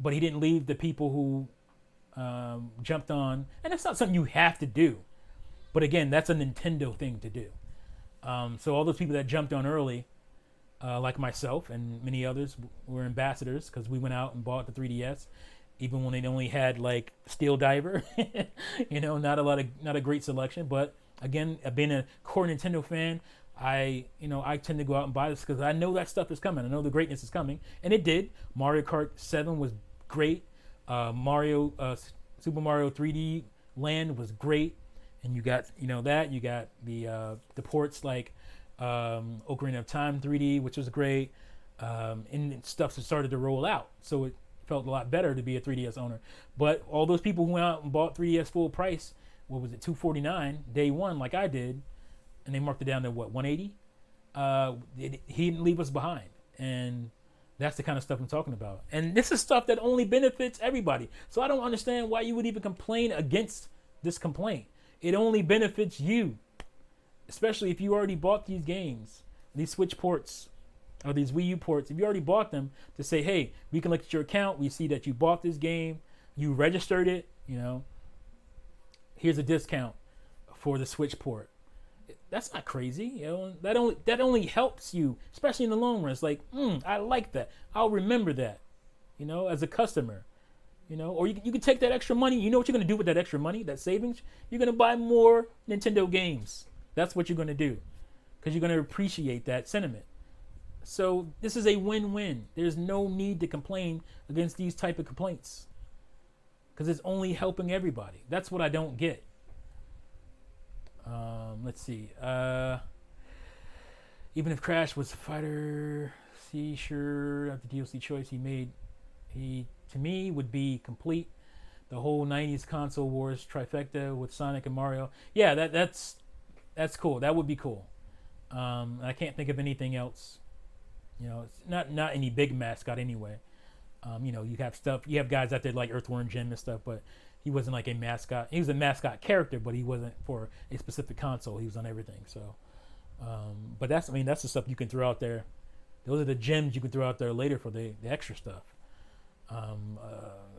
But he didn't leave the people who jumped on, and it's not something you have to do. But again, that's a Nintendo thing to do. So all those people that jumped on early, like myself and many others, were ambassadors because we went out and bought the 3DS, even when they only had like Steel Diver. Not a great selection, but again, being a core Nintendo fan, I tend to go out and buy this because I know that stuff is coming. I know the greatness is coming, and it did. Mario Kart 7 was great. Super Mario 3D Land was great, and you got that. You got the ports like Ocarina of Time 3D, which was great, and stuff started to roll out. So it felt a lot better to be a 3DS owner. But all those people who went out and bought 3DS full price, what was it, $249 day one, like I did, and they marked it down to what, 180? He didn't leave us behind, and that's the kind of stuff I'm talking about. And this is stuff that only benefits everybody. So I don't understand why you would even complain against this complaint. It only benefits you, especially if you already bought these games, these Switch ports, or these Wii U ports. If you already bought them, to say, hey, we can look at your account. We see that you bought this game. You registered it. Here's a discount for the Switch port. That's not crazy. That only helps you, especially in the long run. It's like, I like that. I'll remember that, as a customer. Or you can take that extra money. You know what you're going to do with that extra money, that savings? You're going to buy more Nintendo games. That's what you're going to do, because you're going to appreciate that sentiment. So this is a win-win. There's no need to complain against these type of complaints, because it's only helping everybody. That's what I don't get. Let's see. Even if Crash was Fighter C, sure, after DLC choice he made, he to me would be complete. The whole 90s console wars trifecta with Sonic and Mario. Yeah, that's cool. That would be cool. I can't think of anything else. It's not any big mascot anyway. You have guys out there like Earthworm Jim and stuff, but he wasn't like a mascot. He was a mascot character, but he wasn't for a specific console. He was on everything. So, but that's the stuff you can throw out there. Those are the gems you can throw out there later for the extra stuff.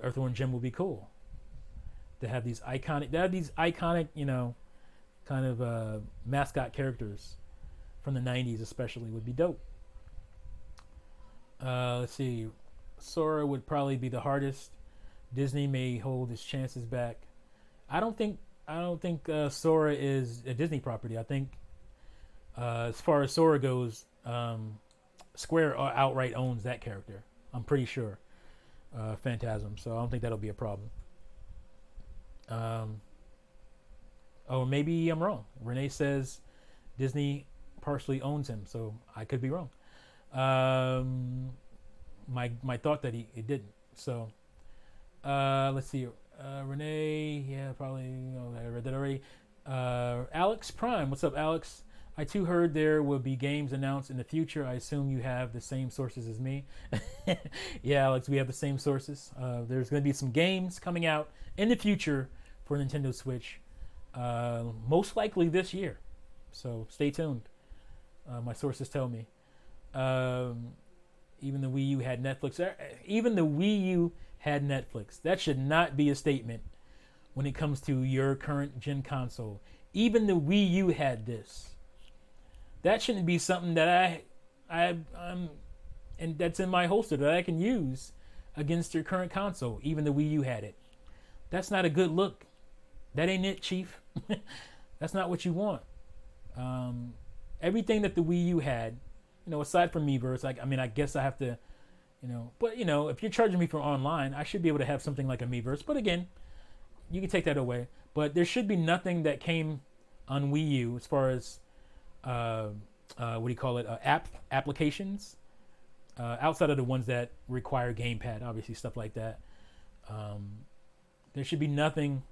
Earthworm Jim will be cool to have these iconic. Kind of mascot characters from the 90s, especially, would be dope. Let's see. Sora would probably be the hardest. Disney may hold its chances back. I don't think Sora is a Disney property. I think as far as Sora goes, Square outright owns that character. I'm pretty sure. Phantasm. So I don't think that'll be a problem. Oh, maybe I'm wrong. Renee says Disney partially owns him, so I could be wrong. My thought that it didn't. So let's see. Renee, yeah, probably. I read that already. Alex Prime, what's up, Alex? I too heard there will be games announced in the future. I assume you have the same sources as me. Yeah, Alex, we have the same sources. There's going to be some games coming out in the future for Nintendo Switch, most likely this year. So stay tuned. My sources tell me. Even the Wii U had Netflix. Even the Wii U had Netflix. That should not be a statement when it comes to your current gen console. Even the Wii U had this. That shouldn't be something that I'm and that's in my holster that I can use against your current console. Even the Wii U had it. That's not a good look. That ain't it, Chief. That's not what you want. Everything that the Wii U had, aside from Miiverse, I guess I have to, but if you're charging me for online, I should be able to have something like a Miiverse. But again, you can take that away. But there should be nothing that came on Wii U as far as applications outside of the ones that require gamepad, obviously stuff like that. There should be nothing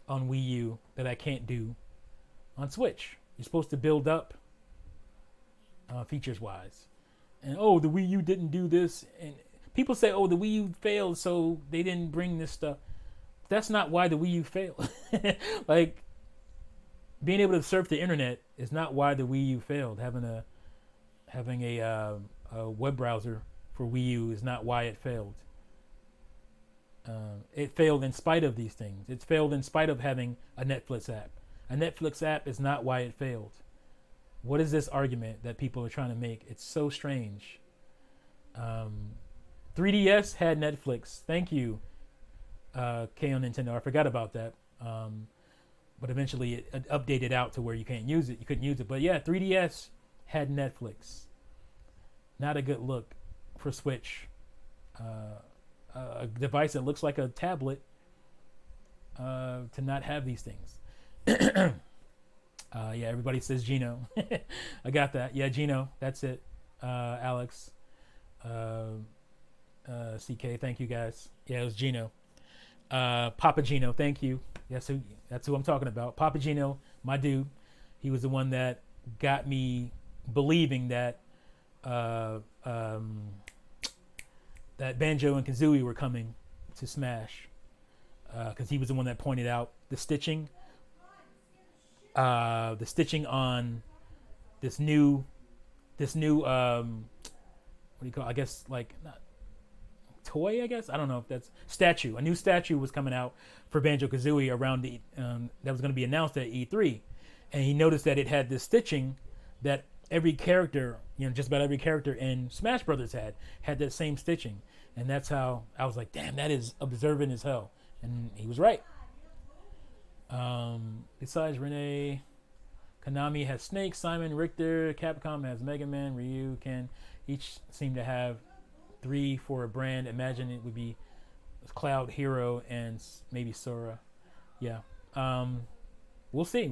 on Wii U that I can't do on Switch. You're supposed to build up features wise, and the Wii U didn't do this, and people say the Wii U failed, so they didn't bring this stuff. That's not why the Wii U failed. Like, being able to surf the internet is not why the Wii U failed. Having a web browser for Wii U is not why it failed. It failed in spite of these things. It failed in spite of having a Netflix app. A Netflix app is not why it failed. What is this argument that people are trying to make? It's so strange. 3DS had Netflix. Thank you, K on Nintendo. I forgot about that. But eventually it updated out to where you can't use it. You couldn't use it. But yeah, 3DS had Netflix. Not a good look for Switch. A device that looks like a tablet to not have these things. Yeah, everybody says Gino. I got that. Yeah, Gino. That's it. Alex. CK. Thank you guys. Yeah, it was Gino. Papa Gino. Thank you. That's who I'm talking about. Papa Gino, my dude. He was the one that got me believing that that Banjo and Kazooie were coming to Smash, because he was the one that pointed out the stitching on this new what do you call it? I guess like not toy, I guess, I don't know if that's statue. A new statue was coming out for Banjo Kazooie around the that was going to be announced at E3, and he noticed that it had this stitching that every character, just about every character in Smash Brothers had that same stitching, and that's how I was like, damn, that is observant as hell, and he was right. Besides Renee, Konami has Snake, Simon, Richter. Capcom has Mega Man, Ryu, Ken. Each seem to have 3 for a brand. Imagine it would be Cloud, Hero, and maybe Sora. Yeah. We'll see.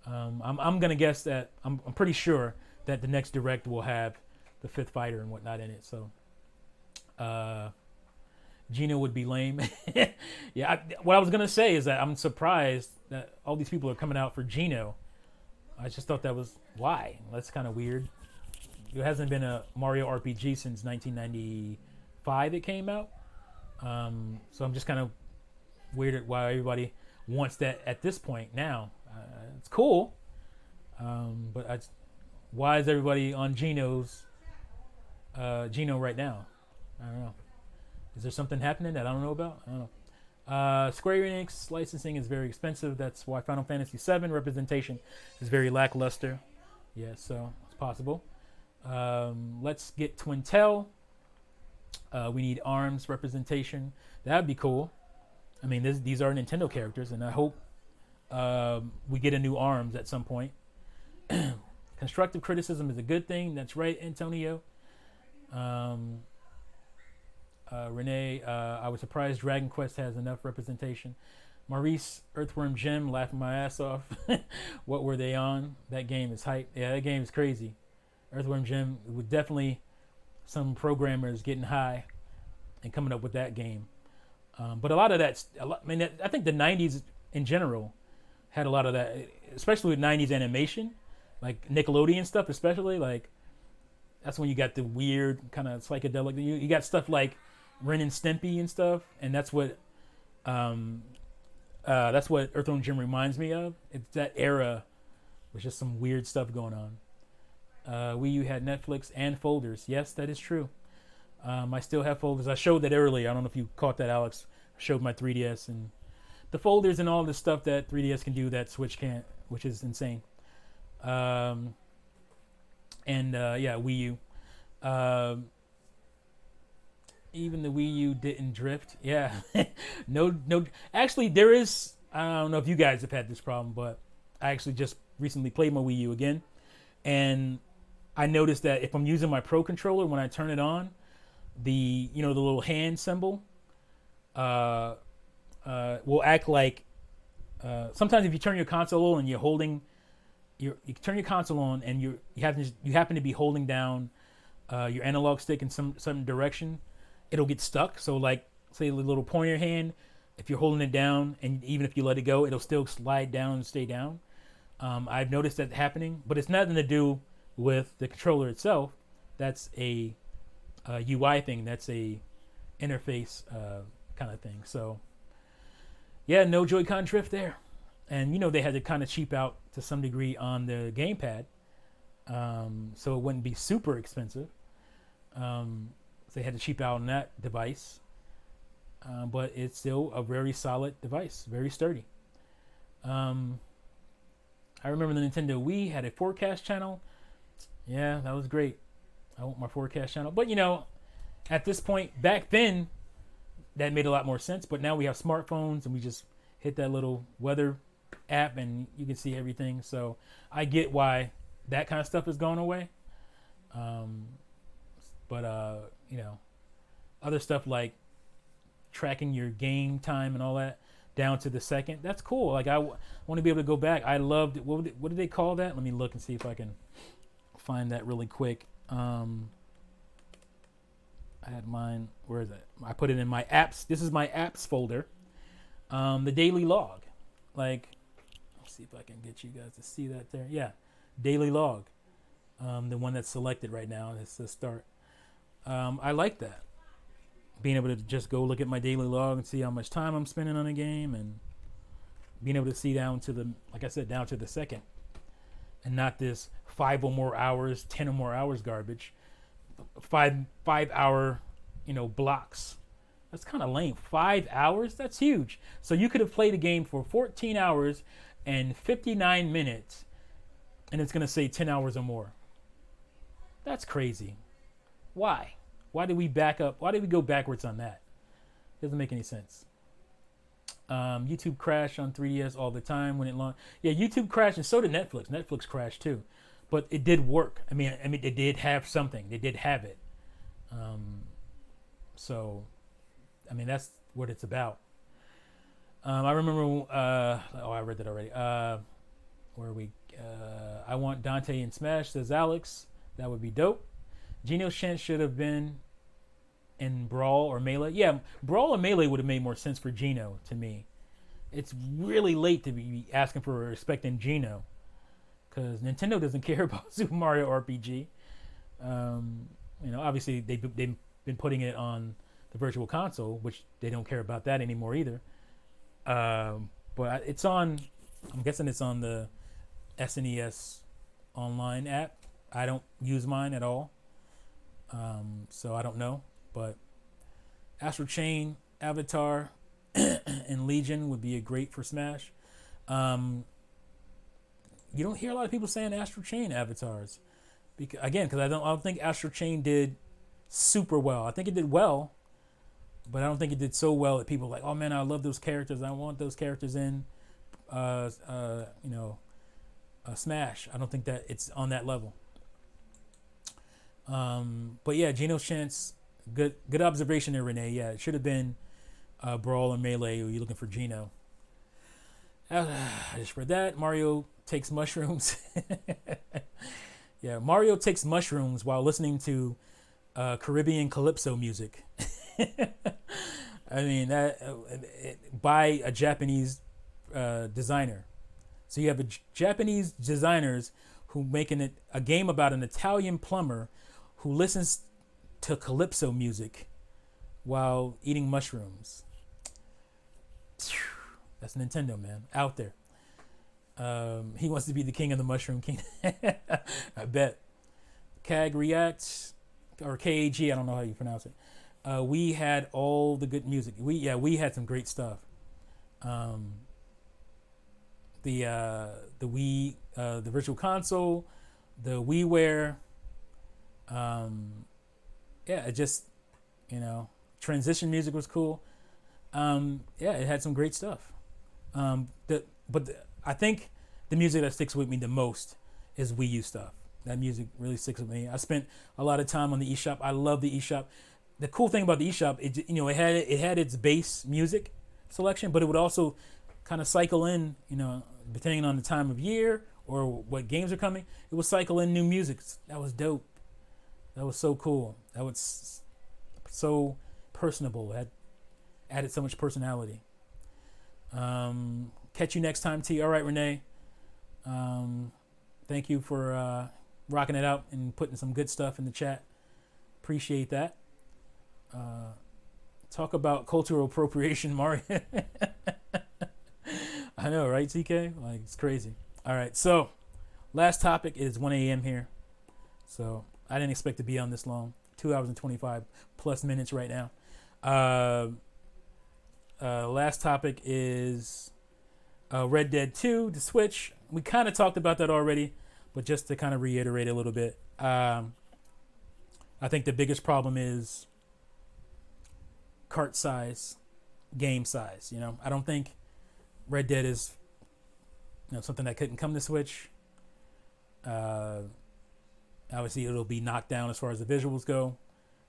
I'm gonna guess that I'm pretty sure that the next Direct will have the 5th fighter and whatnot in it. So, Gino would be lame. Yeah. What I was gonna say is that I'm surprised that all these people are coming out for Gino. I just thought that was why. That's kind of weird. There hasn't been a Mario RPG since 1995 it came out. So I'm just kind of weirded why everybody wants that at this point now. It's cool. But why is everybody on Gino right now? I don't know. Is there something happening that I don't know about? I don't know. Square Enix licensing is very expensive. That's why Final Fantasy VII representation is very lackluster. Yeah, so it's possible. Let's get Twintel. We need ARMS representation. That'd be cool. I mean, these are Nintendo characters, and I hope we get a new ARMS at some point. Constructive criticism is a good thing. That's right, Antonio. Renee, I was surprised Dragon Quest has enough representation. Maurice, Earthworm Jim, laughing my ass off. What were they on? That game is hype. Yeah, that game is crazy. Earthworm Jim, with definitely some programmers getting high and coming up with that game. But a lot of that, I think the 90s in general had a lot of that, especially with 90s animation, like Nickelodeon stuff, especially. Like, that's when you got the weird kind of psychedelic. You got stuff like Ren and Stimpy and stuff, and that's what Earthworm Jim reminds me of. It's that era with just some weird stuff going on. Wii U had Netflix and folders. Yes, that is true. I still have folders. I showed that earlier. I don't know if you caught that, Alex. I showed my 3DS and the folders and all the stuff that 3DS can do that Switch can't, which is insane. Yeah, Wii U. Even the Wii U didn't drift. Yeah. No. Actually, there is, I don't know if you guys have had this problem, but I actually just recently played my Wii U again. And I noticed that if I'm using my Pro Controller, when I turn it on, the little hand symbol will act like, sometimes if you turn your console on and you're holding, you turn your console on and you happen to be holding down your analog stick in some direction, it'll get stuck. So like, say the little pointer hand, if you're holding it down and even if you let it go, it'll still slide down and stay down. I've noticed that happening, but it's nothing to do with the controller itself. That's a UI thing. That's a interface kind of thing. So yeah, no Joy-Con drift there. And they had to kind of cheap out to some degree on the gamepad, so it wouldn't be super expensive. So they had to cheap out on that device, but it's still a very solid device, very sturdy. I remember the Nintendo Wii had a forecast channel. Yeah, that was great. I want my forecast channel. But at this point, back then, that made a lot more sense. But now we have smartphones and we just hit that little weather app and you can see everything. So I get why that kind of stuff is going away. But other stuff like tracking your game time and all that down to the second, that's cool. Like I want to be able to go back. I loved what did they call that? Let me look and see if I can find that really quick. I had mine. Where is it? I put it in my apps. This is my apps folder. The daily log. Like, let's see if I can get you guys to see that there. Yeah, daily log. The one that's selected right now is the start. I like that. Being able to just go look at my daily log and see how much time I'm spending on a game, and being able to see down to the, like I said, down to the second, and not this 5 or more hours, 10 or more hours garbage. 5 hour, blocks. That's kind of lame. 5 hours? That's huge. So you could have played a game for 14 hours and 59 minutes, and it's going to say 10 hours or more. That's crazy. Why? Why did we back up? Why did we go backwards on that? Doesn't make any sense. YouTube crashed on 3DS all the time when it launched. Yeah, YouTube crashed, and so did Netflix. Netflix crashed too, but it did work. I mean, it did have something. They did have it. So, I mean, that's what it's about. I remember. I read that already. Where are we? I want Dante in Smash, says Alex. That would be dope. Geno Shan should have been in Brawl or Melee. Yeah, Brawl or Melee would have made more sense for Geno to me. It's really late to be asking for respect in Geno, because Nintendo doesn't care about Super Mario RPG. Obviously they've been putting it on the Virtual Console, which they don't care about that anymore either. But it's on. I'm guessing it's on the SNES online app. I don't use mine at all, so I don't know. But Astral Chain, Avatar, and Legion would be great for Smash. You don't hear a lot of people saying Astral Chain avatars, because I don't think Astral Chain did super well. I think it did well, but I don't think it did so well that people are like, oh man, I love those characters. I want those characters in, Smash. I don't think that it's on that level. But yeah, Geno Chance, good observation there, Renee. Yeah, it should have been Brawl or Melee. Or you're looking for Geno. I just read that. Mario takes mushrooms. Yeah, Mario takes mushrooms while listening to Caribbean calypso music. I mean, that by a Japanese designer. So you have Japanese designers who making a game about an Italian plumber who listens to calypso music while eating mushrooms. That's Nintendo, man, out there. He wants to be the king of the mushroom king. I bet. CAG Reacts, or KAG, I don't know how you pronounce it. We had all the good music. We had some great stuff. The Wii, the Virtual Console, the WiiWare. It just, transition music was cool. It had some great stuff. I think the music that sticks with me the most is Wii U stuff. That music really sticks with me. I spent a lot of time on the eShop. I love the eShop. The cool thing about the eShop, it had its base music selection, but it would also kind of cycle in, depending on the time of year or what games are coming, it would cycle in new music. That was dope. That was so cool. That was so personable. It had added so much personality. Catch you next time, T. All right, Renee. Thank you for rocking it out and putting some good stuff in the chat. Appreciate that. Talk about cultural appropriation, Mario. I know, right, TK? Like, it's crazy. All right, so last topic is 1 a.m. here. So I didn't expect to be on this long. 2 hours and 25 plus minutes right now. Last topic is Red Dead 2, the Switch. we kind of talked about that already, but just to kind of reiterate a little bit, I think the biggest problem is cart size, game size. You know, I don't think Red Dead is something that couldn't come to Switch. Uh, Obviously, it'll be knocked down as far as the visuals go.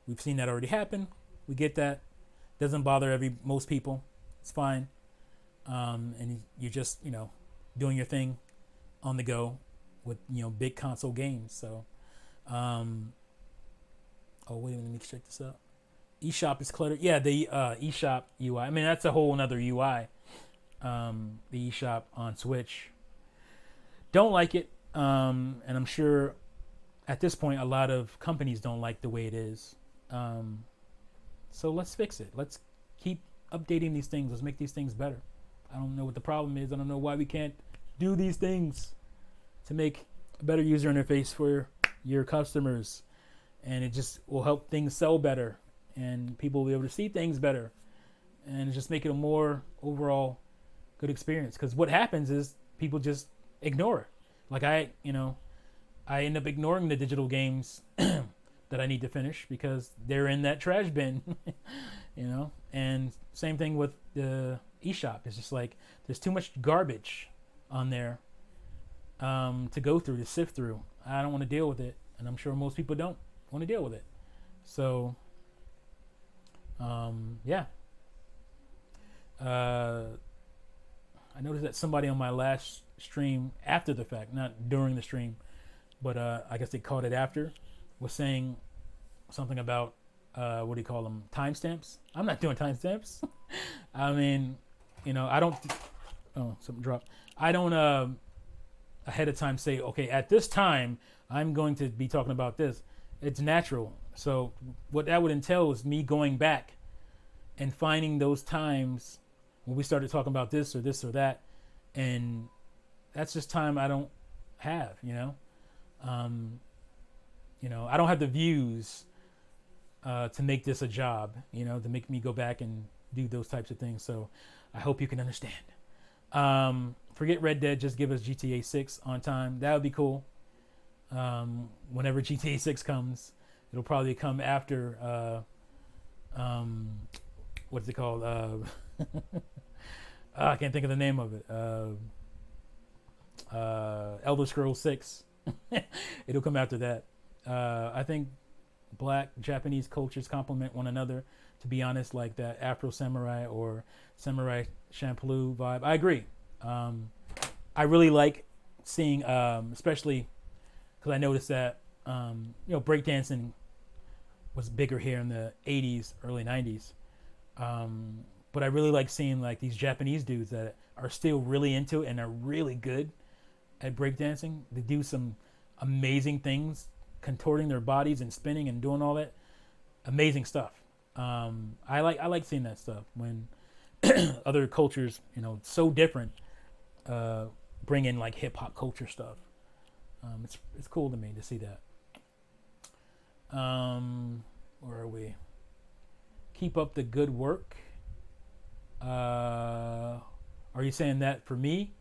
We've seen that already happen. We get that. Doesn't bother most people. It's fine. And you're just doing your thing on the go with big console games. So, oh wait a minute, let me check this out. eShop is cluttered. Yeah, the eShop UI. I mean, that's a whole another UI. The eShop on Switch. Don't like it. And I'm sure at this point a lot of companies don't like the way it is. So let's fix it. Let's keep updating these things. Let's make these things better. I don't know what the problem is. I don't know why we can't do these things to make a better user interface for your customers. And it just will help things sell better. And people will be able to see things better. And just make it a more overall good experience. Because what happens is people just ignore it. Like I end up ignoring the digital games that I need to finish because they're in that trash bin, And same thing with the eShop. It's just like there's too much garbage on there to go through, to sift through. I don't want to deal with it, and I'm sure most people don't want to deal with it. So, yeah. I noticed that somebody on my last stream after the fact, not during the stream, but I guess they caught it after, was saying something about what do you call them, timestamps. I'm not doing timestamps. I mean, I don't. Oh, something dropped. I don't ahead of time say, okay, at this time I'm going to be talking about this. It's natural. So what that would entail is me going back and finding those times when we started talking about this or that, and that's just time I don't have. I don't have the views to make this a job, to make me go back and do those types of things. So I hope you can understand. Forget Red Dead, just give us GTA 6 on time. That would be cool. Whenever GTA 6 comes, it'll probably come after, what's it called? I can't think of the name of it. Elder Scrolls 6. It'll come after that. I think Black Japanese cultures complement one another, to be honest, like that Afro Samurai or Samurai Champloo vibe. I agree. I really like seeing, especially because I noticed that breakdancing was bigger here in the 80s, early 90s. But I really like seeing like these Japanese dudes that are still really into it and are really good at breakdancing. They do some amazing things, contorting their bodies and spinning and doing all that amazing stuff. I like seeing that stuff when other cultures, so different, bring in like hip hop culture stuff. It's cool to me to see that. Where are we? Keep up the good work. Are you saying that for me,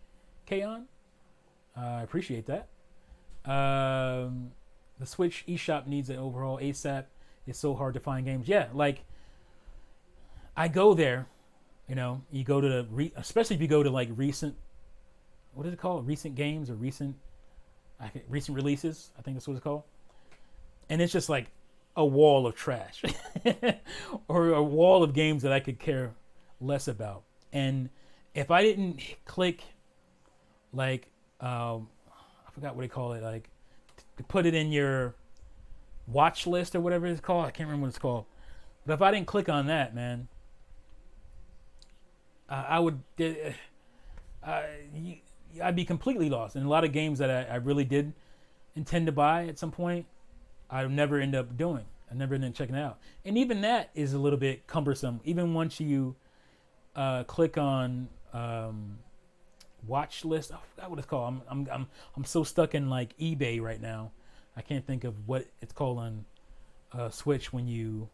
Kaon? I appreciate that. The Switch eShop needs an overhaul ASAP. It's so hard to find games. Yeah, like I go there, you go to especially if you go to like recent, what is it called? Recent games or recent releases. I think that's what it's called. And it's just like a wall of trash or a wall of games that I could care less about. And if I didn't click like, I forgot what they call it, like to put it in your watch list or whatever it's called. I can't remember what it's called. But if I didn't click on that, man, I would, I'd be completely lost. And a lot of games that I really did intend to buy at some point, I never end up doing. I never end up checking it out. And even that is a little bit cumbersome. Even once you click on watch list, I forgot what it's called. I'm so stuck in like eBay right now. I can't think of what it's called on Switch when you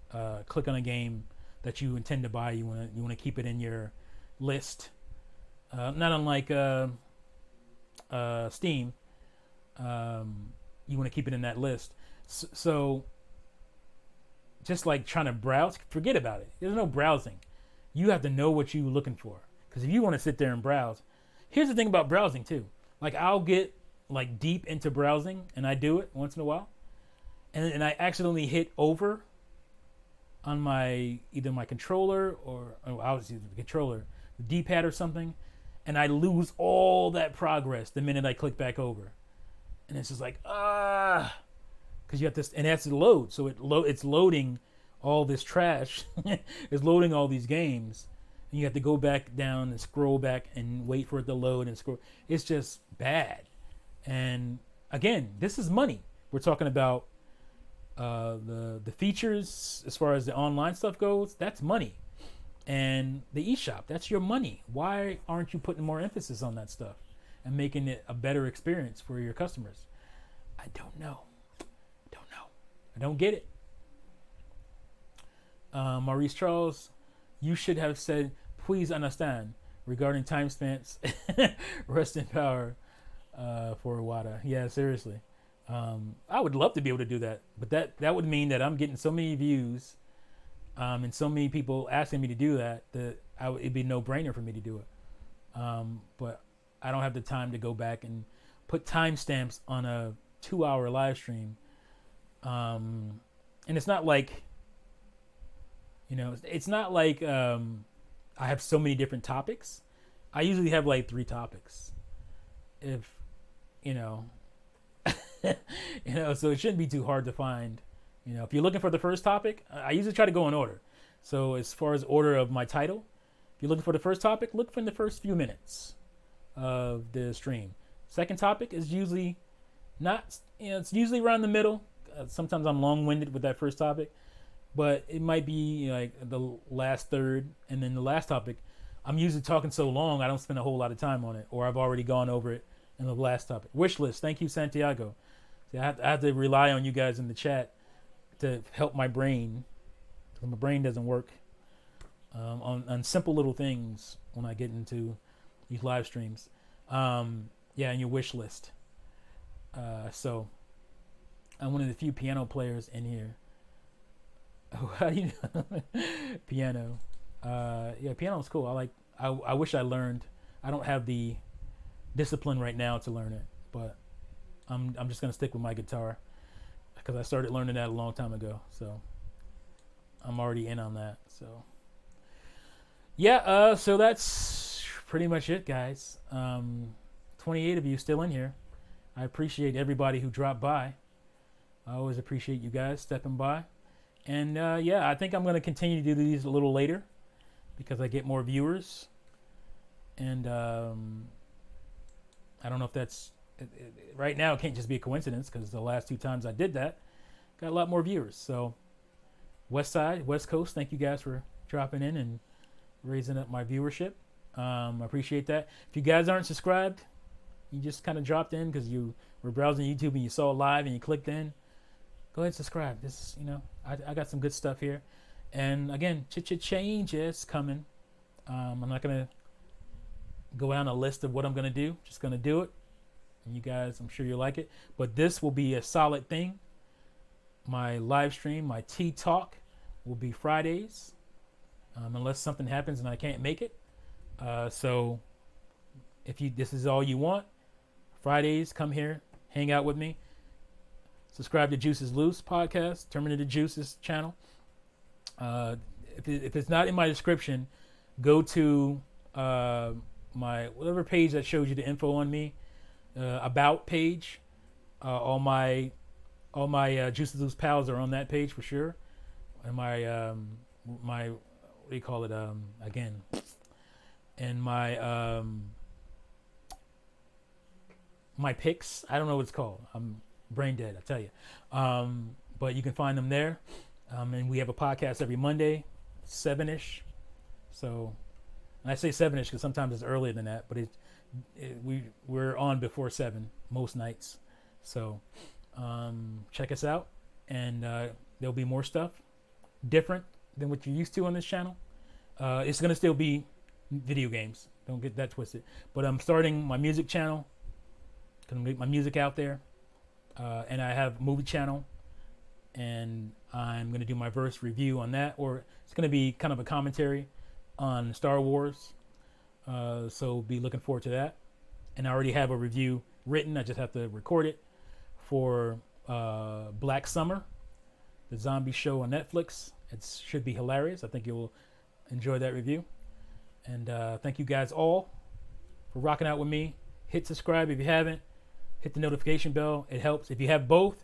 click on a game that you intend to buy. You want to keep it in your list. Not unlike Steam, you want to keep it in that list. So just like trying to browse, forget about it. There's no browsing. You have to know what you're looking for. Because if you want to sit there and browse, here's the thing about browsing too. Like I'll get like deep into browsing, and I do it once in a while, and I accidentally hit over on my either my controller or obviously the controller, the D-pad or something, and I lose all that progress the minute I click back over, and it's just like because you have to, and it has to load, so it's loading all this trash, it's loading all these games, and you have to go back down and scroll back and wait for it to load and scroll. It's just bad, and again, this is money. We're talking about the features as far as the online stuff goes. That's money, and the eShop, that's your money. Why aren't you putting more emphasis on that stuff and making it a better experience for your customers? I don't know. I don't get it. Maurice Charles, you should have said, please understand, regarding timestamps. Rest in power for Iwata. Yeah, seriously. I would love to be able to do that, but that would mean that I'm getting so many views and so many people asking me to do that it'd be no brainer for me to do it. But I don't have the time to go back and put timestamps on a 2-hour live stream. And it's not like, it's not like I have so many different topics. I usually have like 3 topics. If, so it shouldn't be too hard to find. If you're looking for the first topic, I usually try to go in order. So as far as order of my title, if you're looking for the first topic, look for the first few minutes of the stream. Second topic is usually not, it's usually around the middle. Sometimes I'm long-winded with that first topic, but it might be like the last third, and then the last topic, I'm usually talking so long I don't spend a whole lot of time on it, or I've already gone over it in the last topic. Wish list. Thank you, Santiago. See, I have to rely on you guys in the chat to help my brain, because my brain doesn't work on simple little things when I get into these live streams. And your wish list. So I'm one of the few piano players in here. Oh, how do you know? Piano. Piano is cool. I wish I learned. I don't have the discipline right now to learn it, but I'm just gonna stick with my guitar because I started learning that a long time ago. So I'm already in on that. So so that's pretty much it, guys. 28 of you still in here. I appreciate everybody who dropped by. I always appreciate you guys stepping by. And I think I'm going to continue to do these a little later because I get more viewers. And I don't know if that's... right now, it can't just be a coincidence because the last 2 times I did that, got a lot more viewers. So West Side, West Coast, thank you guys for dropping in and raising up my viewership. I appreciate that. If you guys aren't subscribed, you just kind of dropped in because you were browsing YouTube and you saw it live and you clicked in, go ahead and subscribe. This, I got some good stuff here. And again, change is coming. I'm not going to go down a list of what I'm going to do. Just going to do it. And you guys, I'm sure you'll like it. But this will be a solid thing. My live stream, my Tea Talk, will be Fridays. Unless something happens and I can't make it. So if this is all you want, Fridays, come here, hang out with me. Subscribe to Juices Loose podcast, Terminated Juices channel. If it's not in my description, go to my whatever page that shows you the info on me, about page. All my Juices Loose pals are on that page for sure. And my what do you call it? Again, and my my picks. I don't know what it's called. I'm brain dead, I tell you. But you can find them there. And we have a podcast every Monday, 7-ish. So, and I say 7-ish because sometimes it's earlier than that, but we're on before 7 most nights. So check us out, and there'll be more stuff different than what you're used to on this channel. It's going to still be video games. Don't get that twisted. But I'm starting my music channel. Gonna make my music out there, and I have a movie channel, and I'm gonna do my verse review on that, or it's gonna be kind of a commentary on Star Wars. So be looking forward to that. And I already have a review written. I just have to record it for Black Summer, the zombie show on Netflix. It should be hilarious. I think you'll enjoy that review. And thank you guys all for rocking out with me. Hit subscribe if you haven't. Hit the notification bell. It helps. If you have both,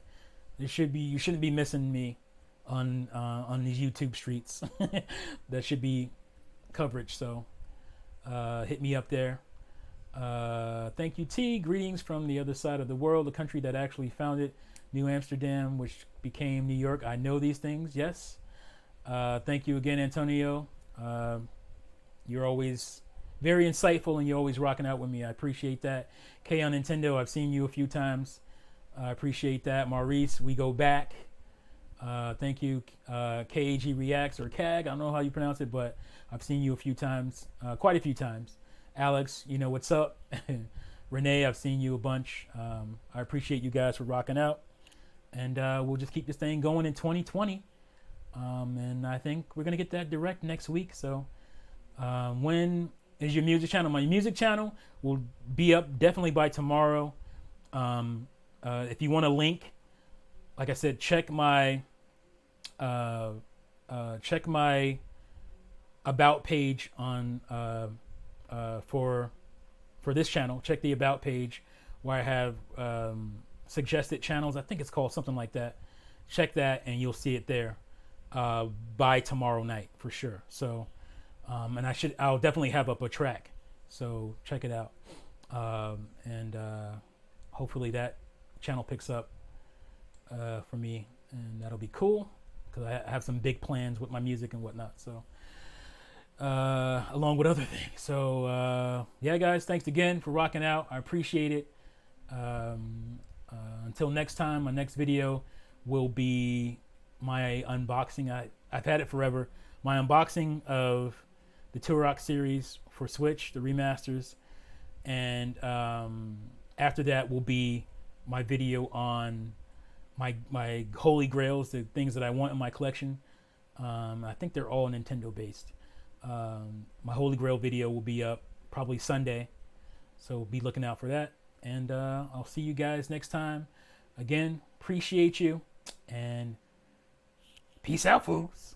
you shouldn't be missing me on these YouTube streets. That should be coverage. So hit me up there. Thank you, T. Greetings from the other side of the world, the country that actually founded New Amsterdam, which became New York. I know these things. Yes. Thank you again, Antonio. You're always very insightful, and you're always rocking out with me. I appreciate that. K on Nintendo, I've seen you a few times. I appreciate that. Maurice, we go back. Thank you. KAG Reacts, or CAG, I don't know how you pronounce it, but I've seen you a few times, quite a few times. Alex, you know what's up. Renee, I've seen you a bunch. I appreciate you guys for rocking out. And we'll just keep this thing going in 2020. And I think we're going to get that direct next week. So when is your music channel? My music channel will be up definitely by tomorrow. If you want a link, like I said, check my about page on for this channel. Check the about page where I have suggested channels. I think it's called something like that. Check that and you'll see it there by tomorrow night for sure. So and I'll definitely have up a track, so check it out. And hopefully that channel picks up for me, and that'll be cool because I have some big plans with my music and whatnot. So along with other things. So yeah, guys, thanks again for rocking out. I appreciate it. Until next time, my next video will be my unboxing. I've had it forever. My unboxing of the Turok series for Switch, the remasters, and after that will be my video on my holy grails, the things that I want in my collection. I think they're all Nintendo based. My holy grail video will be up probably Sunday, so be looking out for that. And I'll see you guys next time. Again, appreciate you, and peace out, fools.